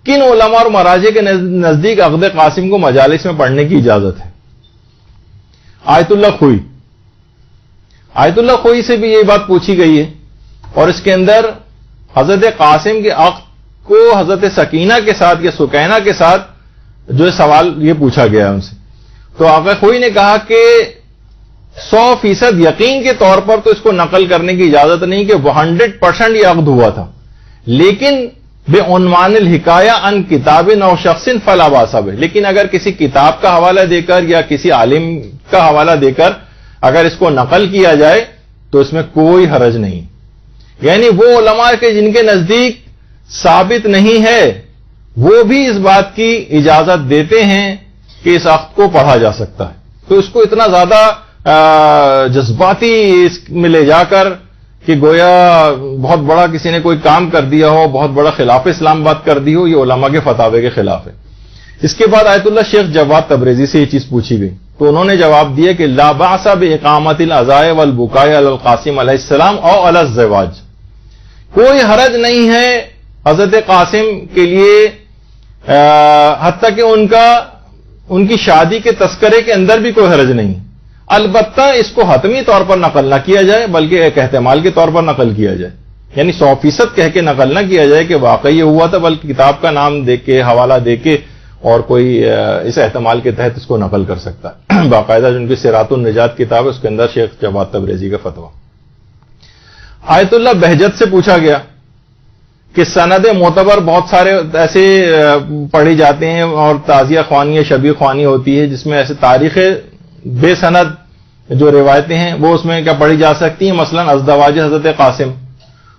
کن علماء اور مراجع کے نزدیک عقد قاسم کو مجالس میں پڑھنے کی اجازت ہے؟ آیت اللہ خوئی، آیت اللہ خوئی سے بھی یہ بات پوچھی گئی ہے، اور اس کے اندر حضرت قاسم کے عقد کو حضرت سکینہ کے ساتھ یا سکینہ کے ساتھ جو سوال یہ پوچھا گیا ہے ان سے. تو آقا خوئی نے کہا کہ 100% یقین کے طور پر تو اس کو نقل کرنے کی اجازت نہیں کہ 100% یہ عقد ہوا تھا، لیکن بے عنوان الحکایہ ان کتاب او شخص فلا باس بہ، لیکن اگر کسی کتاب کا حوالہ دے کر یا کسی عالم کا حوالہ دے کر اگر اس کو نقل کیا جائے تو اس میں کوئی حرج نہیں. یعنی وہ علماء کے جن کے نزدیک ثابت نہیں ہے وہ بھی اس بات کی اجازت دیتے ہیں کہ اس عقد کو پڑھا جا سکتا ہے. تو اس کو اتنا زیادہ جذباتی اس میں لے جا کر کہ گویا بہت بڑا کسی نے کوئی کام کر دیا ہو، بہت بڑا خلاف اسلام بات کر دی ہو، یہ علماء کے فتاوے کے خلاف ہے. اس کے بعد آیت اللہ شیخ جواد تبریزی سے یہ چیز پوچھی گئی تو انہوں نے جواب دیا کہ لا باس باقامت العزاء والبکاء علی القاسم علیہ السلام او علی الزواج، کوئی حرج نہیں ہے حضرت قاسم کے لیے حتیٰ کہ ان کی شادی کے تذکرے کے اندر بھی کوئی حرج نہیں. البتہ اس کو حتمی طور پر نقل نہ کیا جائے بلکہ ایک احتمال کے طور پر نقل کیا جائے، یعنی 100% کہہ کے نقل نہ کیا جائے کہ واقعی یہ ہوا تھا، بلکہ کتاب کا نام دے کے حوالہ دے کے اور کوئی اس احتمال کے تحت اس کو نقل کر سکتا ہے۔ باقاعدہ جن کی سرات النجات کتاب ہے اس کے اندر شیخ جواد تبریزی کا فتویٰ۔ آیت اللہ بہجت سے پوچھا گیا کہ سند معتبر بہت سارے ایسے پڑھی جاتے ہیں اور تعزیہ خوانی یا شبیہ خوانی ہوتی ہے جس میں ایسے تاریخ بے سند جو روایتیں ہیں وہ اس میں کیا پڑھی جا سکتی ہیں، مثلا ازدواج حضرت قاسم؟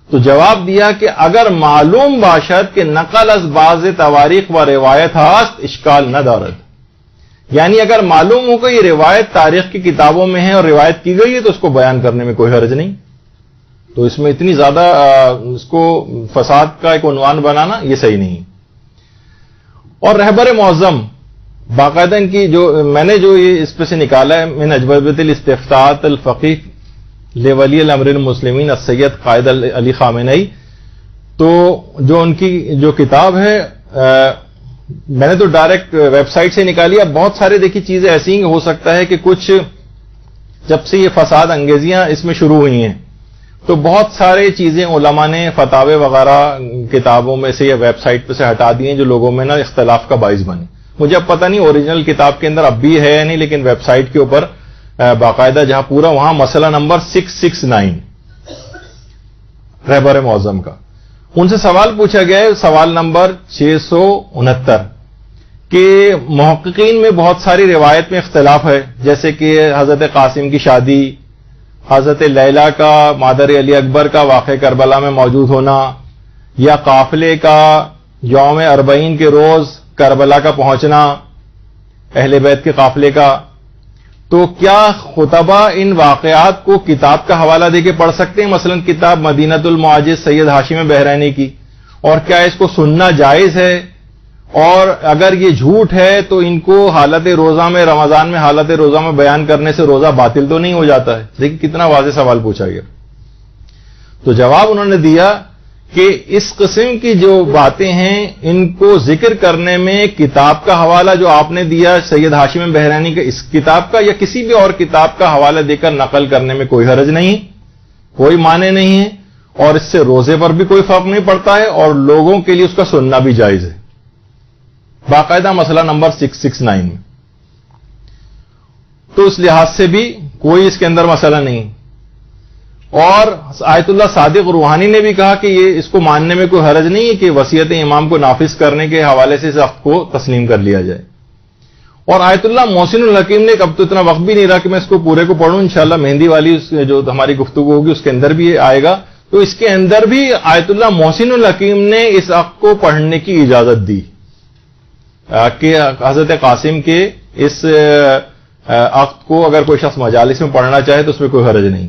تو جواب دیا کہ اگر معلوم باشد کہ نقل از بعض تواریخ و روایت ہاست اشکال نہ دارد، یعنی اگر معلوم ہو کہ یہ روایت تاریخ کی کتابوں میں ہے اور روایت کی گئی ہے تو اس کو بیان کرنے میں کوئی حرج نہیں۔ تو اس میں اتنی زیادہ اس کو فساد کا ایک عنوان بنانا یہ صحیح نہیں۔ اور رہبر معظم باقاعدہ ان کی جو میں نے جو یہ اس پہ سے نکالا ہے من اجوبۃ الاستفتاءات الفقیہ لولی الامر المسلمین السید قائد علی خامنئی، تو جو ان کی جو کتاب ہے میں نے تو ڈائریکٹ ویب سائٹ سے نکالی۔ اب بہت سارے دیکھی چیزیں ایسی ہو سکتا ہے کہ کچھ جب سے یہ فساد انگیزیاں اس میں شروع ہوئی ہیں تو بہت سارے چیزیں علماء نے فتاوے وغیرہ کتابوں میں سے یا ویب سائٹ پہ سے ہٹا دی ہیں جو لوگوں میں نا اختلاف کا باعث بنے۔ مجھے اب پتہ نہیں اوریجنل کتاب کے اندر اب بھی ہے یا نہیں، لیکن ویب سائٹ کے اوپر باقاعدہ جہاں پورا وہاں مسئلہ نمبر 669 رہبر معظم کا، ان سے سوال پوچھا گیا ہے، سوال نمبر 669 کہ محققین میں بہت ساری روایت میں اختلاف ہے، جیسے کہ حضرت قاسم کی شادی، حضرت لیلہ کا مادر علی اکبر کا واقع کربلا میں موجود ہونا، یا قافلے کا یوم 40 کے روز کربلا کا پہنچنا اہل بیت کے قافلے کا، تو کیا خطبہ ان واقعات کو کتاب کا حوالہ دے کے پڑھ سکتے ہیں، مثلا کتاب مدینۃ المعجز سید ہاشم بحرینی کی، اور کیا اس کو سننا جائز ہے، اور اگر یہ جھوٹ ہے تو ان کو حالت روزہ میں رمضان میں حالت روزہ میں بیان کرنے سے روزہ باطل تو نہیں ہو جاتا ہے؟ دیکھیں کتنا واضح سوال پوچھا گیا۔ تو جواب انہوں نے دیا کہ اس قسم کی جو باتیں ہیں ان کو ذکر کرنے میں کتاب کا حوالہ جو آپ نے دیا سید ہاشم بحرینی کا، اس کتاب کا یا کسی بھی اور کتاب کا حوالہ دے کر نقل کرنے میں کوئی حرج نہیں، کوئی معنی نہیں ہے، اور اس سے روزے پر بھی کوئی فرق نہیں پڑتا ہے، اور لوگوں کے لیے اس کا سننا بھی جائز ہے، باقاعدہ مسئلہ نمبر 669 میں۔ تو اس لحاظ سے بھی کوئی اس کے اندر مسئلہ نہیں۔ اور آیت اللہ صادق روحانی نے بھی کہا کہ یہ اس کو ماننے میں کوئی حرج نہیں ہے کہ وصیت امام کو نافذ کرنے کے حوالے سے اس وقت کو تسلیم کر لیا جائے۔ اور آیت اللہ محسن الحکیم نے، اب تو اتنا وقت بھی نہیں رہا کہ میں اس کو پورے کو پڑھوں، انشاءاللہ مہندی والی جو ہماری گفتگو ہوگی اس کے اندر بھی آئے گا، تو اس کے اندر بھی آیت اللہ محسن الحکیم نے اس عقد کو پڑھنے کی اجازت دی کہ حضرت قاسم کے اس عقد کو اگر کوئی شخص مجالس میں پڑھنا چاہے تو اس میں کوئی حرج نہیں۔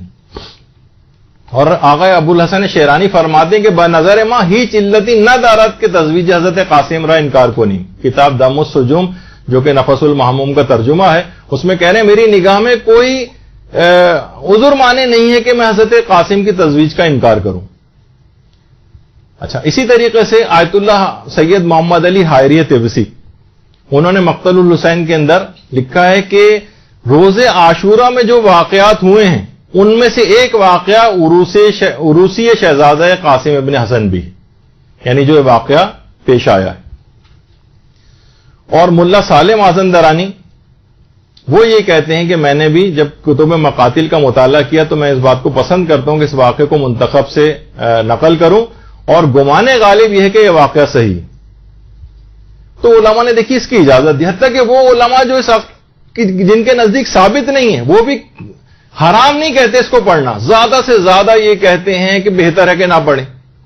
اور آقا ابو الحسن شیرانی فرماتے ہیں کہ بنظر ما ہیچ علتی نہ دارت کے تزویج حضرت قاسم را انکار کو نہیں، کتاب دم السجوم جو کہ نفس المحموم کا ترجمہ ہے، اس میں کہہ رہے ہیں میری نگاہ میں کوئی عذر مانے نہیں ہے کہ میں حضرت قاسم کی تزویج کا انکار کروں۔ اچھا، اسی طریقے سے آیت اللہ سید محمد علی حائری طبسی، انہوں نے مقتل الحسین کے اندر لکھا ہے کہ روز عاشورہ میں جو واقعات ہوئے ہیں ان میں سے ایک واقعہ عروسی شہزادہ قاسم ابن حسن بھی، یعنی جو واقعہ پیش آیا ہے۔ اور ملا صالح مازندرانی وہ یہ کہتے ہیں کہ میں نے بھی جب کتب مقاتل کا مطالعہ کیا تو میں اس بات کو پسند کرتا ہوں کہ اس واقعے کو منتخب سے نقل کروں، اور گمان غالب یہ ہے کہ یہ واقعہ صحیح۔ تو علماء نے دیکھی اس کی اجازت دی، حتیٰ کہ وہ علماء جو جن کے نزدیک ثابت نہیں ہے وہ بھی حرام نہیں کہتے اس کو پڑھنا، زیادہ سے زیادہ یہ کہتے ہیں کہ بہتر ہے کہ نہ پڑھیں،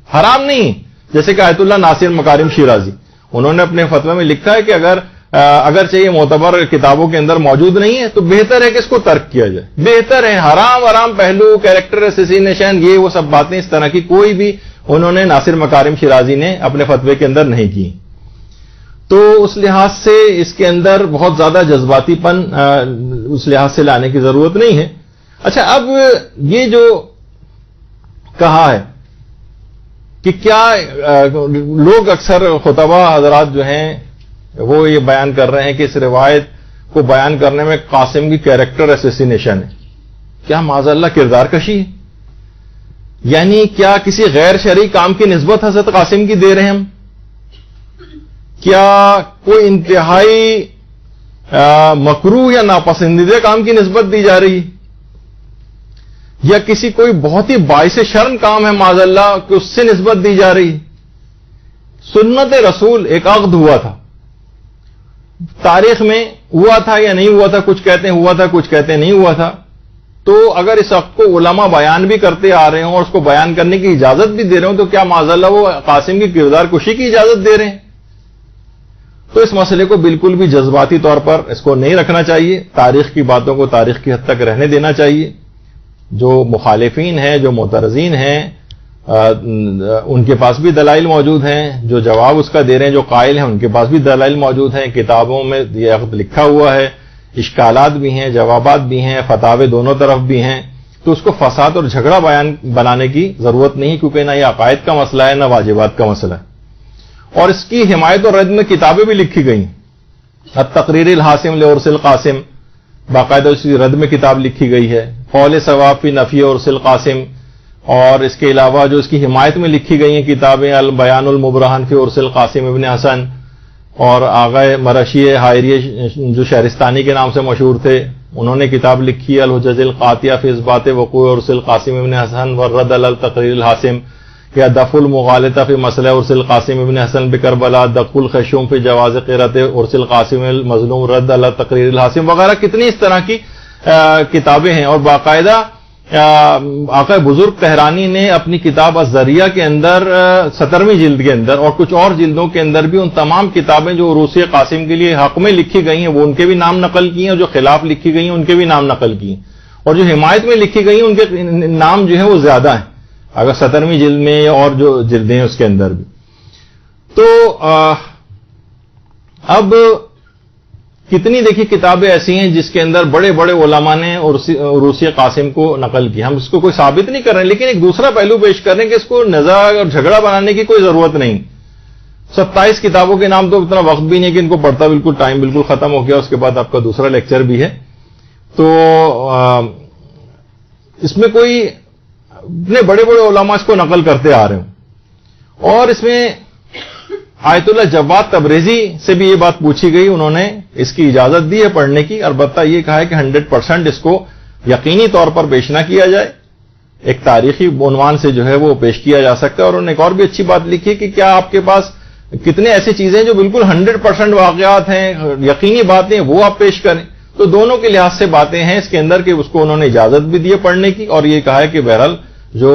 حرام نہیں۔ جیسے کہ آیت اللہ ناصر مکارم شیرازی، انہوں نے اپنے فتوی میں لکھا ہے کہ اگر چاہیے معتبر کتابوں کے اندر موجود نہیں ہے تو بہتر ہے کہ اس کو ترک کیا جائے، بہتر ہے۔ حرام پہلو، کیریکٹر اسیسینیشن، یہ وہ سب باتیں اس طرح کی کوئی بھی انہوں نے ناصر مکارم شیرازی نے اپنے فتوے کے اندر نہیں کی۔ تو اس لحاظ سے اس کے اندر بہت زیادہ جذباتی پن اس لحاظ سے لانے کی ضرورت نہیں ہے۔ اچھا، اب یہ جو کہا ہے کہ کیا لوگ اکثر خطبہ حضرات جو ہیں وہ یہ بیان کر رہے ہیں کہ اس روایت کو بیان کرنے میں قاسم کی کیریکٹر اسیسینیشن ہے. کیا معاذ اللہ کردار کشی ہے؟ یعنی کیا کسی غیر شرعی کام کی نسبت حضرت قاسم کی دے رہے ہیں ہم؟ کیا کوئی انتہائی مکروہ یا ناپسندیدہ کام کی نسبت دی جا رہی ہے؟ یا کسی کوئی بہت ہی باعث شرم کام ہے معاذ اللہ کہ اس سے نسبت دی جا رہی؟ سنت رسول ایک عقد ہوا تھا، تاریخ میں ہوا تھا یا نہیں ہوا تھا، کچھ کہتے ہیں ہوا تھا، کچھ کہتے ہیں نہیں ہوا تھا. تو اگر اس عقد کو علماء بیان بھی کرتے آ رہے ہوں اور اس کو بیان کرنے کی اجازت بھی دے رہے ہوں، تو کیا معاذ اللہ وہ قاسم کی کردار کشی کی اجازت دے رہے ہیں؟ تو اس مسئلے کو بالکل بھی جذباتی طور پر اس کو نہیں رکھنا چاہیے. تاریخ کی باتوں کو تاریخ کی حد تک رہنے دینا چاہیے. جو مخالفین ہیں، جو معترضین ہیں، ان کے پاس بھی دلائل موجود ہیں. جو جواب اس کا دے رہے ہیں، جو قائل ہیں، ان کے پاس بھی دلائل موجود ہیں. کتابوں میں یہ عقد لکھا ہوا ہے، اشکالات بھی ہیں، جوابات بھی ہیں، فتاوے دونوں طرف بھی ہیں. تو اس کو فساد اور جھگڑا بنانے کی ضرورت نہیں، کیونکہ نہ یہ عقائد کا مسئلہ ہے، نہ واجبات کا مسئلہ ہے. اور اس کی حمایت اور رد میں کتابیں بھی لکھی گئی. التقریر الحاسم لعرس القاسم، باقاعدہ اس کی رد میں کتاب لکھی گئی ہے. قول ثواب فی نفی عرس القاسم، اور اس کے علاوہ جو اس کی حمایت میں لکھی گئی ہیں کتابیں، البیان المبرہن فی عرس القاسم ابن حسن، اور آغا مرشی حائری جو شہرستانی کے نام سے مشہور تھے، انہوں نے کتاب لکھی الحجج القاطعہ فی اثبات وقوع عرس القاسم ابن حسن والرد علی التقریر الحاسم، یا دفع المغالطہ فی مسئلہ عرس القاسم ابن حسن بکربلا، دق الخشوم فی جواز قرأت عرس القاسم المظلوم، رد علی تقریر الحاسم وغیرہ. کتنی اس طرح کی کتابیں ہیں. اور باقاعدہ آقا بزرگ تہرانی نے اپنی کتاب الذریعہ کے اندر 17ویں جلد کے اندر اور کچھ اور جلدوں کے اندر بھی ان تمام کتابیں جو عروس قاسم کے لیے حق میں لکھی گئی ہیں وہ ان کے بھی نام نقل کیے ہیں، اور جو خلاف لکھی گئی ہیں ان کے بھی نام نقل کیے ہیں، اور جو حمایت میں لکھی گئی ہیں ان کے نام جو ہیں وہ زیادہ ہیں، اگر 17ویں جلد میں اور جو جلدیں ہیں اس کے اندر بھی. تو اب کتنی دیکھیے کتابیں ایسی ہیں جس کے اندر بڑے بڑے علماء نے عروس قاسم کو نقل کی. ہم اس کو کوئی ثابت نہیں کر رہے ہیں، لیکن ایک دوسرا پہلو پیش کر رہے ہیں کہ اس کو نزاع اور جھگڑا بنانے کی کوئی ضرورت نہیں. 27 کتابوں کے نام تو اتنا وقت بھی نہیں کہ ان کو پڑھتا بالکل ٹائم بالکل ختم ہو گیا. اس کے بعد آپ کا دوسرا لیکچر بھی ہے. تو اس میں کوئی اتنے بڑے بڑے علماء اس کو نقل کرتے آ رہے ہوں. اور اس میں آیت اللہ جواد تبریزی سے بھی یہ بات پوچھی گئی، انہوں نے اس کی اجازت دی ہے پڑھنے کی، البتہ یہ کہا ہے کہ 100% اس کو یقینی طور پر پیش نہ کیا جائے، ایک تاریخی عنوان سے جو ہے وہ پیش کیا جا سکتا ہے. اور انہوں نے ایک اور بھی اچھی بات لکھی ہے کہ کیا آپ کے پاس کتنے ایسی چیزیں ہیں جو بالکل 100% واقعات ہیں، یقینی باتیں، وہ آپ پیش کریں. تو دونوں کے لحاظ سے باتیں ہیں اس کے اندر کہ اس کو انہوں نے اجازت بھی دی ہے پڑھنے کی، اور یہ کہا ہے کہ بہرحال جو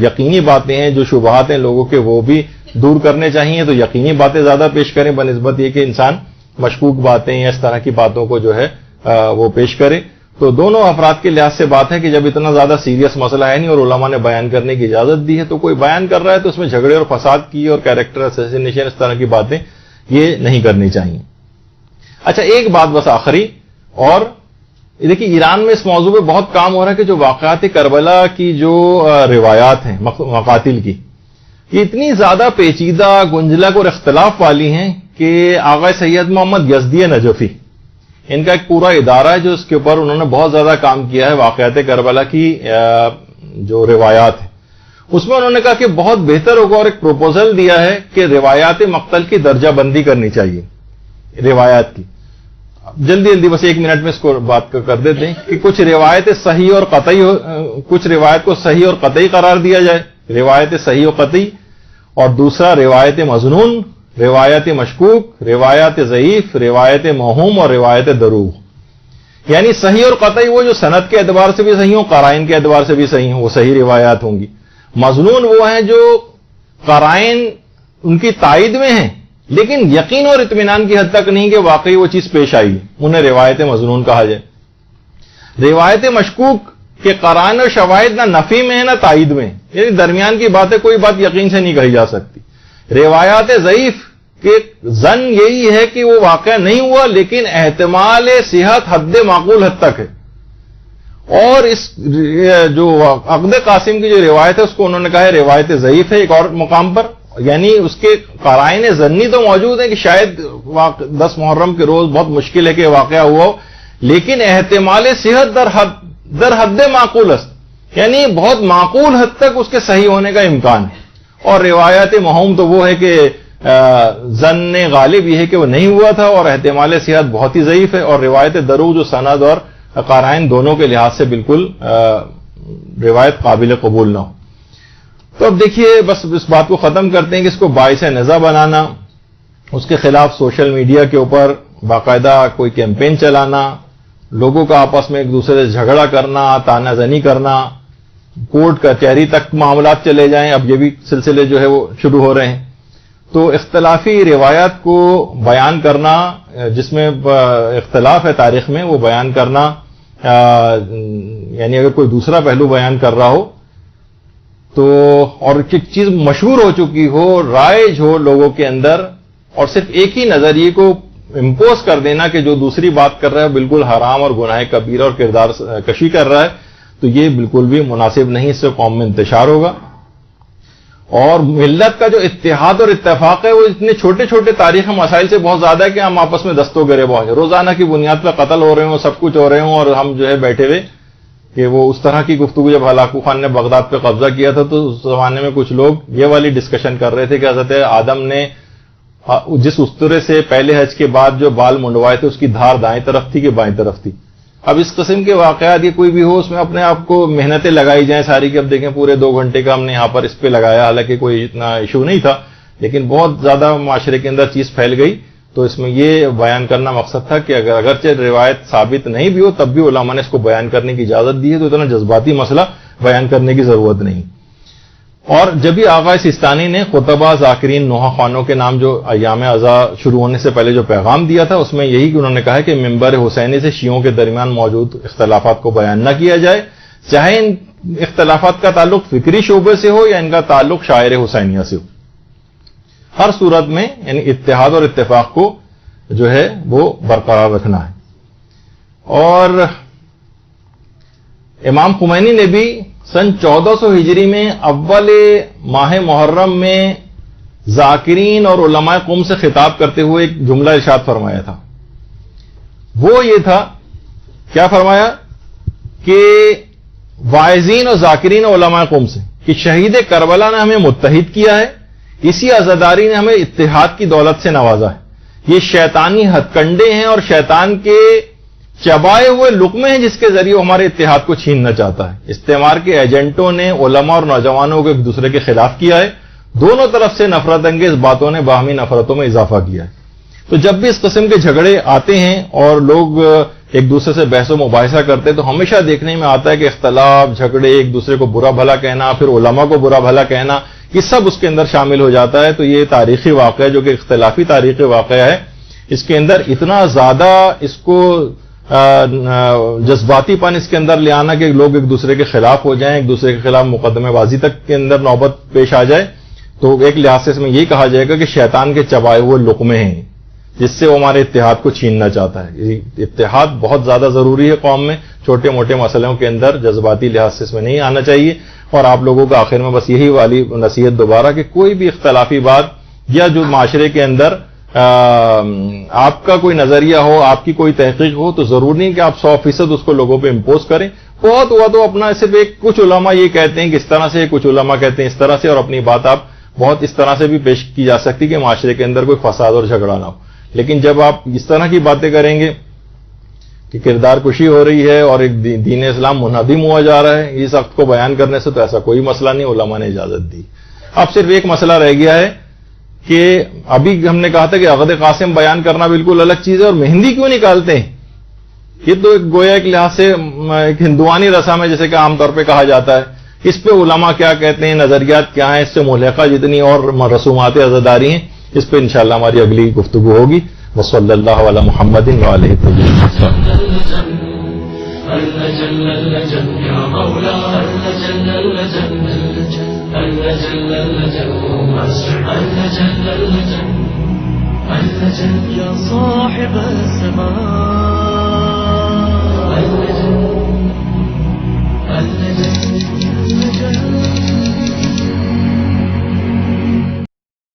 یقینی باتیں ہیں، جو شبہات ہیں لوگوں کے، وہ بھی دور کرنے چاہیے. تو یقینی باتیں زیادہ پیش کریں بنسبت یہ کہ انسان مشکوک باتیں یا اس طرح کی باتوں کو جو ہے وہ پیش کرے. تو دونوں افراد کے لحاظ سے بات ہے کہ جب اتنا زیادہ سیریس مسئلہ ہے نہیں اور علماء نے بیان کرنے کی اجازت دی ہے، تو کوئی بیان کر رہا ہے تو اس میں جھگڑے اور فساد کی اور کیریکٹر اسیسینیشن اس طرح کی باتیں یہ نہیں کرنی چاہیے. اچھا ایک بات بس آخری، اور دیکھیے ایران میں اس موضوع پہ بہت کام ہو رہا ہے کہ جو واقعات کربلا کی جو روایات ہیں مقاتل کی، یہ اتنی زیادہ پیچیدہ گنجلک اور اختلاف والی ہیں کہ آغا سید محمد یزدی نجفی، ان کا ایک پورا ادارہ ہے جو اس کے اوپر انہوں نے بہت زیادہ کام کیا ہے واقعات کربلا کی جو روایات ہیں. اس میں انہوں نے کہا کہ بہت بہتر ہوگا، اور ایک پروپوزل دیا ہے کہ روایات مقتل کی درجہ بندی کرنی چاہیے روایات کی. جلدی جلدی بس 1 منٹ میں اس کو بات کر دیتے ہیں کہ کچھ روایت صحیح اور قطعی، کچھ روایت کو صحیح اور قطعی قرار دیا جائے، روایت صحیح و قطعی، اور دوسرا روایت مظنون، روایت مشکوک، روایت ضعیف، روایت موہوم اور روایت دروغ. یعنی صحیح اور قطعی وہ جو سند کے اعتبار سے بھی صحیح ہوں، قرائن کے اعتبار سے بھی صحیح ہوں، وہ صحیح روایات ہوں گی. مظنون وہ ہیں جو قرائن ان کی تائید میں ہیں لیکن یقین اور اطمینان کی حد تک نہیں کہ واقعی وہ چیز پیش آئی، انہیں روایت مظنون کہا جائے. روایت مشکوک کہ قرائن اور شواہد نہ نفی میں ہے نہ تائید میں، یعنی درمیان کی بات ہے، کوئی بات یقین سے نہیں کہی جا سکتی. روایات ضعیف کہ ظن یہی ہے کہ وہ واقعہ نہیں ہوا لیکن احتمال صحت حد معقول حد تک ہے. اور اس جو عقد قاسم کی جو روایت ہے اس کو انہوں نے کہا ہے روایت ضعیف ہے ایک اور مقام پر. یعنی اس کے قرائن ظنی تو موجود ہیں کہ شاید 10 محرم کے روز بہت مشکل ہے کہ واقعہ ہوا ہو، لیکن احتمال صحت در حد معقول است، یعنی بہت معقول حد تک اس کے صحیح ہونے کا امکان ہے. اور روایات موہوم تو وہ ہے کہ ظن غالب یہ ہے کہ وہ نہیں ہوا تھا، اور احتمال صحت بہت ہی ضعیف ہے، اور روایت دروغ جو سند اور قرائن دونوں کے لحاظ سے بالکل روایت قابل قبول نہ ہو. تو اب دیکھیے بس اس بات کو ختم کرتے ہیں کہ اس کو باعث نزاع بنانا، اس کے خلاف سوشل میڈیا کے اوپر باقاعدہ کوئی کیمپین چلانا، لوگوں کا آپس میں ایک دوسرے سے جھگڑا کرنا، تانا زنی کرنا، کورٹ کچہری تک معاملات چلے جائیں، اب یہ بھی سلسلے جو ہے وہ شروع ہو رہے ہیں. تو اختلافی روایات کو بیان کرنا، جس میں اختلاف ہے تاریخ میں، وہ بیان کرنا، یعنی اگر کوئی دوسرا پہلو بیان کر رہا ہو تو، اور ایک چیز مشہور ہو چکی ہو، رائج ہو لوگوں کے اندر، اور صرف ایک ہی نظریے کو امپوز کر دینا کہ جو دوسری بات کر رہا ہے بالکل حرام اور گناہ کبیرہ اور کردار کشی کر رہا ہے، تو یہ بالکل بھی مناسب نہیں، اس سے قوم میں انتشار ہوگا. اور ملت کا جو اتحاد اور اتفاق ہے وہ اتنے چھوٹے چھوٹے تاریخی مسائل سے بہت زیادہ ہے کہ ہم آپس میں دست و گریباں ہو جائیں، روزانہ کی بنیاد پر قتل ہو رہے ہوں، سب کچھ ہو رہے ہوں، اور ہم جو ہے بیٹھے ہوئے کہ وہ اس طرح کی گفتگو. جب ہلاکو خان نے بغداد پہ قبضہ کیا تھا تو اس زمانے میں کچھ لوگ یہ والی ڈسکشن کر رہے تھے کہ حضرت آدم نے جس استرے سے پہلے حج کے بعد جو بال منڈوائے تھے اس کی دھار دائیں طرف تھی کہ بائیں طرف تھی. اب اس قسم کے واقعات یہ کوئی بھی ہو، اس میں اپنے آپ کو محنتیں لگائی جائیں ساری کہ اب دیکھیں پورے 2 گھنٹے کا ہم نے یہاں پر اس پہ لگایا، حالانکہ کوئی اتنا ایشو نہیں تھا، لیکن بہت زیادہ معاشرے کے اندر چیز پھیل گئی. تو اس میں یہ بیان کرنا مقصد تھا کہ اگرچہ روایت ثابت نہیں بھی ہو تب بھی علماء نے اس کو بیان کرنے کی اجازت دی ہے، تو اتنا جذباتی مسئلہ بیان کرنے کی ضرورت نہیں. اور جب ہی آغا سیستانی نے خطبہ ذاکرین نوحہ خوانوں کے نام جو ایام عزا شروع ہونے سے پہلے جو پیغام دیا تھا، اس میں یہی کہ انہوں نے کہا کہ ممبر حسینی سے شیعوں کے درمیان موجود اختلافات کو بیان نہ کیا جائے، چاہے ان اختلافات کا تعلق فکری شعبے سے ہو یا ان کا تعلق شاعر حسینیہ سے ہو. ہر صورت میں یعنی اتحاد اور اتفاق کو جو ہے وہ برقرار رکھنا ہے. اور امام خمینی نے بھی سن 1400 ہجری میں اول ماہ محرم میں ذاکرین اور علماء قوم سے خطاب کرتے ہوئے ایک جملہ ارشاد فرمایا تھا. وہ یہ تھا، کیا فرمایا کہ واعظین اور ذاکرین اور علماء قوم سے کہ شہید کربلا نے ہمیں متحد کیا ہے، اسی عزاداری نے ہمیں اتحاد کی دولت سے نوازا ہے. یہ شیطانی ہتھ کنڈے ہیں اور شیطان کے چبائے ہوئے لقمے ہیں جس کے ذریعے وہ ہمارے اتحاد کو چھیننا چاہتا ہے. استعمار کے ایجنٹوں نے علماء اور نوجوانوں کو ایک دوسرے کے خلاف کیا ہے، دونوں طرف سے نفرت انگیز باتوں نے باہمی نفرتوں میں اضافہ کیا ہے. تو جب بھی اس قسم کے جھگڑے آتے ہیں اور لوگ ایک دوسرے سے بحث و مباحثہ کرتے ہیں تو ہمیشہ دیکھنے میں آتا ہے کہ اختلاف، جھگڑے، ایک دوسرے کو برا بھلا کہنا، پھر علماء کو برا بھلا کہنا، یہ سب اس کے اندر شامل ہو جاتا ہے. تو یہ تاریخی واقعہ جو کہ اختلافی تاریخی واقعہ ہے، اس کے اندر اتنا زیادہ اس کو جذباتی پن اس کے اندر لے آنا کہ لوگ ایک دوسرے کے خلاف ہو جائیں، ایک دوسرے کے خلاف مقدمے بازی تک کے اندر نوبت پیش آ جائے، تو ایک لحاظ سے اس میں یہ کہا جائے گا کہ شیطان کے چبائے ہوئے لقمے ہیں جس سے وہ ہمارے اتحاد کو چھیننا چاہتا ہے. اتحاد بہت زیادہ ضروری ہے قوم میں، چھوٹے موٹے مسئلوں کے اندر جذباتی لحاظ سے اس میں نہیں آنا چاہیے. اور آپ لوگوں کا آخر میں بس یہی والی نصیحت دوبارہ کہ کوئی بھی اختلافی بات یا جو معاشرے کے اندر آپ کا کوئی نظریہ ہو، آپ کی کوئی تحقیق ہو، تو ضروری نہیں کہ آپ 100% اس کو لوگوں پہ امپوز کریں. بہت ہوا تو اپنا صرف ایک کچھ علماء یہ کہتے ہیں کہ اس طرح سے، کچھ علماء کہتے ہیں اس طرح سے، اور اپنی بات آپ بہت اس طرح سے بھی پیش کی جا سکتی کہ معاشرے کے اندر کوئی فساد اور جھگڑا نہ ہو. لیکن جب آپ اس طرح کی باتیں کریں گے کہ کردار کشی ہو رہی ہے اور ایک دین اسلام منہدم ہوا جا رہا ہے، اس وقت کو بیان کرنے سے تو ایسا کوئی مسئلہ نہیں، علماء نے اجازت دی. اب صرف ایک مسئلہ رہ گیا ہے کہ ابھی ہم نے کہا تھا کہ عقد قاسم بیان کرنا بالکل الگ چیز ہے، اور مہندی کیوں نکالتے ہیں؟ یہ تو گویا ایک لحاظ سے ایک ہندوانی رسم ہے جیسے کہ عام طور پہ کہا جاتا ہے. اس پہ علماء کیا کہتے ہیں، نظریات کیا ہیں، اس سے ملحقہ جتنی اور رسومات عزاداری ہیں، اس پہ انشاءاللہ ہماری اگلی گفتگو ہوگی. وصلی اللہ علی محمد وآلہ يا صاحب الزمان